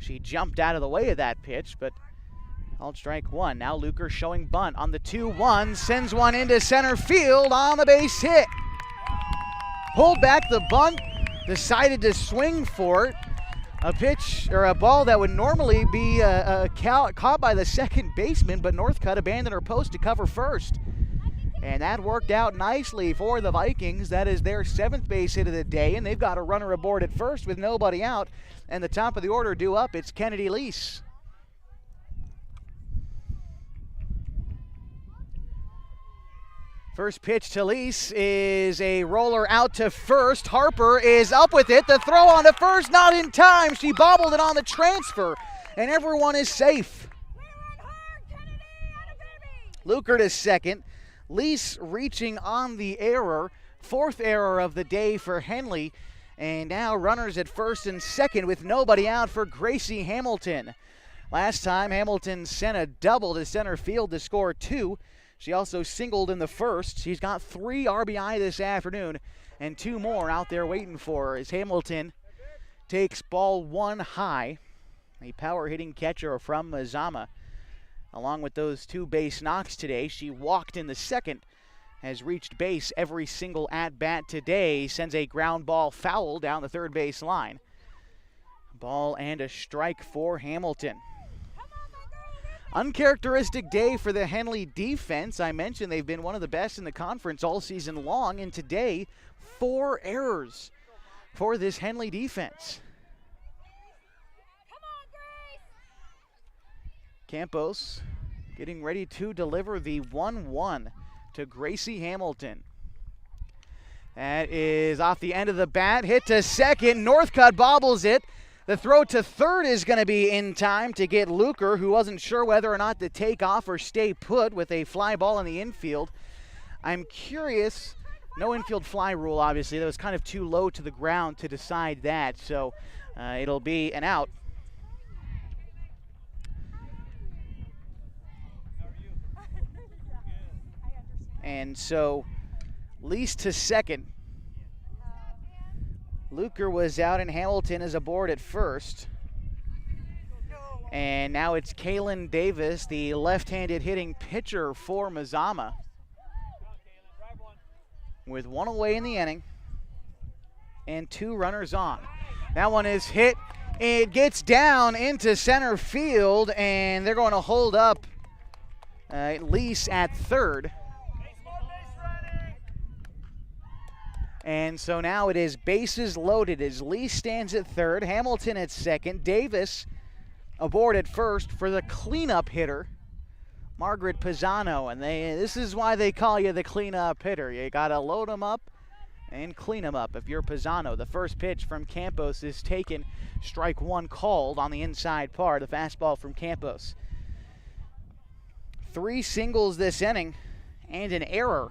She jumped out of the way of that pitch, but called strike one. Now Luker showing bunt on the 2-1, sends one into center field on the base hit. Pulled back the bunt, decided to swing for it. A pitch, or a ball that would normally be caught by the second baseman, but Northcutt abandoned her post to cover first. And that worked out nicely for the Vikings. That is their 7th base hit of the day, and they've got a runner aboard at first with nobody out. And the top of the order due up, it's Kennedy Lease. First pitch to Lease is a roller out to first. Harper is up with it. The throw on to first, not in time. She bobbled it on the transfer, and everyone is safe. Luker to second. Lease reaching on the error. 4th error of the day for Henley. And now runners at first and second with nobody out for Gracie Hamilton. Last time, Hamilton sent a double to center field to score 2. She also singled in the first. She's got 3 RBI this afternoon and 2 more out there waiting for her as Hamilton takes ball 1 high. A power hitting catcher from Mazama. Along with those 2 base knocks today, she walked in the 2nd, has reached base every single at-bat today, sends a ground ball foul down the 3rd base line. Ball and a strike for Hamilton. Uncharacteristic day for the Henley defense. I mentioned they've been one of the best in the conference all season long, and today, 4 errors for this Henley defense. Campos getting ready to deliver the 1-1 to Gracie Hamilton. That is off the end of the bat, hit to second. Northcutt bobbles it. The throw to third is going to be in time to get Luker, who wasn't sure whether or not to take off or stay put with a fly ball in the infield. I'm curious, no infield fly rule obviously, that was kind of too low to the ground to decide that, so it'll be an out. And so least to second. Luker was out and Hamilton is aboard at first. And now it's Kalyn Davis, the left-handed hitting pitcher for Mazama, with one away in the inning and 2 runners on. That one is hit. It gets down into center field, and they're going to hold up Lease at third. And so now it is bases loaded as Lee stands at third, Hamilton at second, Davis aboard at first for the cleanup hitter, Margaret Pisano. And this is why they call you the cleanup hitter. You got to load them up and clean them up if you're Pisano. The first pitch from Campos is taken, strike 1 called on the inside part, the fastball from Campos. 3 singles this inning and an error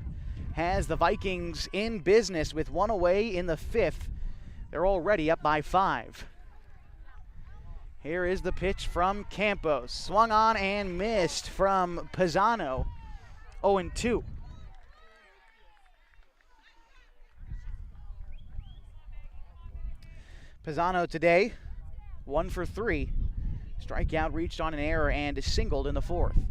has the Vikings in business with 1 away in the 5th. They're already up by 5. Here is the pitch from Campos. Swung on and missed from Pisano. 0-2. Pisano today, 1 for 3. Strikeout reached on an error and singled in the 4th.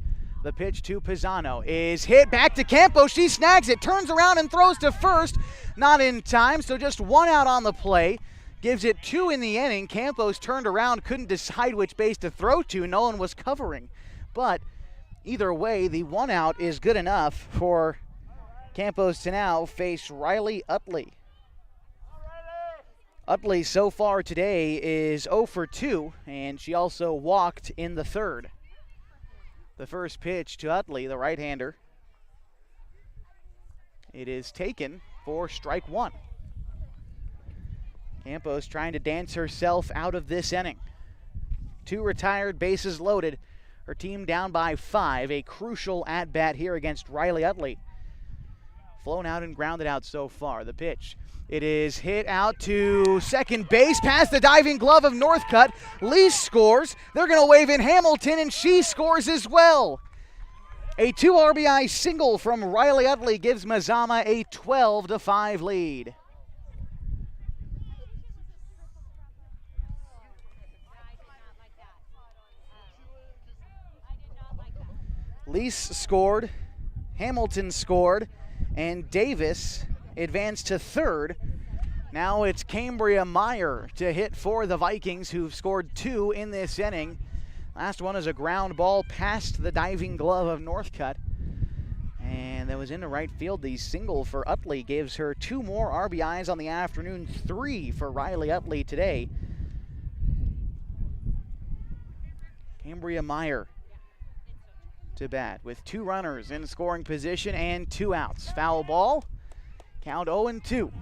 The pitch to Pisano is hit back to Campos. She snags it, turns around and throws to first. Not in time, so just 1 out on the play. Gives it 2 in the inning. Campos turned around, couldn't decide which base to throw to. No one was covering. But either way, the 1 out is good enough for Campos to now face Riley Utley. Utley so far today is 0 for 2, and she also walked in the 3rd. The first pitch to Utley, the right-hander. It is taken for strike 1. Campos trying to dance herself out of this inning. 2 retired, bases loaded. Her team down by 5. A crucial at-bat here against Riley Utley. Flown out and grounded out so far. The pitch. It is hit out to second base, past the diving glove of Northcutt. Lee scores. They're going to wave in Hamilton, and she scores as well. A 2 RBI single from Riley Utley gives Mazama a 12-5 lead. Lease scored, Hamilton scored, and Davis advanced to 3rd. Now it's Cambria Meyer to hit for the Vikings, who've scored 2 in this inning. Last one is a ground ball past the diving glove of Northcutt. And that was into right field. The single for Utley gives her 2 more RBIs on the afternoon, 3 for Riley Utley today. Cambria Meyer to bat with 2 runners in scoring position and 2 outs. Foul ball. Count 0-2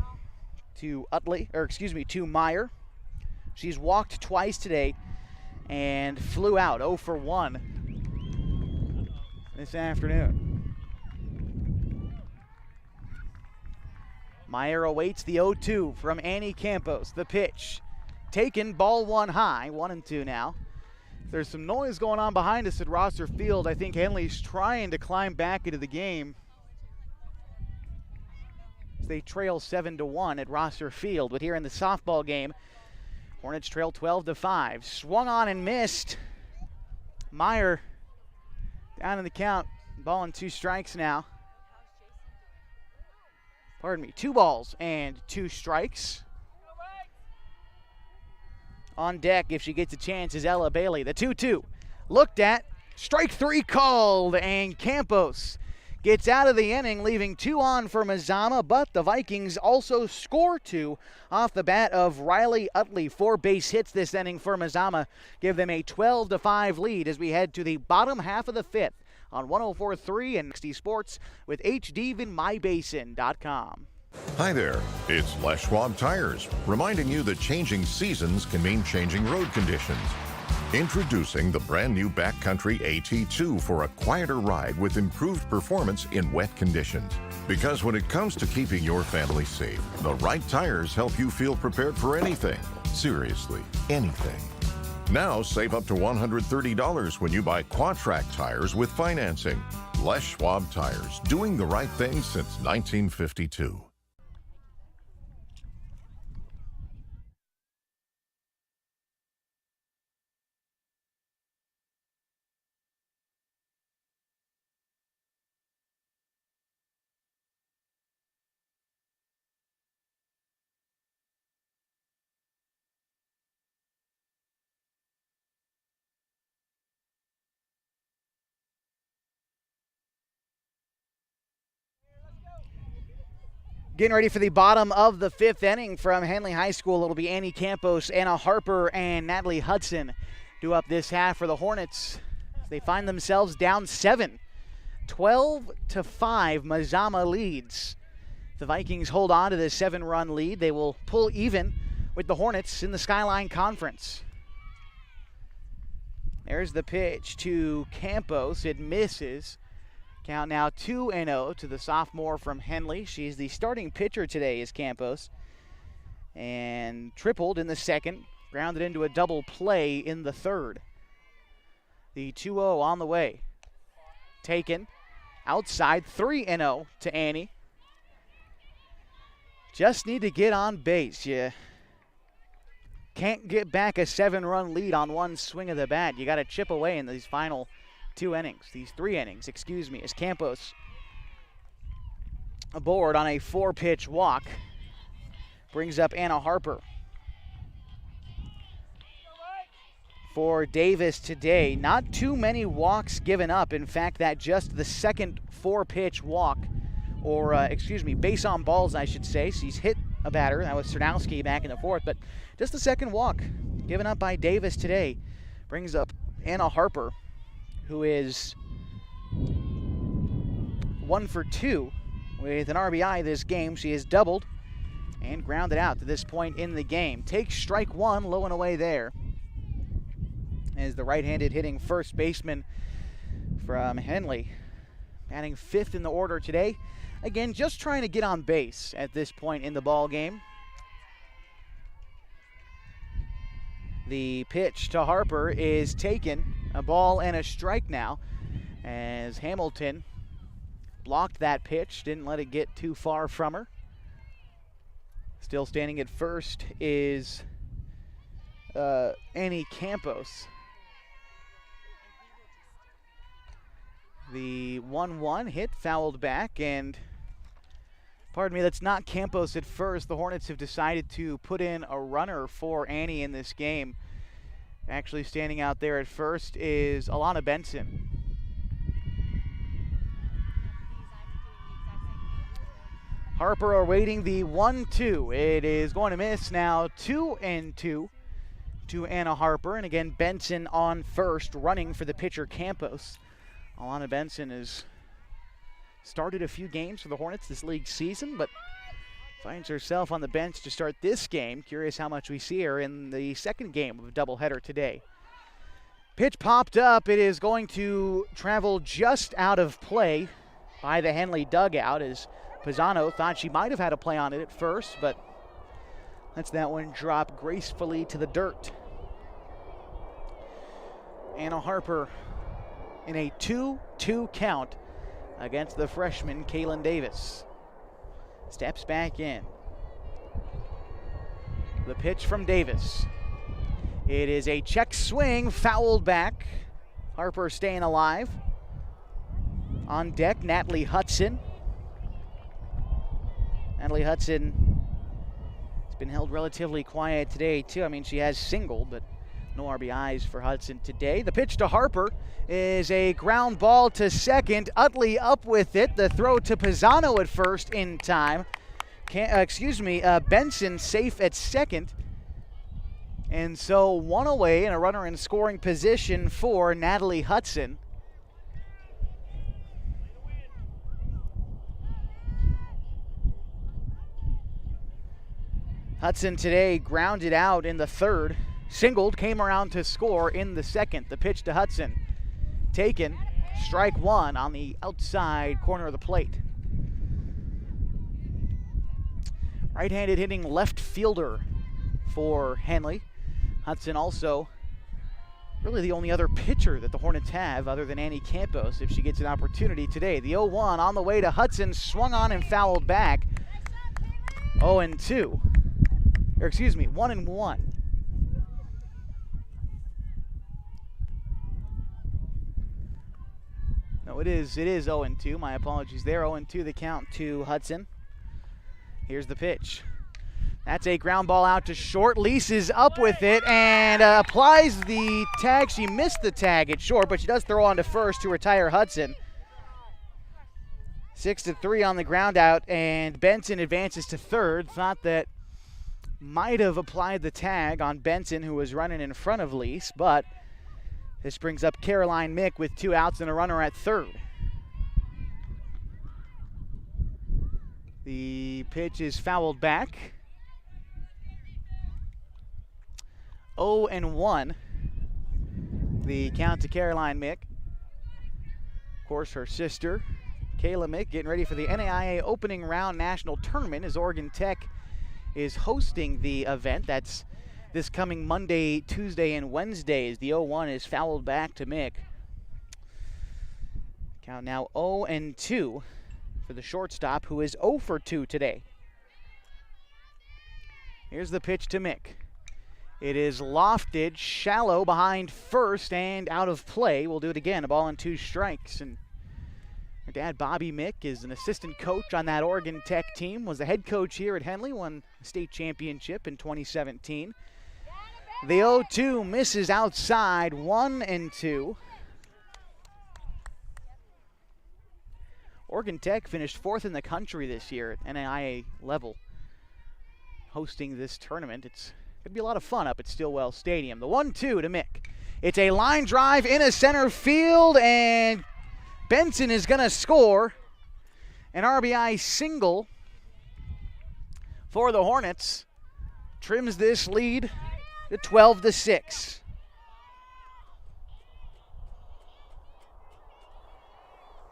to Utley, to Meyer. She's walked twice today and flew out 0 for 1 this afternoon. Meyer awaits the 0-2 from Annie Campos. The pitch taken, ball 1 high, 1-2 now. There's some noise going on behind us at Rosser Field. I think Henley's trying to climb back into the game. They trail 7-1 at Rosser Field, but here in the softball game, Hornets trail 12-5. Swung on and missed. Meyer down in the count, ball and 2 strikes now. Pardon me, 2 balls and 2 strikes. On deck, if she gets a chance, is Ella Bailey. The 2-2 looked at, strike 3 called, and Campos gets out of the inning, leaving 2 on for Mazama, but the Vikings also score 2 off the bat of Riley Utley. 4 base hits this inning for Mazama give them a 12-5 lead as we head to the bottom half of the 5th on 104.3 and 60 Sports with HDVinMyBasin.com. Hi there, it's Les Schwab Tires, reminding you that changing seasons can mean changing road conditions. Introducing the brand new Backcountry AT2 for a quieter ride with improved performance in wet conditions. Because when it comes to keeping your family safe, the right tires help you feel prepared for anything. Seriously, anything. Now save up to $130 when you buy Quatrac tires with financing. Les Schwab Tires, doing the right thing since 1952. Getting ready for the bottom of the 5th inning from Henley High School. It'll be Annie Campos, Anna Harper, and Natalie Hudson due up this half for the Hornets. They find themselves down 7. 12-5, Mazama leads. The Vikings hold on to this 7-run lead. They will pull even with the Hornets in the Skyline Conference. There's the pitch to Campos. It misses. Count now 2-0 to the sophomore from Henley. She's the starting pitcher today, is Campos. And tripled in the second, grounded into a double play in the third. The 2-0 on the way. Taken outside, 3-0 to Annie. Just need to get on base. You can't get back a 7-run lead on one swing of the bat. You got to chip away in these final 3 innings, as Campos aboard on a 4-pitch walk. Brings up Anna Harper. For Davis today, not too many walks given up. In fact, that just the second 4-pitch walk, or base on balls, I should say. She's hit a batter. That was Cernowski back in the 4th, but just the second walk given up by Davis today brings up Anna Harper, who is 1 for 2 with an RBI this game. She has doubled and grounded out to this point in the game. Takes strike 1, low and away there, as the right-handed hitting first baseman from Henley, batting 5th in the order today. Again, just trying to get on base at this point in the ball game. The pitch to Harper is taken. A ball and a strike now, as Hamilton blocked that pitch, didn't let it get too far from her. Still standing at first is Annie Campos. The 1-1 hit fouled back, and pardon me, that's not Campos at first. The Hornets have decided to put in a runner for Annie in this game. Actually standing out there at first is Alana Benson. Harper awaiting the 1-2. It is going to miss now. 2-2 to Anna Harper. And again, Benson on first, running for the pitcher Campos. Alana Benson has started a few games for the Hornets this league season, but finds herself on the bench to start this game. Curious how much we see her in the second game of a doubleheader today. Pitch popped up. It is going to travel just out of play by the Henley dugout, as Pisano thought she might have had a play on it at first, but lets that one drop gracefully to the dirt. Anna Harper in a 2-2 count against the freshman Kalyn Davis. Steps back in. The pitch from Davis. It is a check swing, fouled back. Harper staying alive. On deck, Natalie Hudson. Natalie Hudson has been held relatively quiet today, too. I mean, she has singled, but no RBIs for Hudson today. The pitch to Harper is a ground ball to second. Utley up with it. The throw to Pisano at first in time. Benson safe at second. And so one away and a runner in scoring position for Natalie Hudson. Hudson today grounded out in the third. Singled, came around to score in the second. The pitch to Hudson. Taken. Strike 1 on the outside corner of the plate. Right-handed hitting left fielder for Henley. Hudson also really the only other pitcher that the Hornets have other than Annie Campos if she gets an opportunity today. The 0-1 on the way to Hudson, swung on and fouled back. 0-2. Or excuse me, 1-1. No, it is 0-2. My apologies there. 0-2 the count to Hudson. Here's the pitch. That's a ground ball out to short. Lease is up with it and applies the tag. She missed the tag at short, but she does throw on to first to retire Hudson. 6-3 on the ground out, and Benson advances to third. Thought that might have applied the tag on Benson, who was running in front of Lease, but this brings up Caroline Mick with 2 outs and a runner at third. The pitch is fouled back. 0-1. The count to Caroline Mick. Of course, her sister, Kayla Mick, getting ready for the NAIA opening round national tournament as Oregon Tech is hosting the event. That's this coming Monday, Tuesday, and Wednesday as the 0-1 is fouled back to Mick. Count now 0-2 for the shortstop, who is 0 for 2 today. Here's the pitch to Mick. It is lofted, shallow behind first and out of play. We'll do it again, a ball and 2 strikes. And her dad, Bobby Mick, is an assistant coach on that Oregon Tech team, was the head coach here at Henley, won a state championship in 2017. The 0-2 misses outside, 1-2. Oregon Tech finished 4th in the country this year at NAIA level, hosting this tournament. It's going to be a lot of fun up at Stillwell Stadium. The 1-2 to Mick. It's a line drive into center field, and Benson is going to score an RBI single for the Hornets. Trims this lead to 12-6.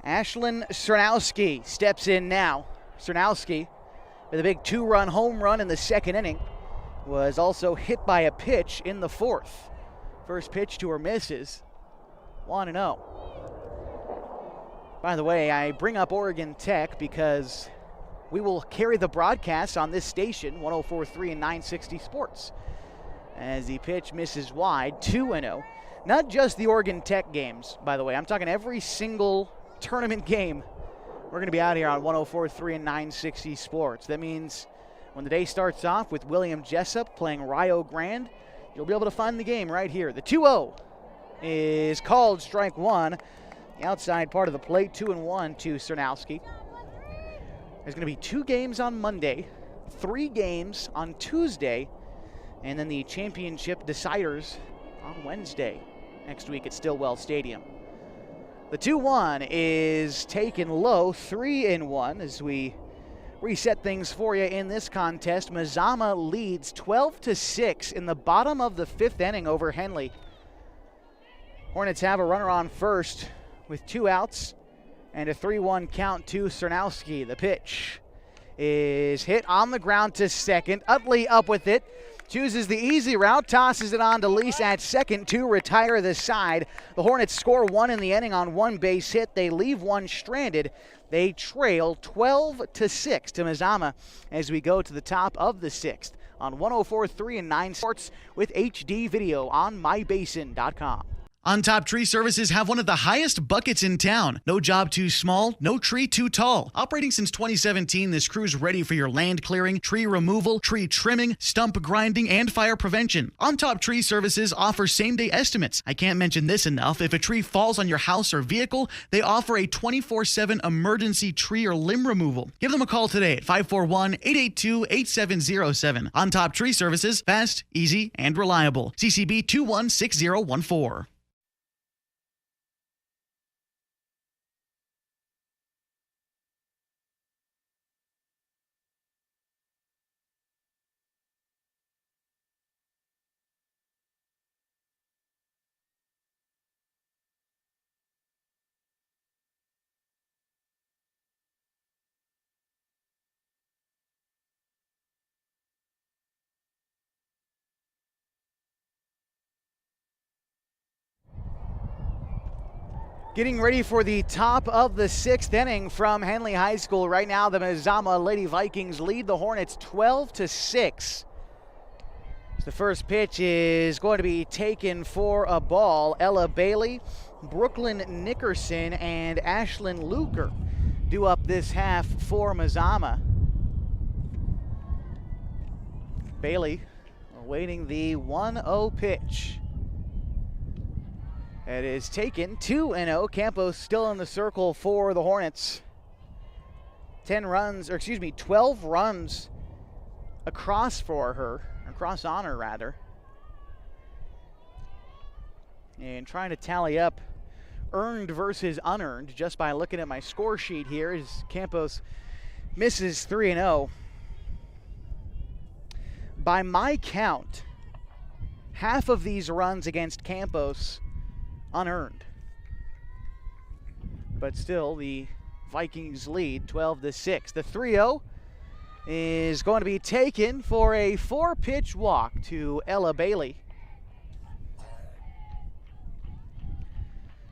Ashland Cernowski steps in now. Cernowski with a big 2-run home run in the second inning. Was also hit by a pitch in the 4th. First pitch to her misses. 1-0. By the way, I bring up Oregon Tech because we will carry the broadcast on this station, 104.3 and 960 Sports. As the pitch misses wide, 2-0. Not just the Oregon Tech games, by the way. I'm talking every single tournament game. We're going to be out here on 104.3 and 960 Sports. That means when the day starts off with William Jessup playing Rio Grande, you'll be able to find the game right here. The 2-0 is called strike 1. The outside part of the plate, 2-1 to Cernowski. There's going to be 2 games on Monday, 3 games on Tuesday, and then the championship deciders on Wednesday next week at Stillwell Stadium. The 2-1 is taken low, 3-1 as we reset things for you in this contest. Mazama leads 12-6 in the bottom of the 5th inning over Henley. Hornets have a runner on first with 2 outs and a 3-1 count to Cernowski. The pitch is hit on the ground to second. Utley up with it. Chooses the easy route, tosses it on to Lease at second to retire the side. The Hornets score 1 in the inning on 1 base hit. They leave 1 stranded. They trail 12-6 to Mazama as we go to the top of the 6th on 104.3 and 9 Sports with HD video on mybasin.com. On Top Tree Services have one of the highest buckets in town. No job too small, no tree too tall. Operating since 2017, this crew's ready for your land clearing, tree removal, tree trimming, stump grinding, and fire prevention. On Top Tree Services offers same-day estimates. I can't mention this enough. If a tree falls on your house or vehicle, they offer a 24/7 emergency tree or limb removal. Give them a call today at 541-882-8707. On Top Tree Services, fast, easy, and reliable. CCB 216014. Getting ready for the top of the 6th inning from Henley High School. Right now, the Mazama Lady Vikings lead the Hornets 12-6. The first pitch is going to be taken for a ball. Ella Bailey, Brooklyn Nickerson, and Ashland Luker do up this half for Mazama. Bailey awaiting the 1-0 pitch. It is taken 2-0. Campos still in the circle for the Hornets. 12 runs across on her rather. And trying to tally up earned versus unearned just by looking at my score sheet here as Campos misses 3-0. By my count, half of these runs against Campos unearned. But still, the Vikings lead 12-6. The 3-0 is going to be taken for a 4-pitch walk to Ella Bailey.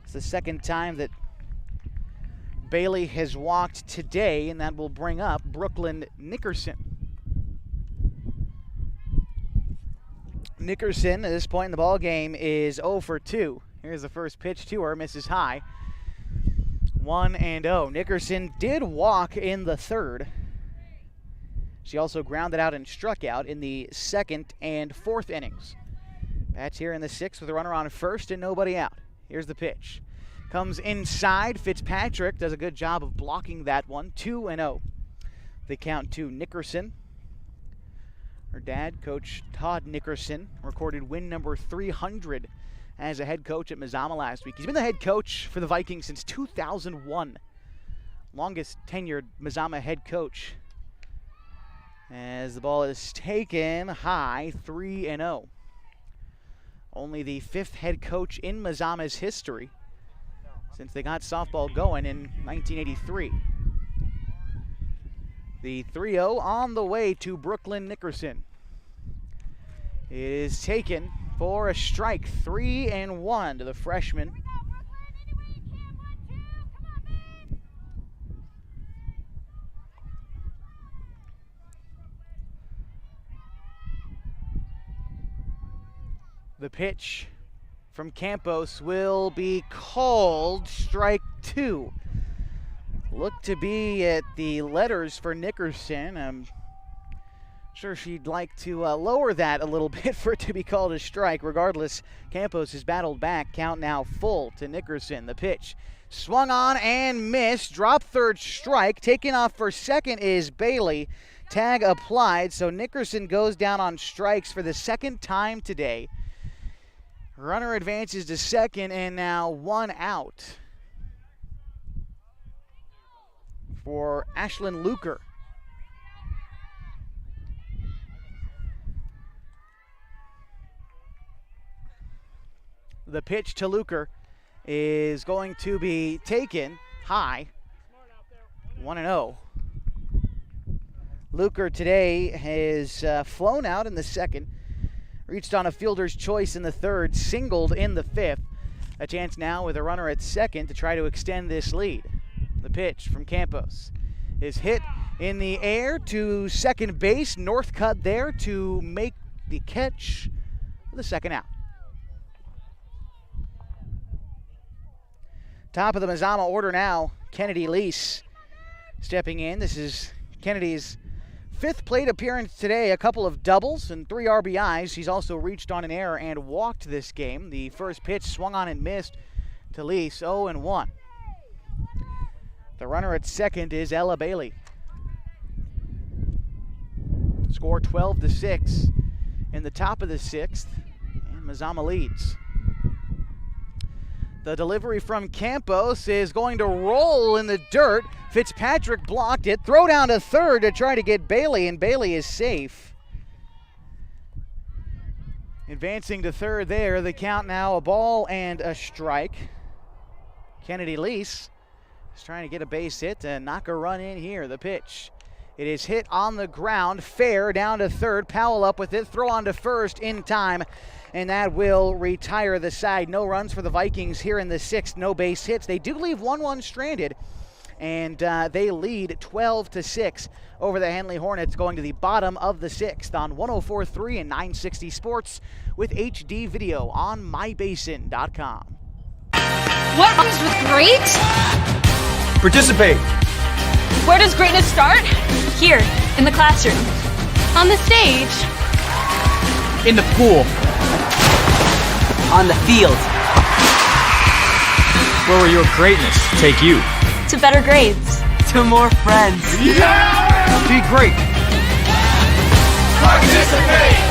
It's the second time that Bailey has walked today, and that will bring up Brooklyn Nickerson. Nickerson, at this point in the ball game, is 0 for 2. Here's the first pitch to her, misses high. 1-0. Nickerson did walk in the third. She also grounded out and struck out in the 2nd and 4th innings. Bats here in the 6th with a runner on first and nobody out. Here's the pitch. Comes inside. Fitzpatrick does a good job of blocking that one. 2-0. The count to Nickerson. Her dad, Coach Todd Nickerson, recorded win number 300 as a head coach at Mazama last week. He's been the head coach for the Vikings since 2001. Longest tenured Mazama head coach. As the ball is taken high, 3-0. Only the 5th head coach in Mazama's history since they got softball going in 1983. The 3-0 on the way to Brooklyn Nickerson. It is taken for a strike, 3-1 to the freshman. The pitch from Campos will be called strike 2. Look to be at the letters for Nickerson. I'm sure she'd like to lower that a little bit for it to be called a strike. Regardless, Campos has battled back. Count now full to Nickerson. The pitch swung on and missed. Drop third, strike. Taken off for second is Bailey. Tag applied, so Nickerson goes down on strikes for the 2nd time today. Runner advances to second, and now 1 out for Ashland Luker. The pitch to Luker is going to be taken high, 1-0. Luker today has flown out in the 2nd. Reached on a fielder's choice in the 3rd, singled in the 5th. A chance now with a runner at second to try to extend this lead. The pitch from Campos is hit in the air to second base. Northcutt there to make the catch for the 2nd out. Top of the Mazama order now, Kennedy Lease stepping in. This is Kennedy's 5th plate appearance today, a couple of doubles and 3 RBIs. He's also reached on an error and walked this game. The first pitch swung on and missed to Lease, 0-1. The runner at second is Ella Bailey. Score 12-6 in the top of the 6th, and Mazama leads. The delivery from Campos is going to roll in the dirt. Fitzpatrick blocked it. Throw down to third to try to get Bailey, and Bailey is safe. Advancing to third there. The count now a ball and a strike. Kennedy Lease is trying to get a base hit to knock a run in here. The pitch It is hit on the ground, fair down to third. Powell up with it, throw on to first in time, and that will retire the side. No runs for the Vikings here in the 6th, no base hits. They do leave 1-1 stranded, and they lead 12-6 over the Henley Hornets, going to the bottom of the 6th on 104.3 and 960 Sports with HD video on mybasin.com. What comes with great? Participate. Where does greatness start? Here, in the classroom. On the stage. In the pool. On the field. Where will your greatness take you? To better grades. To more friends. Yeah! Be great. Participate!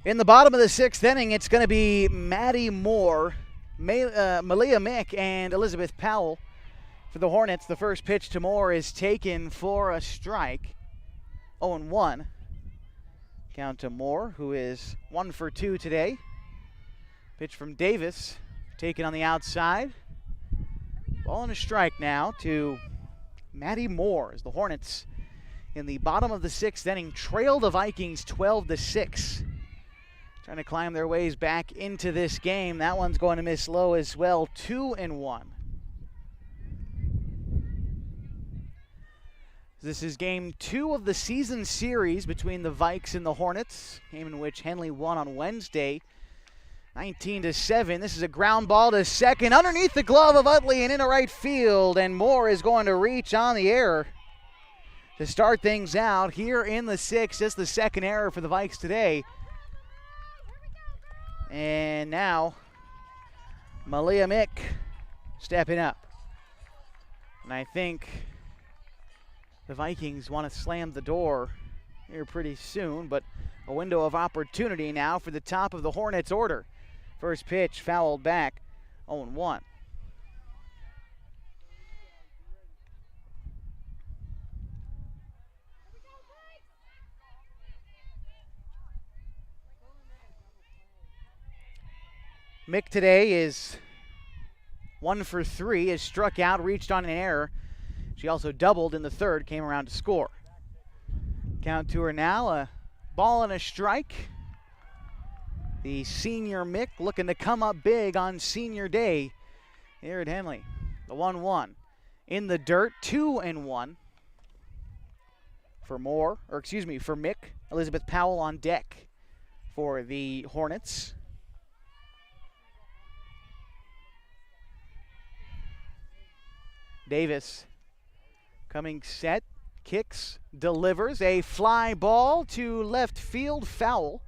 In the bottom of the 6th inning, it's going to be Maddie Moore, Malia Mick, and Elizabeth Powell for the Hornets. The first pitch to Moore is taken for a strike. 0-1. Count to Moore, who is 1 for 2 today. Pitch from Davis, taken on the outside. Ball and a strike now to Maddie Moore as the Hornets in the bottom of the 6th inning trail the Vikings 12-6. Trying to climb their ways back into this game. That one's going to miss low as well. 2-1. This is game 2 of the season series between the Vikes and the Hornets. Game in which Henley won on Wednesday, 19-7. This is a ground ball to second underneath the glove of Utley and into right field. And Moore is going to reach on the error to start things out here in the 6th. Just the second error for the Vikes today. And now, Malia Mick stepping up. And I think the Vikings want to slam the door here pretty soon, but a window of opportunity now for the top of the Hornets order. First pitch fouled back, 0-1. Mick today is 1 for 3, is struck out, reached on an error. She also doubled in the 3rd, came around to score. Count to her now, a ball and a strike. The senior Mick looking to come up big on senior day here at Henley. The 1-1 in the dirt, 2-1 for for Mick. Elizabeth Powell on deck for the Hornets. Davis coming set, kicks, delivers a fly ball to left field, foul.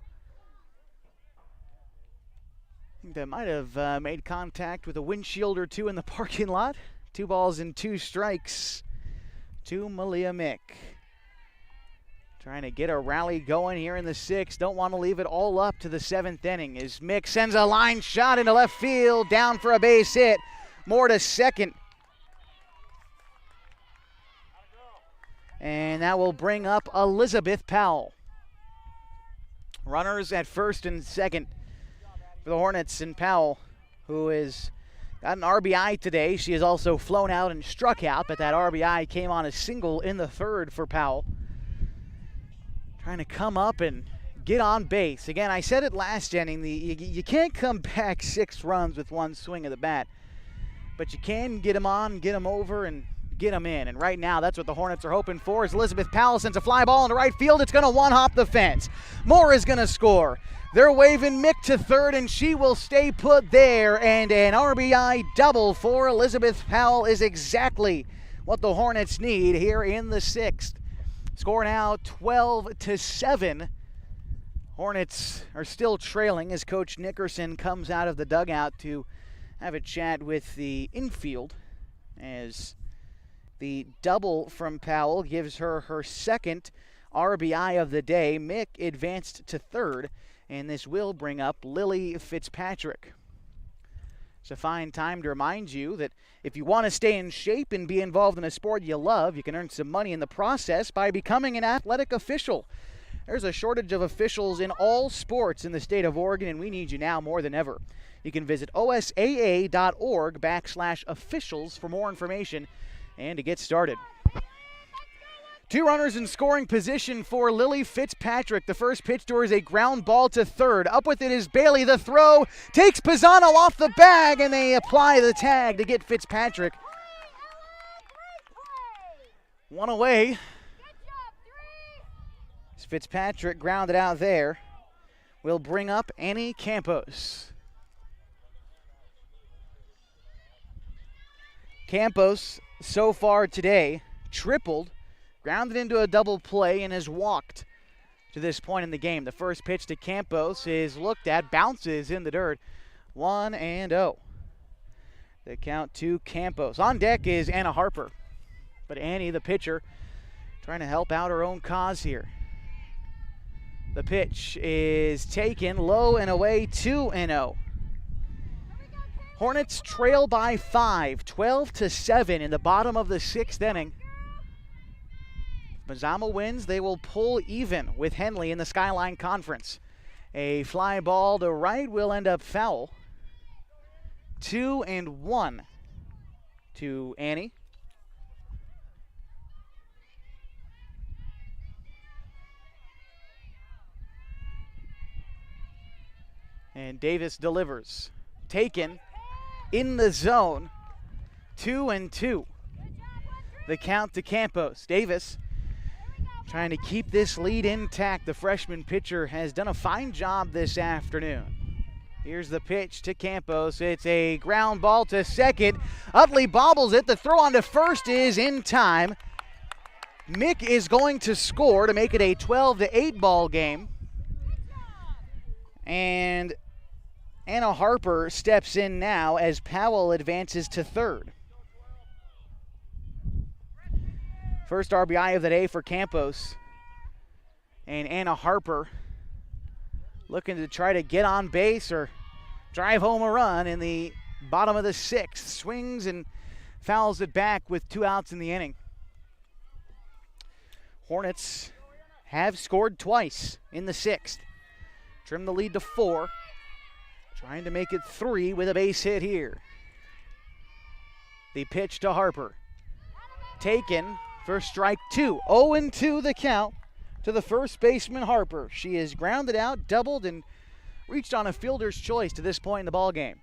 I think that might have made contact with a windshield or two in the parking lot. 2 balls and 2 strikes to Malia Mick. Trying to get a rally going here in the 6th. Don't want to leave it all up to the 7th inning as Mick sends a line shot into left field, down for a base hit. More to second. And that will bring up Elizabeth Powell. Runners at first and second for the Hornets, and Powell, who has got an RBI today. She has also flown out and struck out, but that RBI came on a single in the 3rd for Powell. Trying to come up and get on base. Again, I said it last inning, you can't come back 6 runs with 1 swing of the bat, but you can get them on, get them over, and get them in. And right now, that's what the Hornets are hoping for, as Elizabeth Powell sends a fly ball into right field. It's going to one-hop the fence. Moore is going to score. They're waving Mick to 3rd, and she will stay put there. And an RBI double for Elizabeth Powell is exactly what the Hornets need here in the 6th. Score now 12-7. Hornets are still trailing as Coach Nickerson comes out of the dugout to have a chat with the infield, as the double from Powell gives her her second RBI of the day. Mick advanced to third, and this will bring up Lily Fitzpatrick. It's a fine time to remind you that if you want to stay in shape and be involved in a sport you love, you can earn some money in the process by becoming an athletic official. There's a shortage of officials in all sports in the state of Oregon, and we need you now more than ever. You can visit osaa.org/officials for more information and to get started. 2 runners in scoring position for Lily Fitzpatrick. The first pitch to her is a ground ball to third. Up with it is Bailey. The throw takes Pisano off the bag, and they apply the tag to get Fitzpatrick. 1 away. As Fitzpatrick grounded out there, will bring up Annie Campos. Campos, so far today, tripled, grounded into a double play, and has walked to this point in the game. The first pitch to Campos is looked at, bounces in the dirt. 1-0. The count to Campos. On deck is Anna Harper, but Annie, the pitcher, trying to help out her own cause here. The pitch is taken low and away, 2-0. Hornets trail by 5, 12-7 in the bottom of the 6th inning. Mazama wins, they will pull even with Henley in the Skyline Conference. A fly ball to right will end up foul. 2-1 to Annie. And Davis delivers. Taken in the zone. 2-2. The count to Campos. Davis trying to keep this lead intact. The freshman pitcher has done a fine job this afternoon. Here's the pitch to Campos. It's a ground ball to second. Utley bobbles it. The throw on to first is in time. Mick is going to score to make it a 12-8 ball game. And Anna Harper steps in now as Powell advances to third. First RBI of the day for Campos. And Anna Harper looking to try to get on base or drive home a run in the bottom of the 6th. Swings and fouls it back with 2 outs in the inning. Hornets have scored twice in the 6th. Trim the lead to 4. Trying to make it 3 with a base hit here. The pitch to Harper. Taken for strike 2. 0-2 the count to the first baseman Harper. She is grounded out, doubled, and reached on a fielder's choice to this point in the ball game.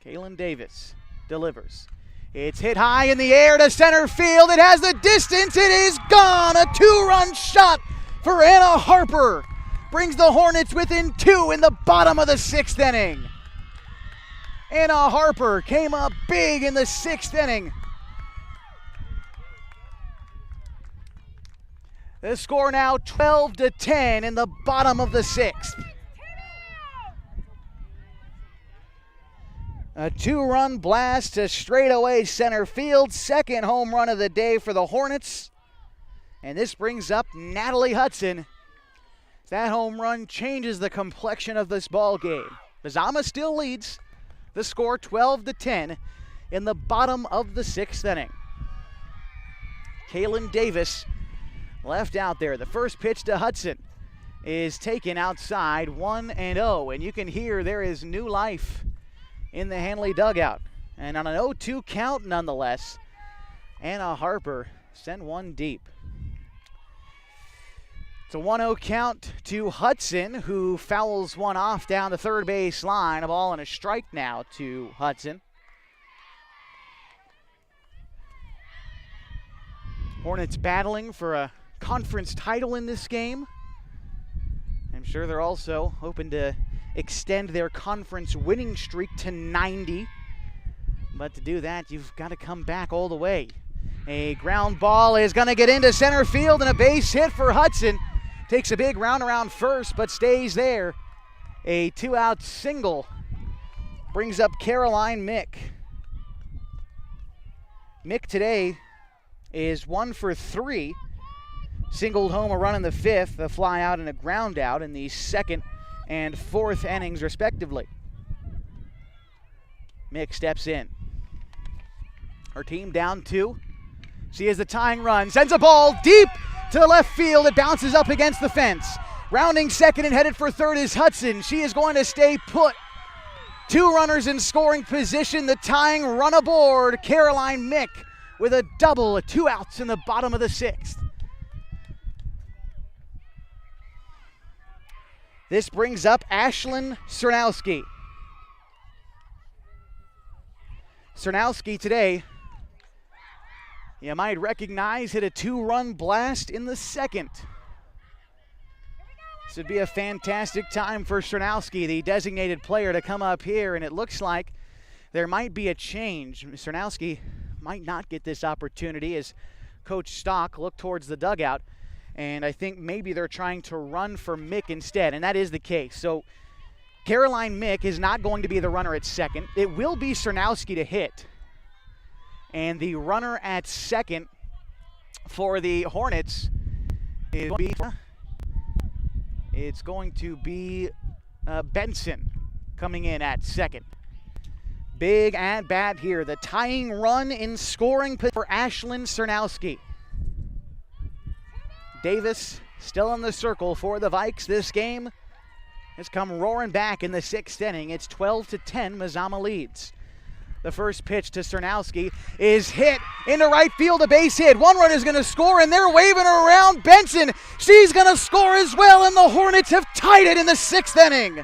Kalyn Davis delivers. It's hit high in the air to center field. It has the distance. It is gone. A 2-run shot for Anna Harper brings the Hornets within 2 in the bottom of the 6th inning. Anna Harper came up big in the 6th inning. The score now 12-10 in the bottom of the 6th. A 2-run blast to straightaway center field. Second home run of the day for the Hornets. And this brings up Natalie Hudson. That home run changes the complexion of this ball game. Mazama still leads. The score 12-10 in the bottom of the 6th inning. Kalyn Davis left out there. The first pitch to Hudson is taken outside, 1-0. And you can hear there is new life in the Henley dugout. And on an 0-2 count nonetheless, Anna Harper sent one deep. It's a 1-0 count to Hudson, who fouls one off down the third base line. A ball and a strike now to Hudson. Hornets battling for a conference title in this game. I'm sure they're also hoping to extend their conference winning streak to 90 But to do that, you've got to come back all the way. A ground ball is going to get into center field, and a base hit for Hudson. Takes a big round around first, but stays there. A 2-out single brings up Caroline Mick. Mick today is 1 for 3. Singled home a run in the 5th, a fly out and a ground out in the 2nd and 4th innings, respectively. Mick steps in. Her team down 2. She is the tying run, sends a ball deep to the left field. It bounces up against the fence. Rounding second and headed for third is Hudson. She is going to stay put. 2 runners in scoring position. The tying run aboard. Caroline Mick with a double, 2 outs in the bottom of the 6th. This brings up Ashland Cernowski. Cernowski today, you might recognize, hit a 2-run blast in the 2nd. This would be a fantastic time for Cernowski, the designated player, to come up here, and it looks like there might be a change. Cernowski might not get this opportunity as Coach Stock looked towards the dugout, and I think maybe they're trying to run for Mick instead, and that is the case. So Caroline Mick is not going to be the runner at second. It will be Cernowski to hit. And the runner at second for the Hornets is going to be Benson coming in at second. Big at bat here. The tying run in scoring for Ashland Cernowski. Davis still in the circle for the Vikes. This game has come roaring back in the 6th inning. It's 12-10. Mazama leads. The first pitch to Cernowski is hit into right field, a base hit. 1 run is going to score, and they're waving her around. Benson, she's going to score as well, and the Hornets have tied it in the 6th inning.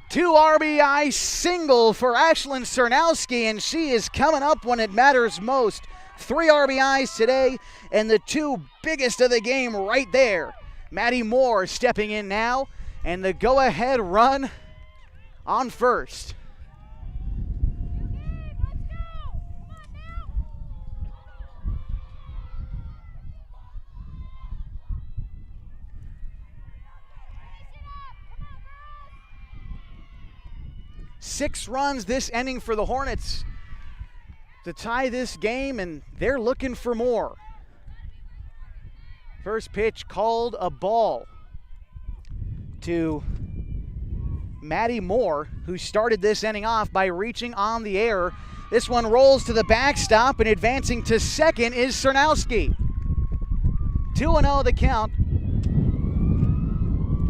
2 RBI single for Ashland Cernowski, and she is coming up when it matters most. 3 RBIs today, and the 2 biggest of the game right there. Maddie Moore stepping in now, and the go-ahead run on first. Six runs this inning for the Hornets to tie this game, and they're looking for more. First pitch called a ball to Maddie Moore, who started this inning off by reaching on the air. This one rolls to the backstop, and advancing to second is Cernowski. 2-0 the count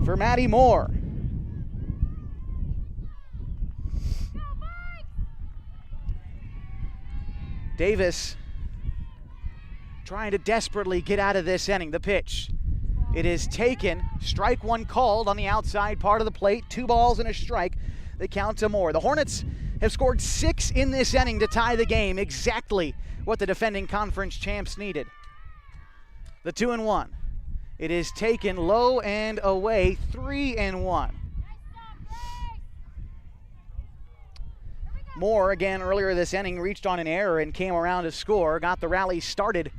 for Maddie Moore. Davis trying to desperately get out of this inning. The pitch. It is taken. Strike 1 called on the outside part of the plate. 2 balls and a strike. The count to Moore. The Hornets have scored 6 in this inning to tie the game. Exactly what the defending conference champs needed. The 2-1. It is taken low and away. 3-1. Moore, again, earlier this inning, reached on an error and came around to score. Got the rally started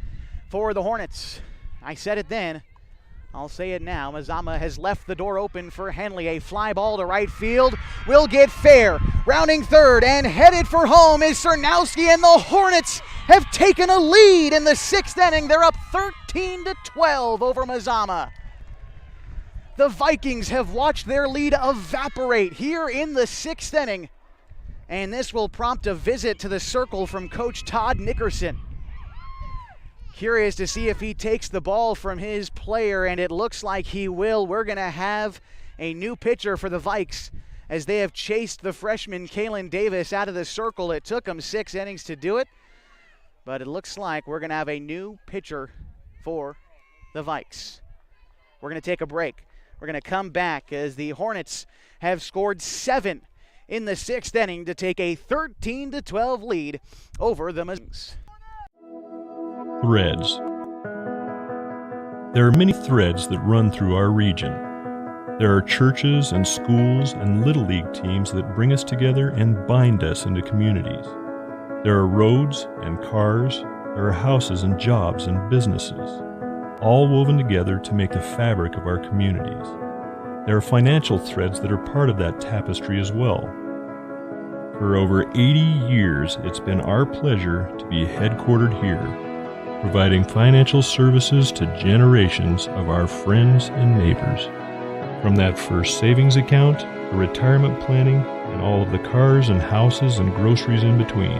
for the Hornets. I said it then. I'll say it now. Mazama has left the door open for Henley. A fly ball to right field will get fair. Rounding third and headed for home is Cernowski, and the Hornets have taken a lead in the 6th inning. They're up 13-12 over Mazama. The Vikings have watched their lead evaporate here in the 6th inning. And this will prompt a visit to the circle from Coach Todd Nickerson. Curious to see if he takes the ball from his player, and it looks like he will. We're going to have a new pitcher for the Vikes as they have chased the freshman Kalyn Davis out of the circle. It took them 6 innings to do it, but it looks like we're going to have a new pitcher for the Vikes. We're going to take a break. We're going to come back as the Hornets have scored 7 in the 6th inning to take a 13-12 lead over the Mustangs. Threads. There are many threads that run through our region. There are churches and schools and Little League teams that bring us together and bind us into communities. There are roads and cars, there are houses and jobs and businesses, all woven together to make the fabric of our communities. There are financial threads that are part of that tapestry as well. For over 80 years, it's been our pleasure to be headquartered here, providing financial services to generations of our friends and neighbors. From that first savings account, the retirement planning, and all of the cars and houses and groceries in between,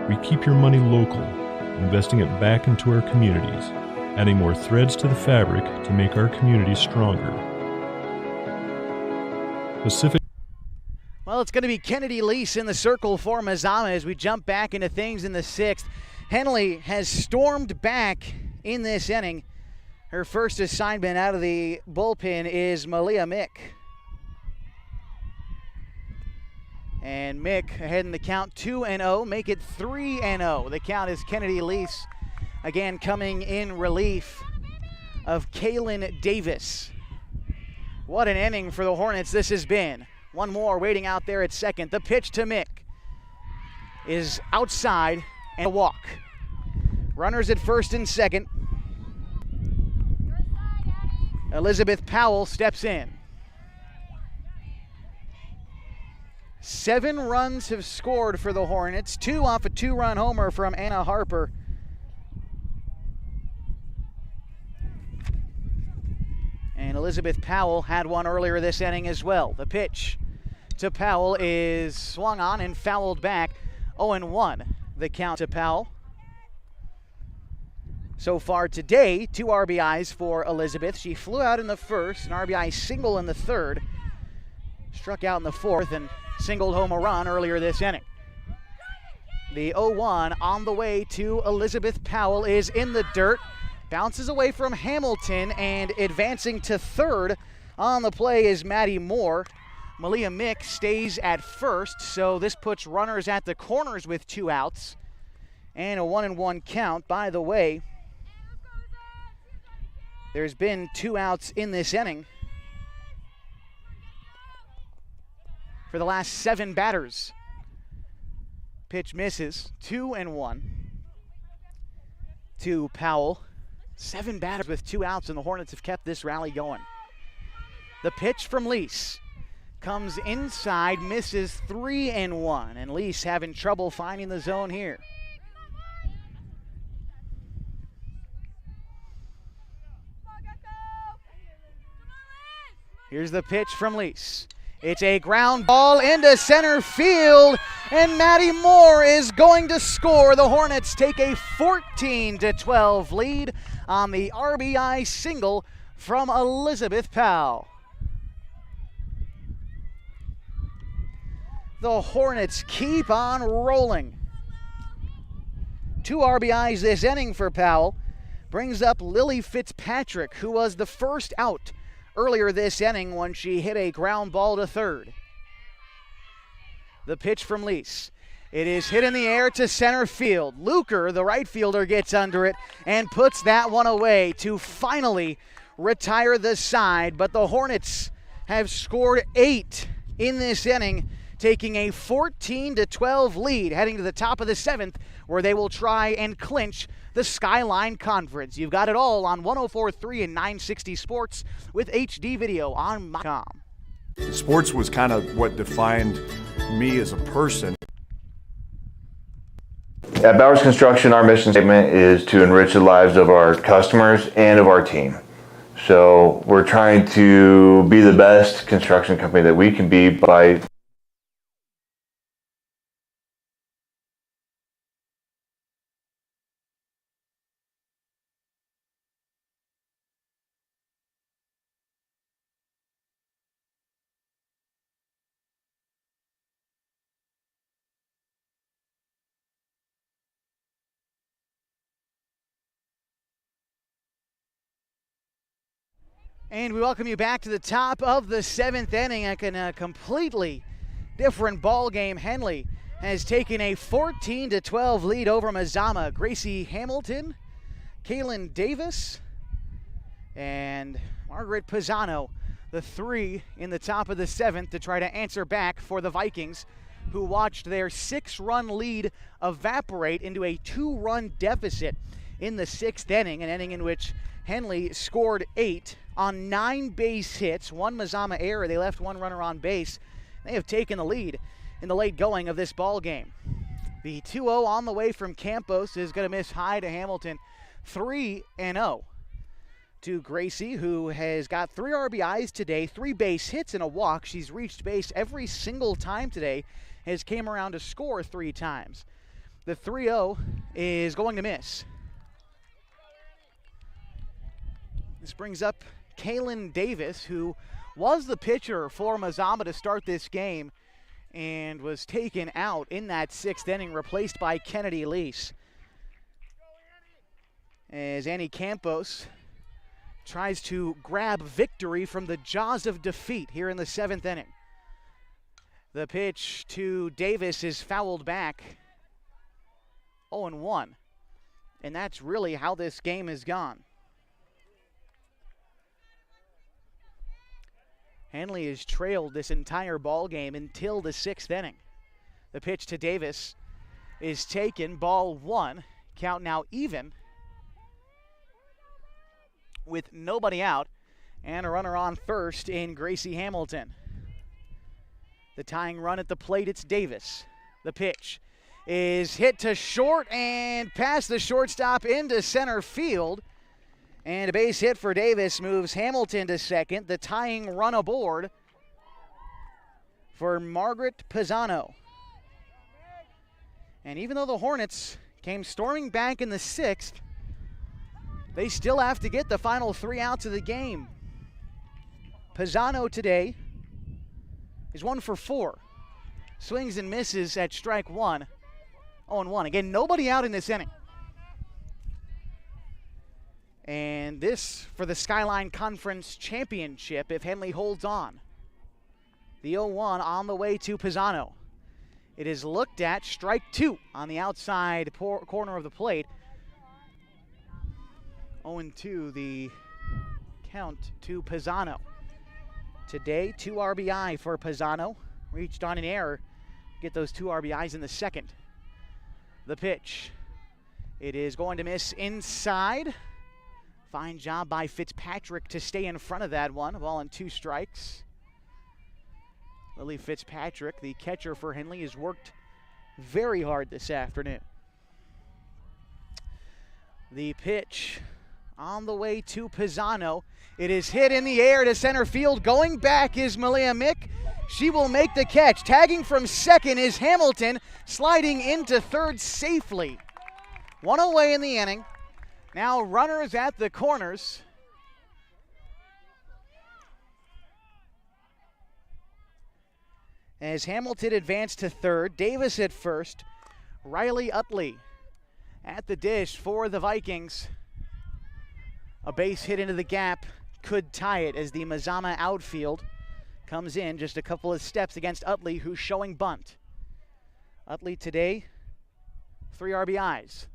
we keep your money local, investing it back into our communities, adding more threads to the fabric to make our communities stronger. Well, it's going to be Kennedy Lease in the circle for Mazama as we jump back into things in the 6th. Henley has stormed back in this inning. Her first assignment out of the bullpen is Malia Mick. And Mick ahead in the count 2-0, make it 3-0. The count is Kennedy Lease again coming in relief of Kalyn Davis. What an inning for the Hornets this has been. One more waiting out there at second. The pitch to Mick is outside and a walk. Runners at first and second. Elizabeth Powell steps in. 7 runs have scored for the Hornets, 2 off a 2-run homer from Anna Harper. And Elizabeth Powell had one earlier this inning as well. The pitch to Powell is swung on and fouled back. 0-1 the count to Powell. So far today, 2 RBIs for Elizabeth. She flew out in the first, an RBI single in the third, struck out in the fourth, and singled home a run earlier this inning. The 0-1 on the way to Elizabeth Powell is in the dirt. Bounces away from Hamilton, and advancing to third on the play is Maddie Moore. Malia Mick stays at first, so this puts runners at the corners with 2 outs. And a 1-1 count. By the way, there's been 2 outs in this inning for the last 7 batters. Pitch misses, 2-1 to Powell. 7 batters with 2 outs, and the Hornets have kept this rally going. The pitch from Lease comes inside, misses, 3-1, and Lease having trouble finding the zone here. Here's the pitch from Lease. It's a ground ball into center field, and Maddie Moore is going to score. The Hornets take a 14-12 lead on the RBI single from Elizabeth Powell. The Hornets keep on rolling. 2 RBIs this inning for Powell. Brings up Lily Fitzpatrick, who was the first out earlier this inning when she hit a ground ball to third. The pitch from Lease. It is hit in the air to center field. Luker, the right fielder, gets under it and puts that one away to finally retire the side. But the Hornets have scored 8 in this inning, taking a 14-12 lead, heading to the top of the 7th, where they will try and clinch the Skyline Conference. You've got it all on 104.3 and 960 Sports with HD video on MAZAMA. Sports was kind of what defined me as a person. At Bowers Construction, our mission statement is to enrich the lives of our customers and of our team. So we're trying to be the best construction company that we can be by And we welcome you back to the top of the 7th inning. In a completely different ball game, Henley has taken a 14-12 lead over Mazama. Gracie Hamilton, Kalyn Davis, and Margaret Pisano The 3 in the top of the 7th to try to answer back for the Vikings, who watched their 6-run lead evaporate into a 2-run deficit in the 6th inning, an inning in which Henley scored 8 on 9 base hits, 1 Mazama error. They left 1 runner on base. They have taken the lead in the late going of this ball game. The 2-0 on the way from Campos is going to miss high to Hamilton. 3-0 to Gracie, who has got 3 RBIs today, 3 base hits and a walk. She's reached base every single time today, has came around to score 3 times. The 3-0 is going to miss. This brings up Kalyn Davis, who was the pitcher for Mazama to start this game and was taken out in that 6th inning, replaced by Kennedy Lease. As Annie Campos tries to grab victory from the jaws of defeat here in the 7th inning. The pitch to Davis is fouled back. 0-1. And that's really how this game has gone. Henley has trailed this entire ball game until the 6th inning. The pitch to Davis is taken, ball 1. Count now even with nobody out and a runner on first in Gracie Hamilton. The tying run at the plate, it's Davis. The pitch is hit to short and past the shortstop into center field. And a base hit for Davis moves Hamilton to second. The tying run aboard for Margaret Pisano. And even though the Hornets came storming back in the 6th, they still have to get the final 3 outs of the game. Pisano today is 1 for 4. Swings and misses at strike 1. 0-1. Again, nobody out in this inning. And this for the Skyline Conference Championship if Henley holds on. The 0-1 on the way to Pisano. It is looked at, strike 2 on the outside corner of the plate. 0-2 the count to Pisano. Today, 2 RBI for Pisano. Reached on an error. Get those 2 RBIs in the 2nd. The pitch. It is going to miss inside. Fine job by Fitzpatrick to stay in front of that one. Ball and 2 strikes. Lily Fitzpatrick, the catcher for Henley, has worked very hard this afternoon. The pitch on the way to Pisano. It is hit in the air to center field. Going back is Malia Mick. She will make the catch. Tagging from second is Hamilton, sliding into third safely. 1 away in the inning. Now runners at the corners. As Hamilton advanced to third, Davis at first, Riley Utley at the dish for the Vikings. A base hit into the gap could tie it as the Mazama outfield comes in just a couple of steps against Utley, who's showing bunt. Utley today, 3 RBIs.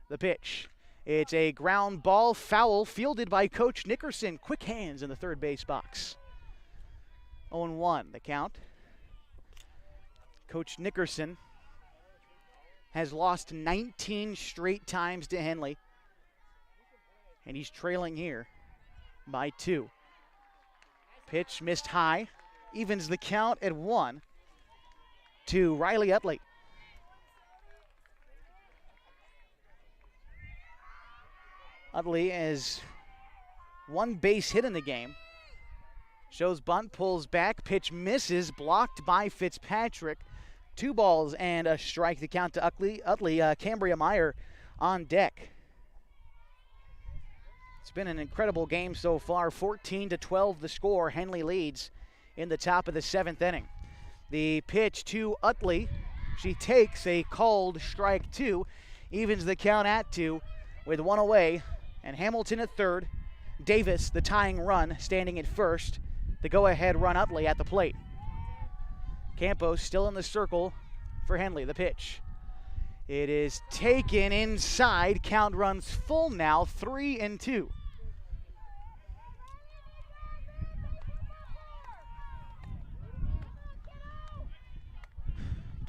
The pitch. It's a ground ball foul fielded by Coach Nickerson. Quick hands in the third base box. 0-1 the count. Coach Nickerson has lost 19 straight times to Henley. And he's trailing here by 2. Pitch missed high. Evens the count at 1 to Riley Utley. Utley has 1 base hit in the game. Shows bunt, pulls back, pitch misses, blocked by Fitzpatrick. 2 balls and a strike to count to Utley. Cambria Meyer on deck. It's been an incredible game so far. 14-12 the score. Henley leads in the top of the 7th inning. The pitch to Utley. She takes a called strike 2. Evens the count at 2 with 1 away. And Hamilton at third. Davis, the tying run, standing at first. The go-ahead run Utley at the plate. Campos still in the circle for Henley. The pitch. It is taken inside. Count runs full now, 3-2.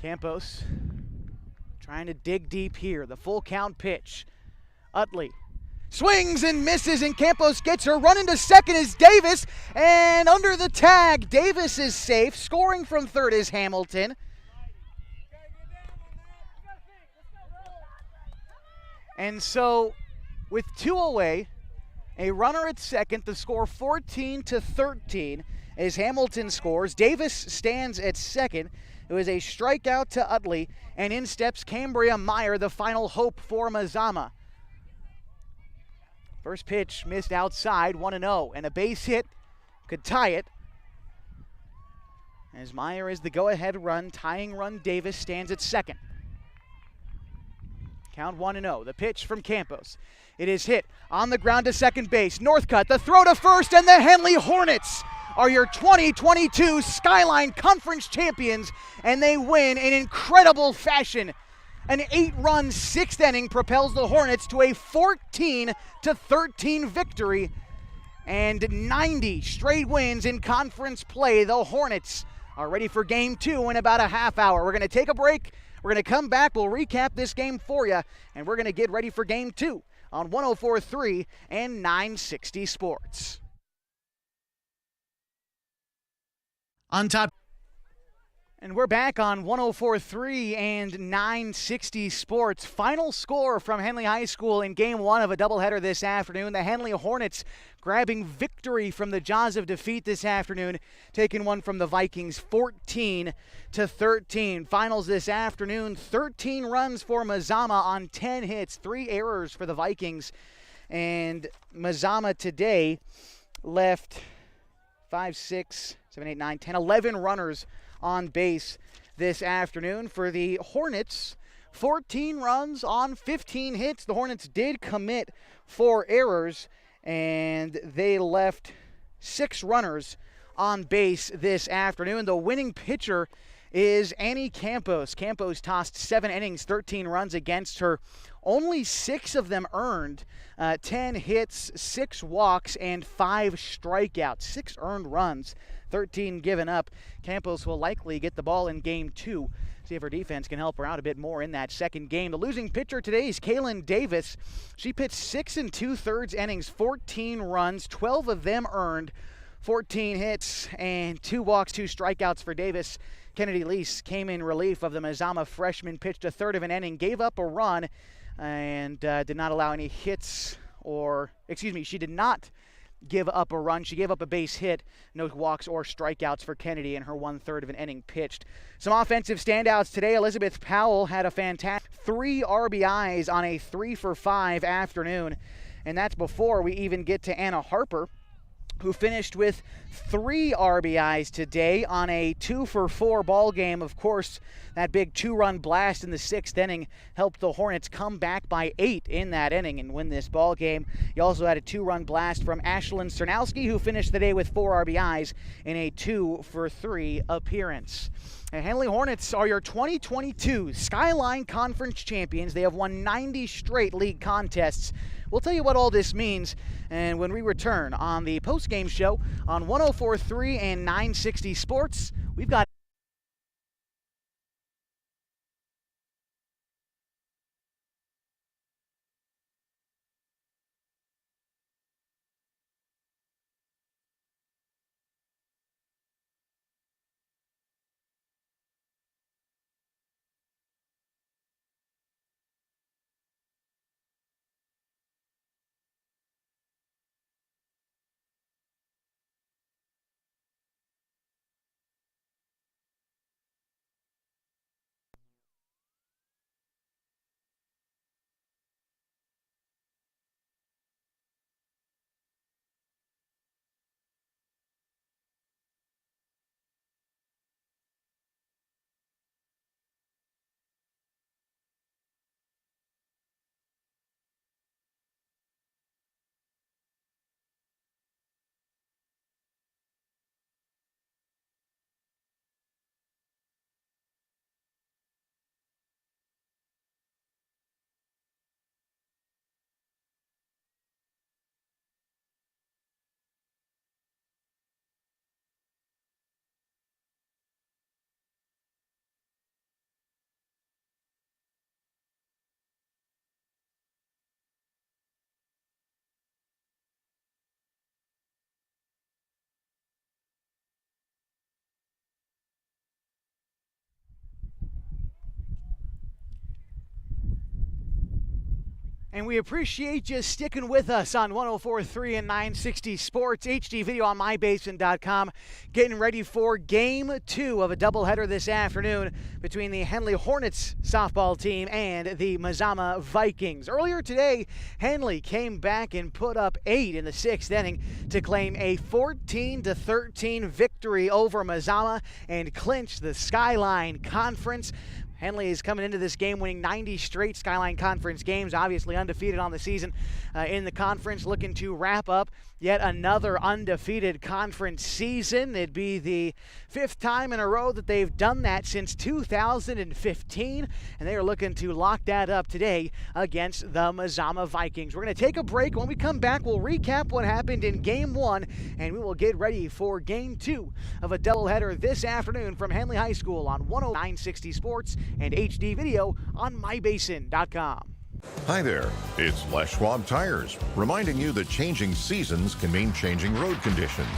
Campos trying to dig deep here. The full count pitch. Utley swings and misses, and Campos gets her. Running to second is Davis, and under the tag, Davis is safe. Scoring from third is Hamilton. And so, with 2 away, a runner at second, the score 14-13 as Hamilton scores. Davis stands at second. It was a strikeout to Utley, and in steps Cambria Meyer, the final hope for Mazama. First pitch missed outside, 1-0, and a base hit could tie it. As Meyer is the go-ahead run, tying run, Davis stands at second. Count 1-0. The pitch from Campos. It is hit on the ground to second base. Northcutt, the throw to first, and the Henley Hornets are your 2022 Skyline Conference champions, and they win in incredible fashion. An 8-run 6th inning propels the Hornets to a 14-13 victory and 90 straight wins in conference play. The Hornets are ready for Game 2 in about a half hour. We're going to take a break. We're going to come back. We'll recap this game for you, and we're going to get ready for Game 2 on 104.3 and 960 Sports. On top. And we're back on 104.3 and 960 Sports. Final score from Henley High School in Game 1 of a doubleheader this afternoon. The Henley Hornets grabbing victory from the jaws of defeat this afternoon, taking one from the Vikings 14-13. Finals this afternoon, 13 runs for Mazama on 10 hits, 3 errors for the Vikings. And Mazama today left 5, 6, 7, 8, 9, 10, 11 runners on base this afternoon. For the Hornets, 14 runs on 15 hits. The Hornets did commit 4 errors, and they left 6 runners on base this afternoon. The winning pitcher is Annie Campos. Campos tossed 7 innings, 13 runs against her. Only 6 of them earned, 10 hits, 6 walks, and 5 strikeouts. 6 earned runs, 13 given up. Campos will likely get the ball in Game 2. See if her defense can help her out a bit more in that second game. The losing pitcher today is Kalyn Davis. She pitched 6 2/3 innings, 14 runs, 12 of them earned, 14 hits, and 2 walks, 2 strikeouts for Davis. Kennedy Lease came in relief of the Mazama freshman, pitched a third of an inning, gave up a run, and did not allow any hits she did not give up a run. She gave up a base hit, no walks or strikeouts for Kennedy in her 1/3 of an inning pitched. Some offensive standouts today. Elizabeth Powell had a fantastic 3 RBIs on a 3-for-5 afternoon, and that's before we even get to Anna Harper, who finished with 3 RBIs today on a 2-for-4 ball game. Of course, that big 2-run blast in the 6th inning helped the Hornets come back by 8 in that inning and win this ball game. You also had a 2-run blast from Ashland Cernowski, who finished the day with 4 RBIs in a 2-for-3 appearance. The Henley Hornets are your 2022 Skyline Conference champions. They have won 90 straight league contests. We'll tell you what all this means and when we return on the postgame show on 104.3 and 960 Sports. We've got And we appreciate you sticking with us on 104.3 and 960 Sports, HD video on mybasin.com. Getting ready for Game 2 of a doubleheader this afternoon between the Henley Hornets softball team and the MAZAMA Vikings. Earlier today, Henley came back and put up 8 in the 6th inning to claim a 14-13 victory over MAZAMA and clinch the Skyline Conference. Henley is coming into this game winning 90 straight Skyline Conference games, obviously undefeated on the season in the conference, looking to wrap up yet another undefeated conference season. It'd be the 5th time in a row that they've done that since 2015, and they are looking to lock that up today against the MAZAMA Vikings. We're going to take a break. When we come back, we'll recap what happened in Game 1, and we will get ready for Game 2 of a doubleheader this afternoon from Henley High School on 10960 Sports and HD video on mybasin.com. Hi there, it's Les Schwab Tires, reminding you that changing seasons can mean changing road conditions.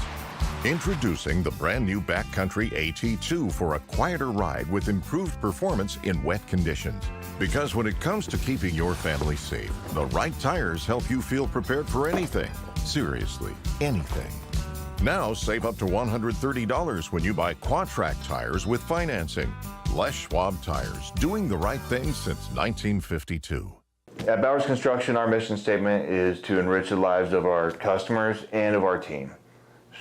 Introducing the brand new Backcountry AT2 for a quieter ride with improved performance in wet conditions. Because when it comes to keeping your family safe, the right tires help you feel prepared for anything. Seriously, anything. Now save up to $130 when you buy Quadtrac tires with financing. Les Schwab Tires, doing the right thing since 1952. At Bowers Construction, our mission statement is to enrich the lives of our customers and of our team.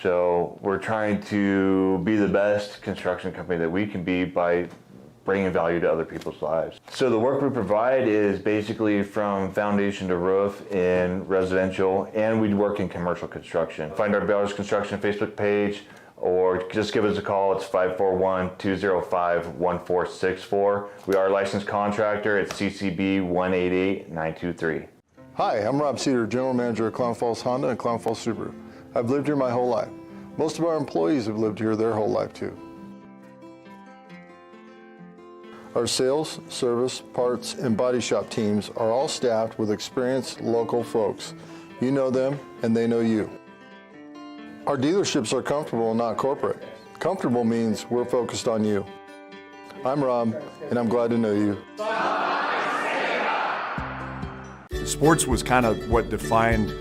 So we're trying to be the best construction company that we can be by bringing value to other people's lives. So the work we provide is basically from foundation to roof in residential, and we work in commercial construction. Find our Bowers Construction Facebook page, or just give us a call. It's 541-205-1464. We are a licensed contractor at CCB 188923. Hi, I'm Rob Cedar, General Manager of Clown Falls Honda and Clown Falls Subaru. I've lived here my whole life. Most of our employees have lived here their whole life too. Our sales, service, parts, and body shop teams are all staffed with experienced local folks. You know them and they know you. Our dealerships are comfortable and not corporate. Comfortable means we're focused on you. I'm Rob, and I'm glad to know you. Sports was kind of what defined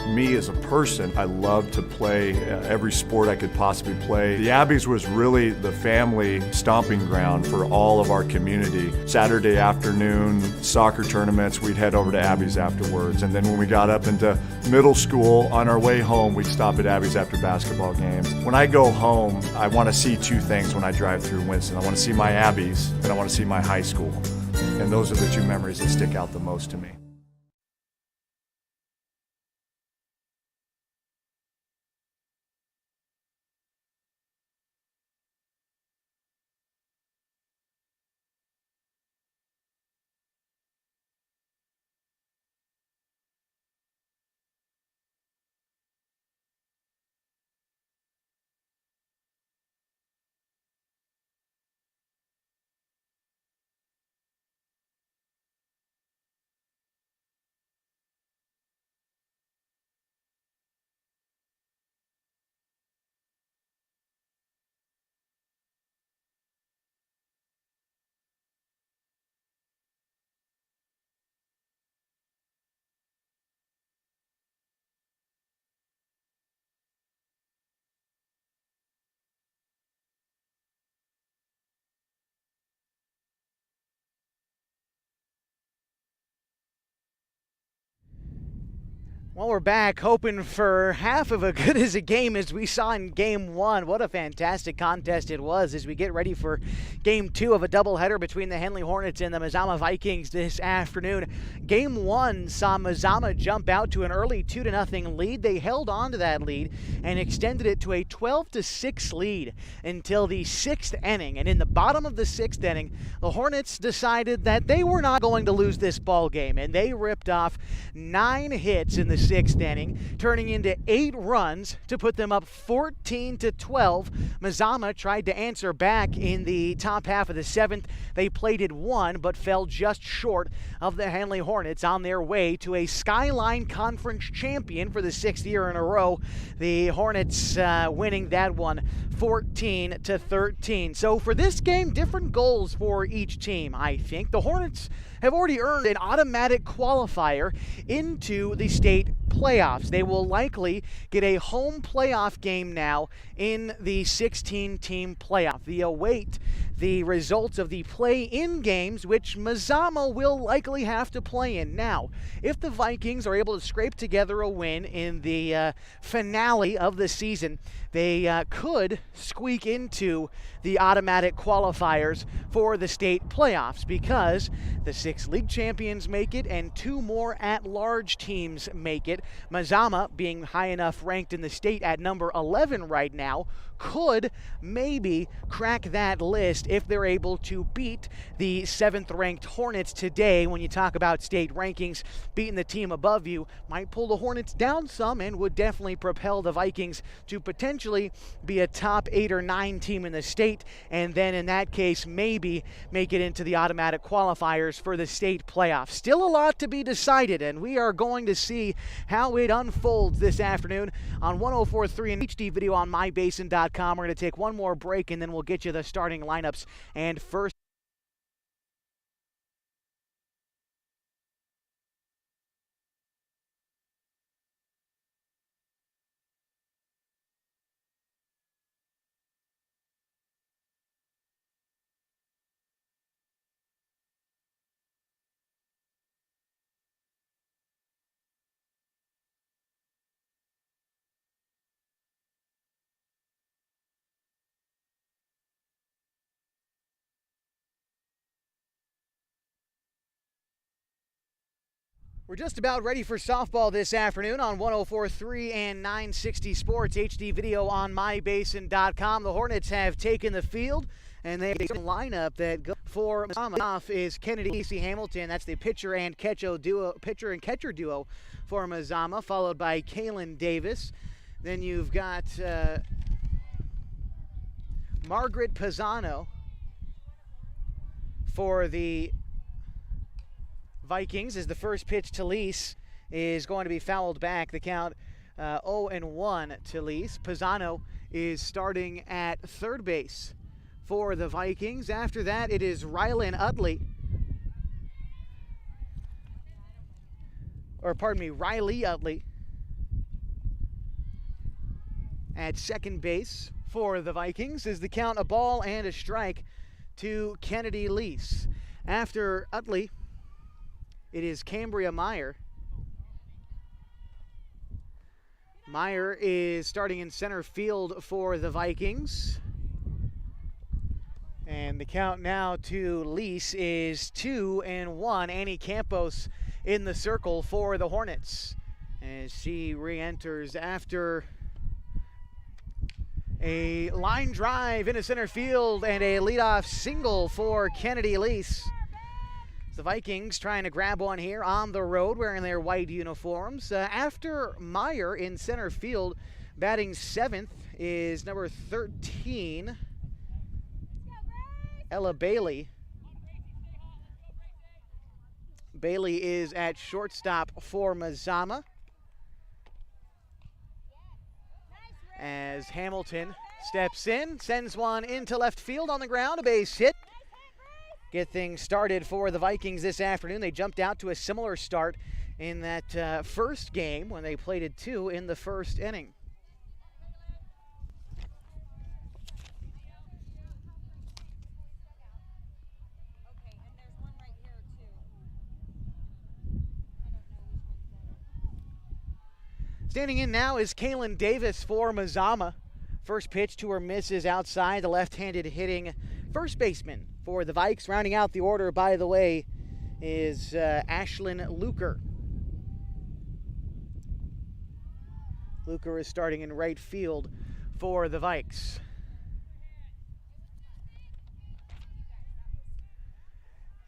me as a person. I loved to play every sport I could possibly play. The Abbeys was really the family stomping ground for all of our community. Saturday afternoon soccer tournaments, we'd head over to Abbeys afterwards. And then when we got up into middle school, on our way home, we'd stop at Abbeys after basketball games. When I go home, I want to see 2 things when I drive through Winston. I want to see my Abbeys and I want to see my high school. And those are the 2 memories that stick out the most to me. Well, we're back hoping for half of as good as a game as we saw in Game 1. What a fantastic contest it was as we get ready for Game 2 of a doubleheader between the Henley Hornets and the MAZAMA Vikings this afternoon. Game 1 saw MAZAMA jump out to an early 2-0 lead. They held on to that lead and extended it to a 12-6 lead until the 6th inning. And in the bottom of the 6th inning, the Hornets decided that they were not going to lose this ball game, and they ripped off 9 hits in the sixth inning, turning into 8 runs to put them up 14-12. Mazama tried to answer back in the top half of the 7th. They plated 1, but fell just short of the Henley Hornets on their way to a Skyline Conference champion for the 6th year in a row. The Hornets winning that one 14-13. So for this game, different goals for each team, I think. The Hornets have already earned an automatic qualifier into the state playoffs. They will likely get a home playoff game now in the 16-team playoff. They await the results of the play-in games, which Mazama will likely have to play in. Now, if the Vikings are able to scrape together a win in the finale of the season, they could squeak into the automatic qualifiers for the state playoffs, because the 6 league champions make it and 2 more at-large teams make it. Mazama, being high enough ranked in the state at number 11 right now, could maybe crack that list if they're able to beat the 7th-ranked Hornets today. When you talk about state rankings, beating the team above you might pull the Hornets down some and would definitely propel the Vikings to potentially be a top 8 or 9 team in the state, and then in that case maybe make it into the automatic qualifiers for the state playoffs. Still a lot to be decided, and we are going to see how it unfolds this afternoon on 104.3 and HD video on mybasin.com. We're going to take one more break, and then we'll get you the starting lineups. And first, we're just about ready for softball this afternoon on 104.3 and 960 Sports, HD video on mybasin.com. The Hornets have taken the field, and they have a lineup that goes for Mazama is Gracie Hamilton. That's the pitcher and catcher duo for Mazama, followed by Kalyn Davis. Then you've got Margaret Pisano for the Vikings, as the first pitch to Lease is going to be fouled back. The count 0-1 to Lease. Pisano is starting at third base for the Vikings. After that, it is Riley Utley at second base for the Vikings. Is the count a ball and a strike to Kennedy Lease. After Utley, it is Cambria Meyer. Meyer is starting in center field for the Vikings. And the count now to Lease is 2-1. Annie Campos in the circle for the Hornets as she re-enters after a line drive into center field and a leadoff single for Kennedy Lease. The Vikings trying to grab one here on the road wearing their white uniforms. After Meyer in center field, batting 7th is number 13, Ella Bailey. Bailey is at shortstop for Mazama, as Hamilton steps in, sends one into left field on the ground, a base hit. Get things started for the Vikings this afternoon. They jumped out to a similar start in that first game when they plated 2 in the first inning. Standing in now is Kalyn Davis for Mazama. First pitch to her misses outside. The left-handed hitting first baseman for the Vikes. Rounding out the order, by the way, is Ashland Luker. Luker is starting in right field for the Vikes.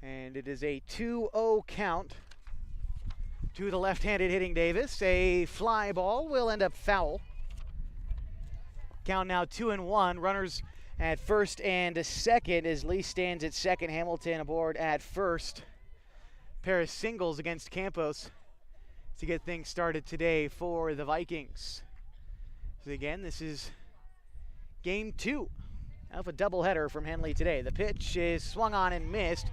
And it is a 2-0 count To the left-handed hitting Davis. A fly ball will end up foul. Count now 2-1. Runners at first and second as Lee stands at second. Hamilton aboard at first. Pair of singles against Campos to get things started today for the Vikings. So again, this is game 2 of a doubleheader from Henley today. The pitch is swung on and missed.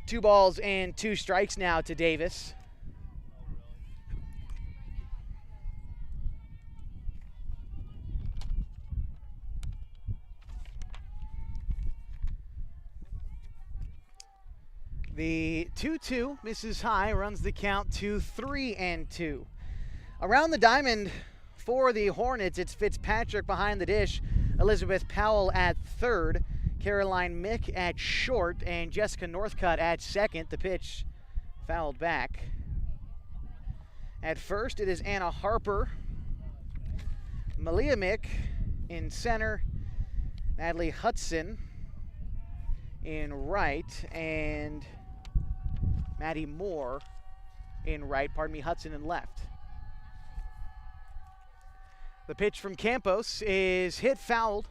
2 balls and 2 strikes now to Davis. The 2-2 misses high, runs the count to 3-2. Around the diamond for the Hornets, it's Fitzpatrick behind the dish, Elizabeth Powell at third, Caroline Mick at short, and Jessica Northcutt at second. The pitch fouled back. At first, it is Anna Harper, Malia Mick in center, Natalie Hudson in right, and Maddie Moore in right, Hudson in left. The pitch from Campos is hit fouled.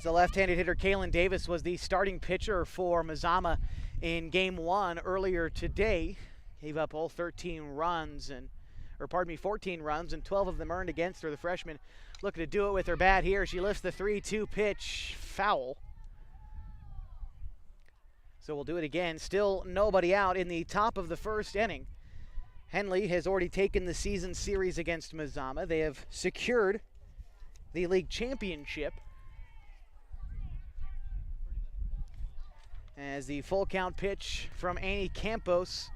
The left-handed hitter Kalyn Davis was the starting pitcher for Mazama in game 1 earlier today. Gave up all 14 runs, and 12 of them earned against her. The freshman looking to do it with her bat here. She lifts the 3-2 pitch, foul. So we'll do it again. Still nobody out in the top of the first inning. Henley has already taken the season series against Mazama. They have secured the league championship. As the full count pitch from Annie Campos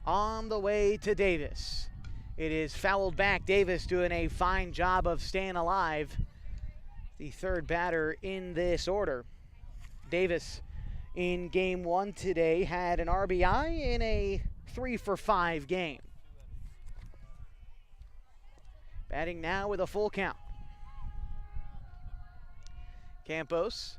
on the way to Davis. It is fouled back. Davis doing a fine job of staying alive. The third batter in this order. Davis in game 1 today had an RBI in a 3-for-5 game. Batting now with a full count. Campos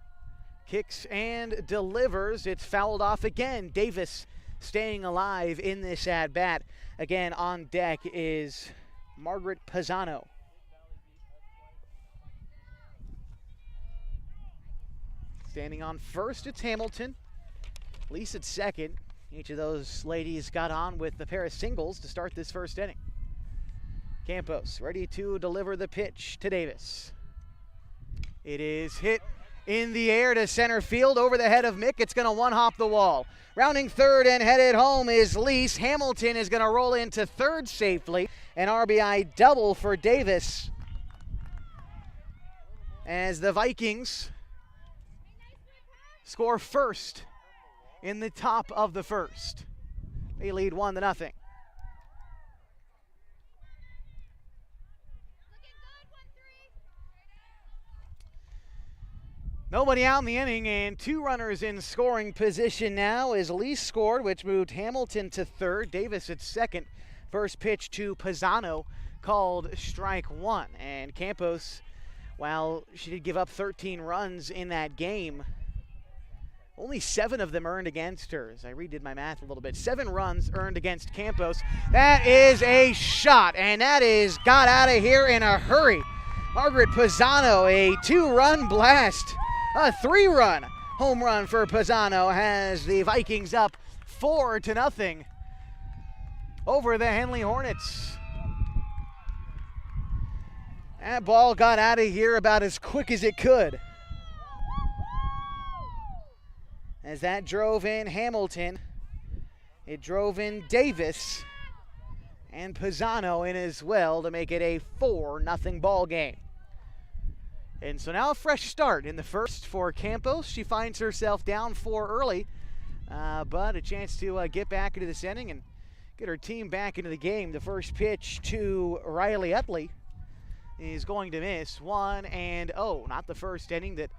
kicks and delivers. It's fouled off again. Davis staying alive in this at-bat. Again, on deck is Margaret Pisano. Standing on first, it's Hamilton. Lisa at second. Each of those ladies got on with the pair of singles to start this first inning. Campos ready to deliver the pitch to Davis. It is hit in the air to center field over the head of Mick. It's going to one-hop the wall. Rounding third and headed home is Lise. Hamilton is going to roll into third safely. An RBI double for Davis. As the Vikings score first in the top of the first. They lead 1-0. Nobody out in the inning, and 2 runners in scoring position now as Lee scored, which moved Hamilton to third, Davis at second. First pitch to Pisano called strike 1. And Campos, while she did give up 13 runs in that game, only 7 of them earned against her, as I redid my math a little bit. 7 runs earned against Campos. That is a shot, and that is got out of here in a hurry. Margaret Pisano, a 2-run blast. A 3-run home run for Pisano has the Vikings up 4-0 over the Henley Hornets. That ball got out of here about as quick as it could. As that drove in Hamilton, it drove in Davis and Pisano in as well to make it a 4-0 ball game. And so now a fresh start in the first for Campos. She finds herself down 4 early, but a chance to get back into this inning and get her team back into the game. The first pitch to Riley Utley is going to miss. 1-0. Not the first inning that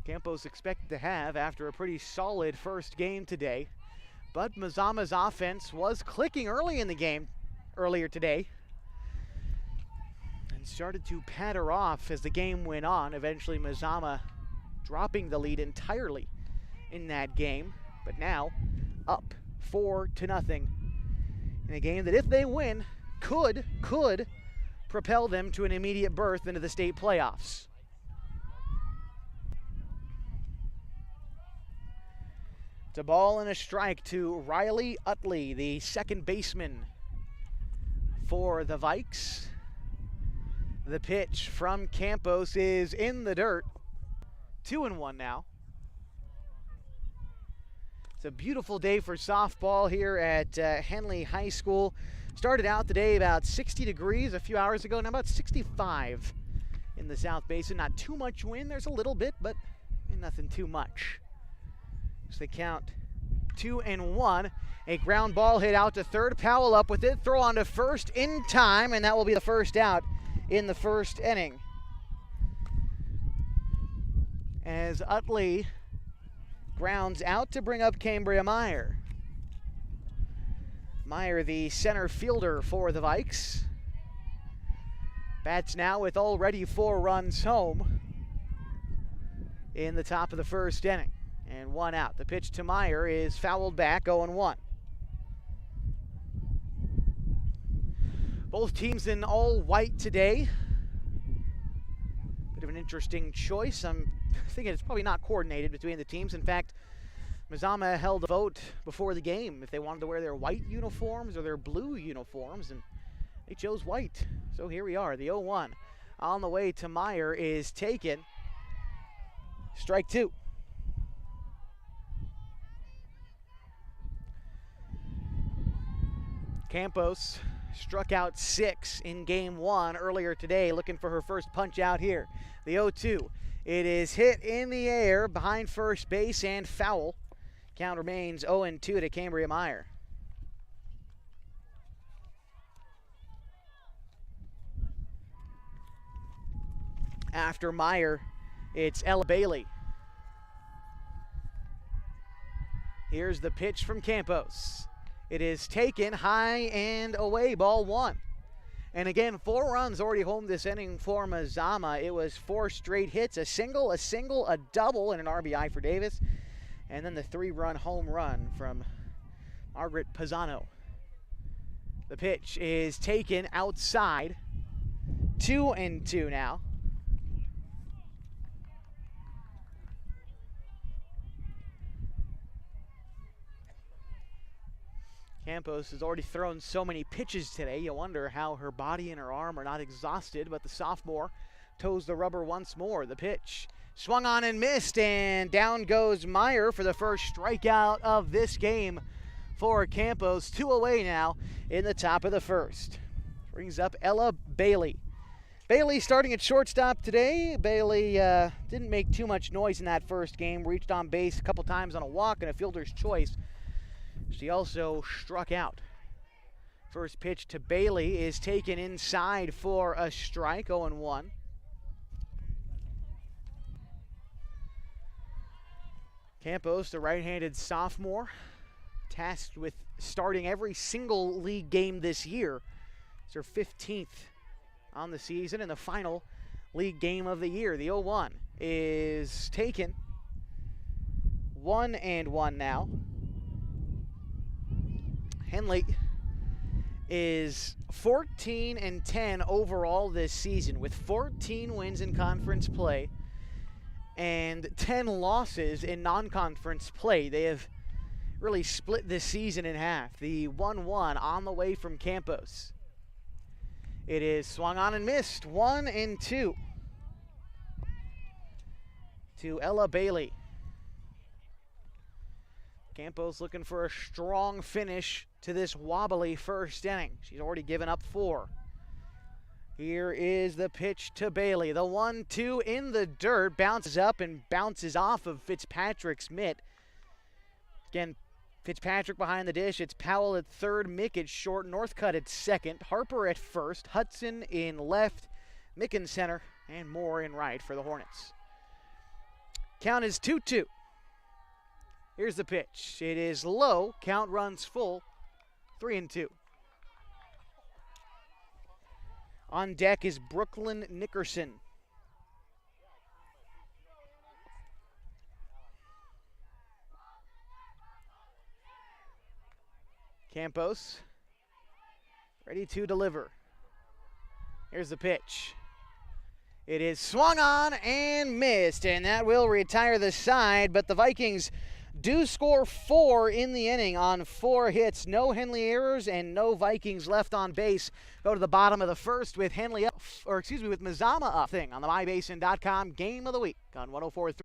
Campos expected to have after a pretty solid first game today. But Mazama's offense was clicking early in the game earlier today. started to patter off as the game went on. Eventually Mazama dropping the lead entirely in that game, but now up 4-0 in a game that, if they win, could propel them to an immediate berth into the state playoffs. It's a ball and a strike to Riley Utley, the second baseman for the Vikes. The pitch from Campos is in the dirt. 2-1 now. It's a beautiful day for softball here at Henley High School. Started out the day about 60 degrees a few hours ago, now about 65 in the South Basin. Not too much wind, there's a little bit, but nothing too much. So they count 2-1. A ground ball hit out to third. Powell up with it. Throw on to first in time, and that will be the first out in the first inning. As Utley grounds out to bring up Cambria Meyer. Meyer, the center fielder for the Vikes. Bats now with already 4 runs home in the top of the first inning. And 1 out. The pitch to Meyer is fouled back, 0-1. Both teams in all white today. Bit of an interesting choice. I'm thinking it's probably not coordinated between the teams. In fact, Mazama held a vote before the game if they wanted to wear their white uniforms or their blue uniforms, and they chose white. So here we are. The 0-1 on the way to Meyer is taken. Strike 2. Campos struck out 6 in game 1 earlier today, looking for her first punch out here. The 0-2. It is hit in the air behind first base and foul. Count remains 0-2 to Cambria Meyer. After Meyer, it's Ella Bailey. Here's the pitch from Campos. It is taken high and away, ball 1. And again, 4 runs already home this inning for Mazama. It was 4 straight hits, a single, a double, and an RBI for Davis. And then the 3-run home run from Margaret Pisano. The pitch is taken outside. 2-2 now. Campos has already thrown so many pitches today, you wonder how her body and her arm are not exhausted, but the sophomore toes the rubber once more. The pitch swung on and missed, and down goes Meyer for the first strikeout of this game for Campos. 2 away now in the top of the first. Brings up Ella Bailey. Bailey starting at shortstop today. Bailey didn't make too much noise in that first game, reached on base a couple times on a walk and a fielder's choice. She also struck out. First pitch to Bailey is taken inside for a strike, 0-1. Campos, the right-handed sophomore, tasked with starting every single league game this year. It's her 15th on the season and the final league game of the year. The 0-1 is taken. 1-1 now. Henley is 14-10 overall this season with 14 wins in conference play and 10 losses in non-conference play. They have really split this season in half. The 1-1 on the way from Campos. It is swung on and missed. 1-2 to Ella Bailey. Campos looking for a strong finish to this wobbly first inning. She's already given up 4. Here is the pitch to Bailey. The 1-2 in the dirt, bounces up and bounces off of Fitzpatrick's mitt. Again, Fitzpatrick behind the dish. It's Powell at third, Mick at short, Northcutt at second, Harper at first, Hudson in left, Mick in center, and Moore in right for the Hornets. Count is 2-2. Here's the pitch. It is low. Count runs full. 3-2. On deck is Brooklyn Nickerson. Campos ready to deliver. Here's the pitch. It is swung on and missed, and that will retire the side, but the Vikings do score 4 in the inning on 4 hits. No Henley errors and no Vikings left on base. Go to the bottom of the first with Henley up, or excuse me, with Mazama up thing on the MyBasin.com game of the week on 104.3.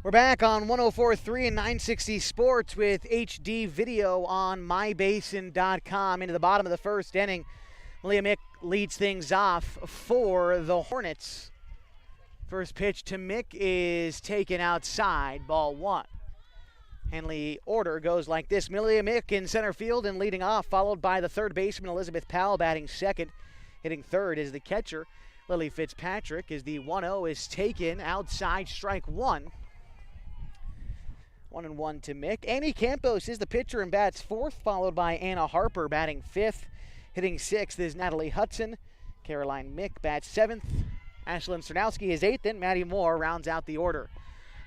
We're back on 104.3 and 960 Sports with HD video on MyBasin.com. Into the bottom of the first inning, Liam Mick leads things off for the Hornets. First pitch to Mick is taken outside, ball 1. Henley order goes like this. Millie Mick in center field and leading off, followed by the third baseman Elizabeth Powell batting second. Hitting third is the catcher, Lily Fitzpatrick, as the 1-0 is taken outside, strike 1. 1-1 to Mick. Annie Campos is the pitcher and bats fourth, followed by Anna Harper batting fifth. Hitting sixth is Natalie Hudson. Caroline Mick bats seventh. Ashland Cernowski is eighth, and Maddie Moore rounds out the order.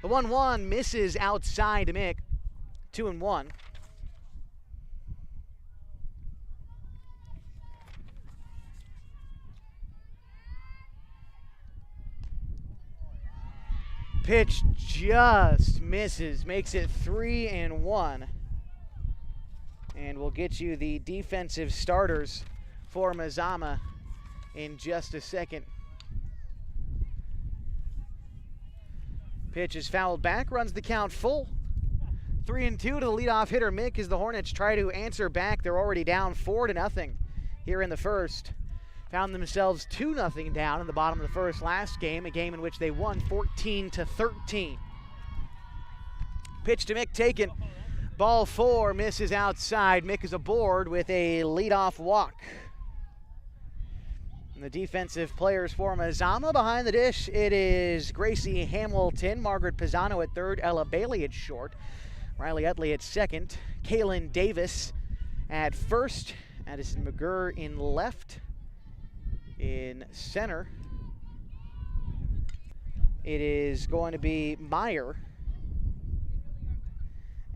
The 1-1 misses outside to Mick. 2-1. Pitch just misses, makes it 3-1. And we'll get you the defensive starters for Mazama in just a second. Pitch is fouled back, runs the count full. 3-2 to the leadoff hitter Mick as the Hornets try to answer back. They're already down 4-0 here in the first. Found themselves 2-0 down in the bottom of the first last game, a game in which they won 14-13. Pitch to Mick taken. Ball 4 misses outside. Mick is aboard with a leadoff walk. And the defensive players for Mazama behind the dish, it is Gracie Hamilton, Margaret Pisano at third, Ella Bailey at short, Riley Utley at second, Kalyn Davis at first, Addison McGurr in left. In center, it is going to be Meyer.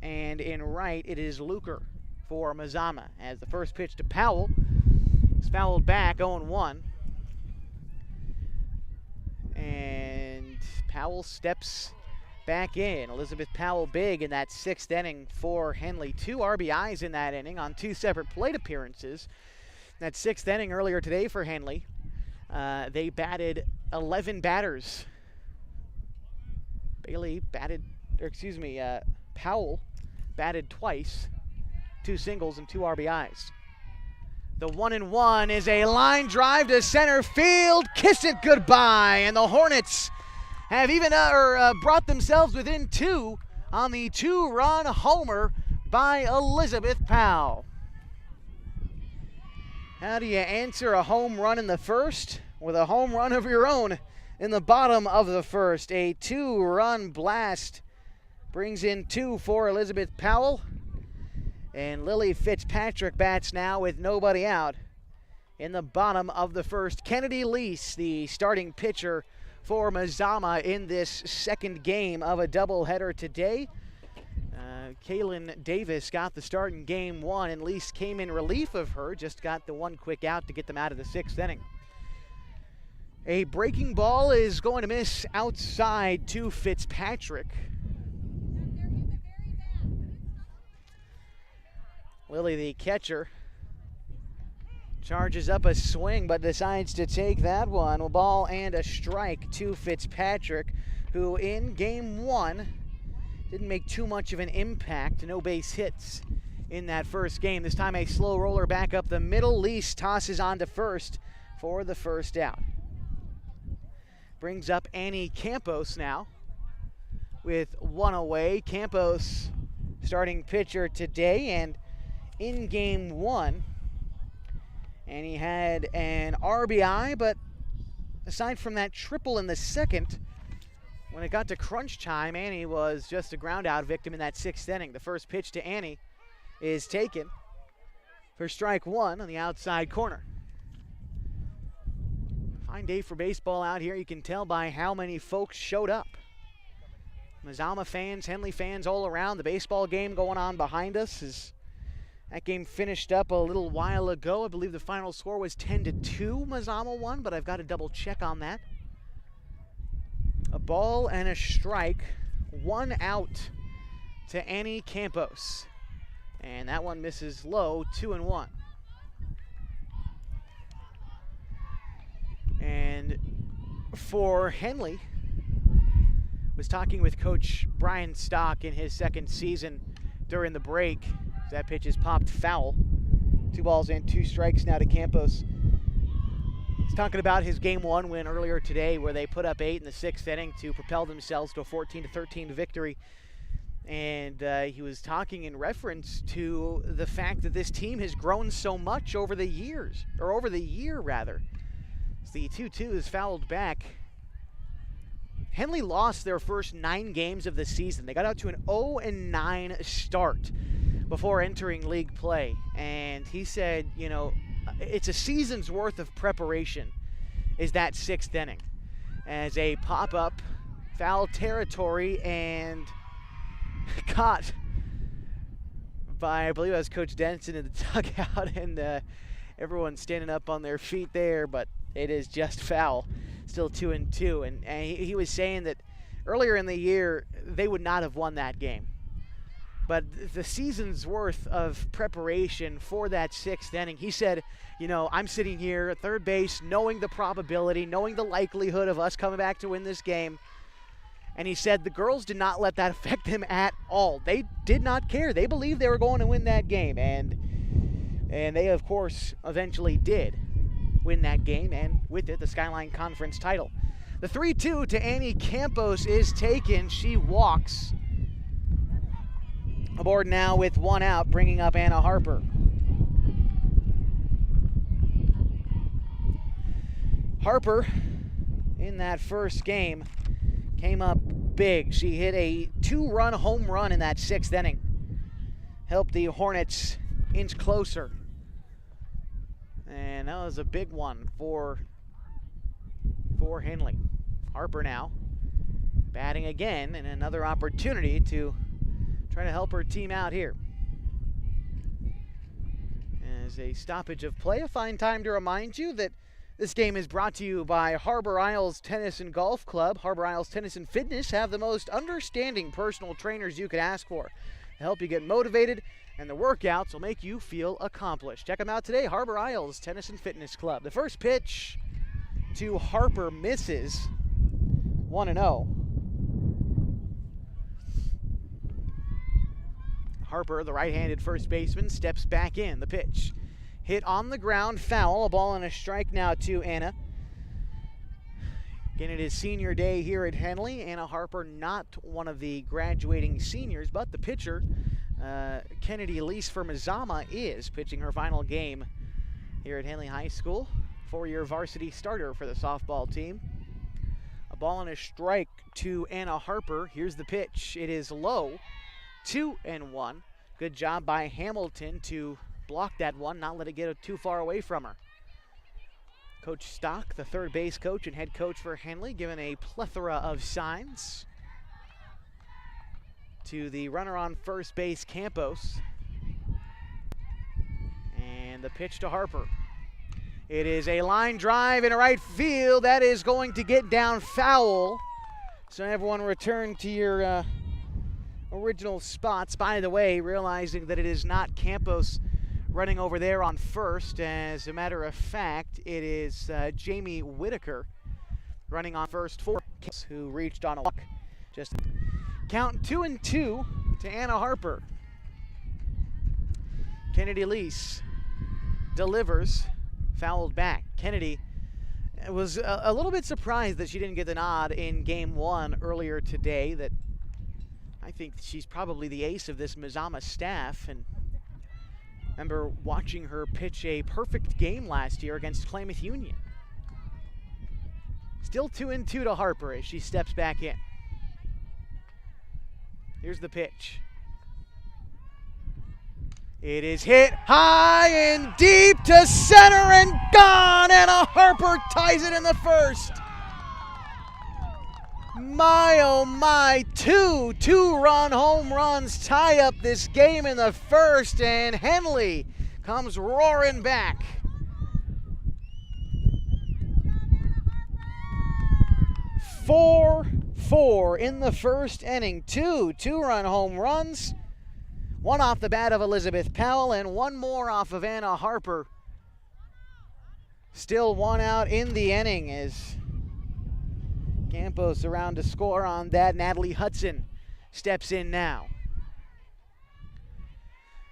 And in right, it is Luker for Mazama. As the first pitch to Powell is fouled back, 0-1. And Powell steps back in. Elizabeth Powell big in that sixth inning for Henley. 2 RBIs in that inning on 2 separate plate appearances. That sixth inning earlier today for Henley, they batted 11 batters. Powell batted twice, 2 singles and 2 RBIs. The 1-1 is a line drive to center field. Kiss it goodbye, and the Hornets have even brought themselves within 2 on the 2-run homer by Elizabeth Powell. How do you answer a home run in the first? With a home run of your own in the bottom of the first. A 2-run blast brings in 2 for Elizabeth Powell. And Lily Fitzpatrick bats now with nobody out in the bottom of the first. Kennedy Lease, the starting pitcher for Mazama in this second game of a doubleheader today. Kalyn Davis got the start in game 1, and Lease came in relief of her, just got the 1 quick out to get them out of the 6th inning. A breaking ball is going to miss outside to Fitzpatrick. Lily, the catcher, charges up a swing but decides to take that one. A ball and a strike to Fitzpatrick, who in game 1 didn't make too much of an impact. No base hits in that first game. This time a slow roller back up the middle. Lease tosses on to first for the first out. Brings up Annie Campos now with one away. Campos starting pitcher today and in game one. And he had an RBI, but aside from that triple in the second, when it got to crunch time, Annie was just a ground out victim in that sixth inning. The first pitch to Annie is taken for strike one on the outside corner. Fine day for baseball out here. You can tell by how many folks showed up. Mazama fans, Henley fans all around. The baseball game going on behind us. That game finished up a little while ago. I believe the final score was 10-2. Mazama won, but I've got to double check on that. A ball and a strike. 1 out to Annie Campos. And that one misses low, 2-1. And for Henley, was talking with Coach Brian Stock in his second season during the break. That pitch is popped foul. 2 balls and 2 strikes now to Campos. He's talking about his game one win earlier today where they put up 8 in the 6th inning to propel themselves to a 14-13 victory. And he was talking in reference to the fact that this team has grown so much over the years, or over the year rather. As the 2-2 is fouled back. Henley lost their first 9 games of the season. They got out to an 0-9 start before entering league play. And he said, you know, it's a season's worth of preparation is that 6th inning. As a pop-up, foul territory, and caught by, I believe it was Coach Denson in the dugout, and everyone standing up on their feet there, but it is just foul. Still 2-2, and he was saying that earlier in the year they would not have won that game. But the season's worth of preparation for that 6th inning, he said, you know, I'm sitting here at third base knowing the probability, knowing the likelihood of us coming back to win this game. And he said the girls did not let that affect them at all. They did not care. They believed they were going to win that game. And they, of course, eventually did win that game, and with it, the Skyline Conference title. The 3-2 to Annie Campos is taken. She walks. Aboard now with 1 out, bringing up Anna Harper. Harper, in that first game, came up big. She hit a 2-run home run in that 6th inning. Helped the Hornets inch closer. And that was a big one for Henley. Harper now batting again, and another opportunity to try to help her team out here. As a stoppage of play, a fine time to remind you that this game is brought to you by Harbor Isles Tennis and Golf Club. Harbor Isles Tennis and Fitness have the most understanding personal trainers you could ask for to help you get motivated, and the workouts will make you feel accomplished. Check them out today, Harbor Isles Tennis and Fitness Club. The first pitch to Harper misses, 1-0. Harper, the right-handed first baseman, steps back in. The pitch hit on the ground, foul. A ball and a strike now to Anna. Again, it is senior day here at Henley. Anna Harper, not one of the graduating seniors, but the pitcher, Kennedy Lease for Mazama, is pitching her final game here at Henley High School. 4-year varsity starter for the softball team. A ball and a strike to Anna Harper. Here's the pitch. It is low. 2-1. Good job by Hamilton to block that one, not let it get too far away from her. Coach Stock, the third base coach and head coach for Henley, given a plethora of signs to the runner on first base, Campos. And the pitch to Harper. It is a line drive in right field. That is going to get down foul. So everyone return to your original spots. By the way, realizing that it is not Campos running over there on first. As a matter of fact, it is Jamie Whittaker running on first for Campos, who reached on a walk. Just Count 2-2 to Anna Harper. Kennedy Lease delivers, fouled back. Kennedy was a little bit surprised that she didn't get the nod in game 1 earlier today. That I think she's probably the ace of this Mazama staff, and remember watching her pitch a perfect game last year against Klamath Union. Still 2-2 to Harper as she steps back in. Here's the pitch. It is hit high and deep to center and gone, and Harper ties it in the first. My, oh my, two-run home runs tie up this game in the first, and Henley comes roaring back. Four in the first inning. Two-run home runs. One off the bat of Elizabeth Powell and one more off of Anna Harper. Still one out in the inning as Campos around to score on that. Natalie Hudson steps in now.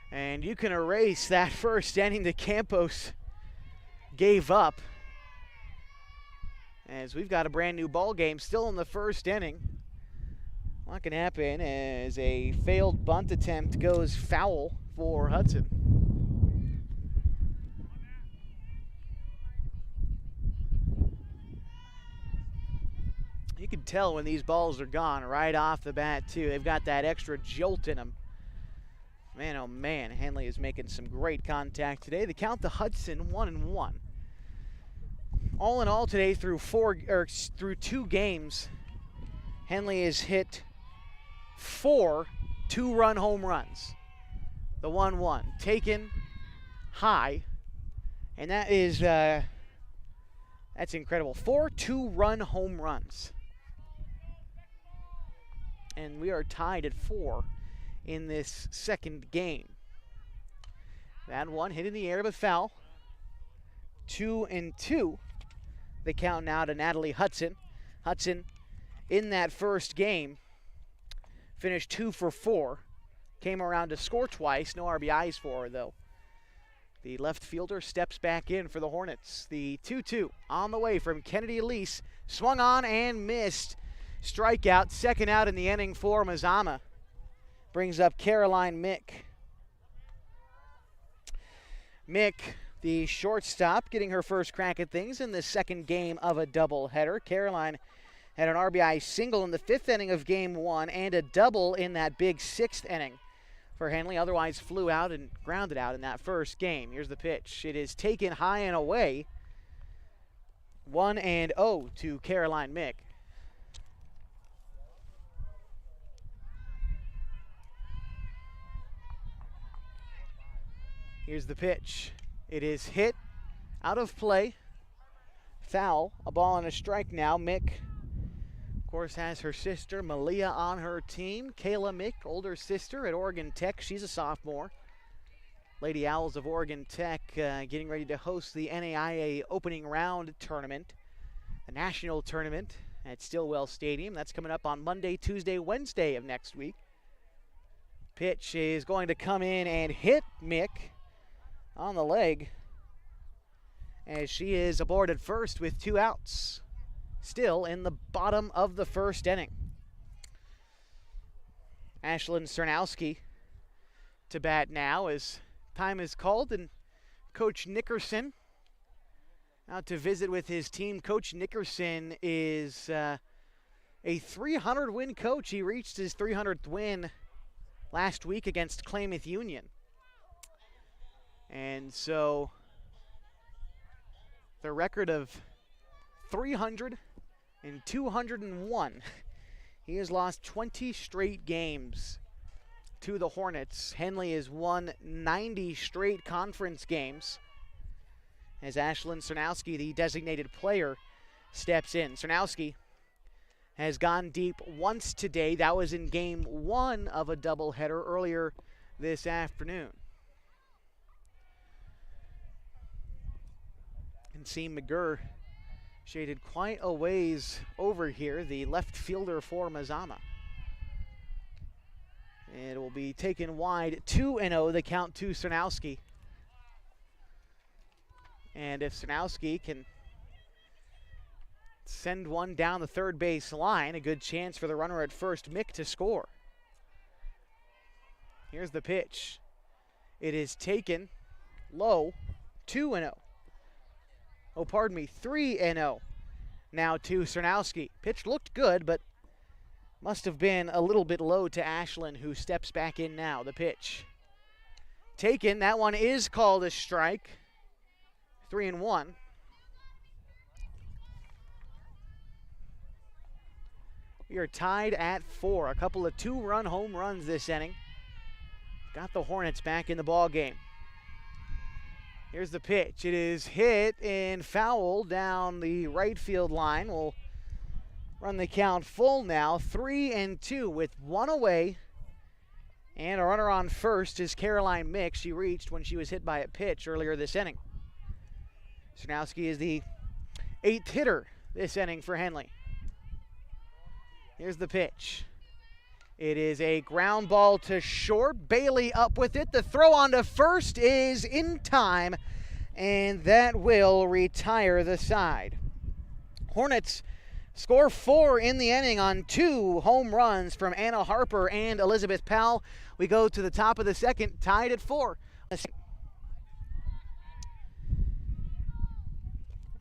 And you can erase that first inning that Campos gave up, as we've got a brand new ball game still in the first inning. What can happen as a failed bunt attempt goes foul for Hudson. You can tell when these balls are gone right off the bat, too. They've got that extra jolt in them. Man, oh man, Henley is making some great contact today. The count to Hudson, 1-1. All in all today, through 2 games, Henley has hit 4 two-run home runs. The 1-1 taken high, and that is that's incredible. 4 two-run home runs, and we are tied at 4 in this second game. That one hit in the air but foul. 2-2. The count now to Natalie Hudson. Hudson in that first game finished 2 for 4. Came around to score twice. No RBIs for her, though. The left fielder steps back in for the Hornets. The 2-2 on the way from Kennedy Lease. Swung on and missed. Strikeout. Second out in the inning for Mazama. Brings up Caroline Mick. Mick, the shortstop, getting her first crack at things in the second game of a doubleheader. Caroline had an RBI single in the 5th inning of game 1 and a double in that big 6th inning for Henley. Otherwise flew out and grounded out in that first game. Here's the pitch. It is taken high and away. 1-0 to Caroline Mick. Here's the pitch. It is hit out of play. Foul. A ball and a strike now. Mick, of course, has her sister Malia on her team. Kayla Mick, older sister at Oregon Tech. She's a sophomore. Lady Owls of Oregon Tech getting ready to host the NAIA opening round tournament, the national tournament at Stillwell Stadium. That's coming up on Monday, Tuesday, Wednesday of next week. Pitch is going to come in and hit Mick on the leg as she is aboard at first with 2 outs. Still in the bottom of the first inning. Ashland Cernowski to bat now as time is called, and Coach Nickerson out to visit with his team. Coach Nickerson is a 300-win coach. He reached his 300th win last week against Klamath Union. And so the record of 300 and 201. He has lost 20 straight games to the Hornets. Henley has won 90 straight conference games as Ashland Cernowski, the designated player, steps in. Cernowski has gone deep once today. That was in game 1 of a doubleheader earlier this afternoon. And see McGurr shaded quite a ways over here, the left fielder for Mazama. And it will be taken wide 2-0, the count to Cernowski. And if Cernowski can send one down the third base line, a good chance for the runner at first, Mick, to score. Here's the pitch. It is taken low, 2-0. Oh, pardon me, 3-0. Now to Cernowski. Pitch looked good, but must have been a little bit low to Ashland, who steps back in now. The pitch taken. That one is called a strike. 3-1. We are tied at 4. A couple of 2-run home runs this inning. Got the Hornets back in the ball game. Here's the pitch. It is hit and foul down the right field line. We'll run the count full now. 3-2 with one away. And a runner on first is Caroline Mick. She reached when she was hit by a pitch earlier this inning. Cernowski is the 8th hitter this inning for Henley. Here's the pitch. It is a ground ball to short. Bailey up with it. The throw on to first is in time, and that will retire the side. Hornets score 4 in the inning on 2 home runs from Anna Harper and Elizabeth Powell. We go to the top of the second, tied at 4.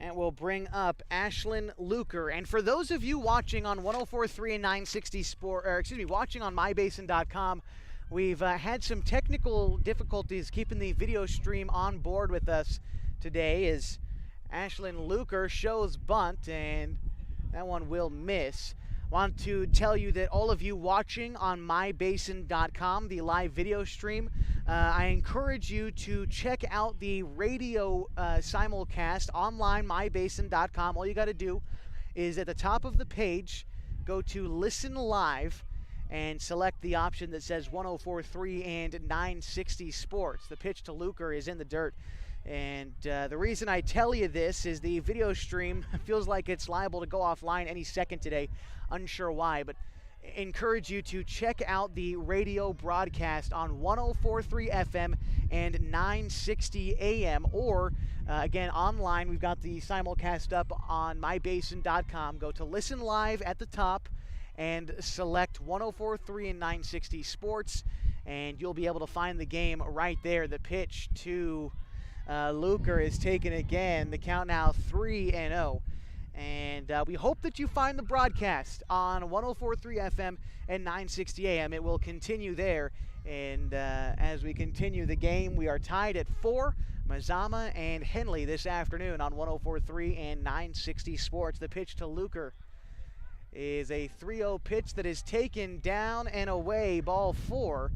And we'll bring up Ashland Luker. And for those of you watching on 104.3 and 960 watching on mybasin.com, we've had some technical difficulties keeping the video stream on board with us today as Ashland Luker shows bunt, and that one will miss. Want to tell you that all of you watching on mybasin.com, the live video stream, I encourage you to check out the radio simulcast online, mybasin.com. All you got to do is at the top of the page, go to Listen Live and select the option that says 104.3 and 960 Sports. The pitch to Luker is in the dirt. And the reason I tell you this is the video stream feels like it's liable to go offline any second today. Unsure why, but encourage you to check out the radio broadcast on 104.3 FM and 960 AM, or again online. We've got the simulcast up on mybasin.com. Go to Listen Live at the top and select 104.3 and 960 Sports, and you'll be able to find the game right there. The pitch to Luker is taken again. The count now 3-0. And we hope that you find the broadcast on 104.3 FM and 960 AM. It will continue there. And as we continue the game, we are tied at 4. Mazama and Henley this afternoon on 104.3 and 960 Sports. The pitch to Luker is a 3-0 pitch that is taken down and away. Ball 4.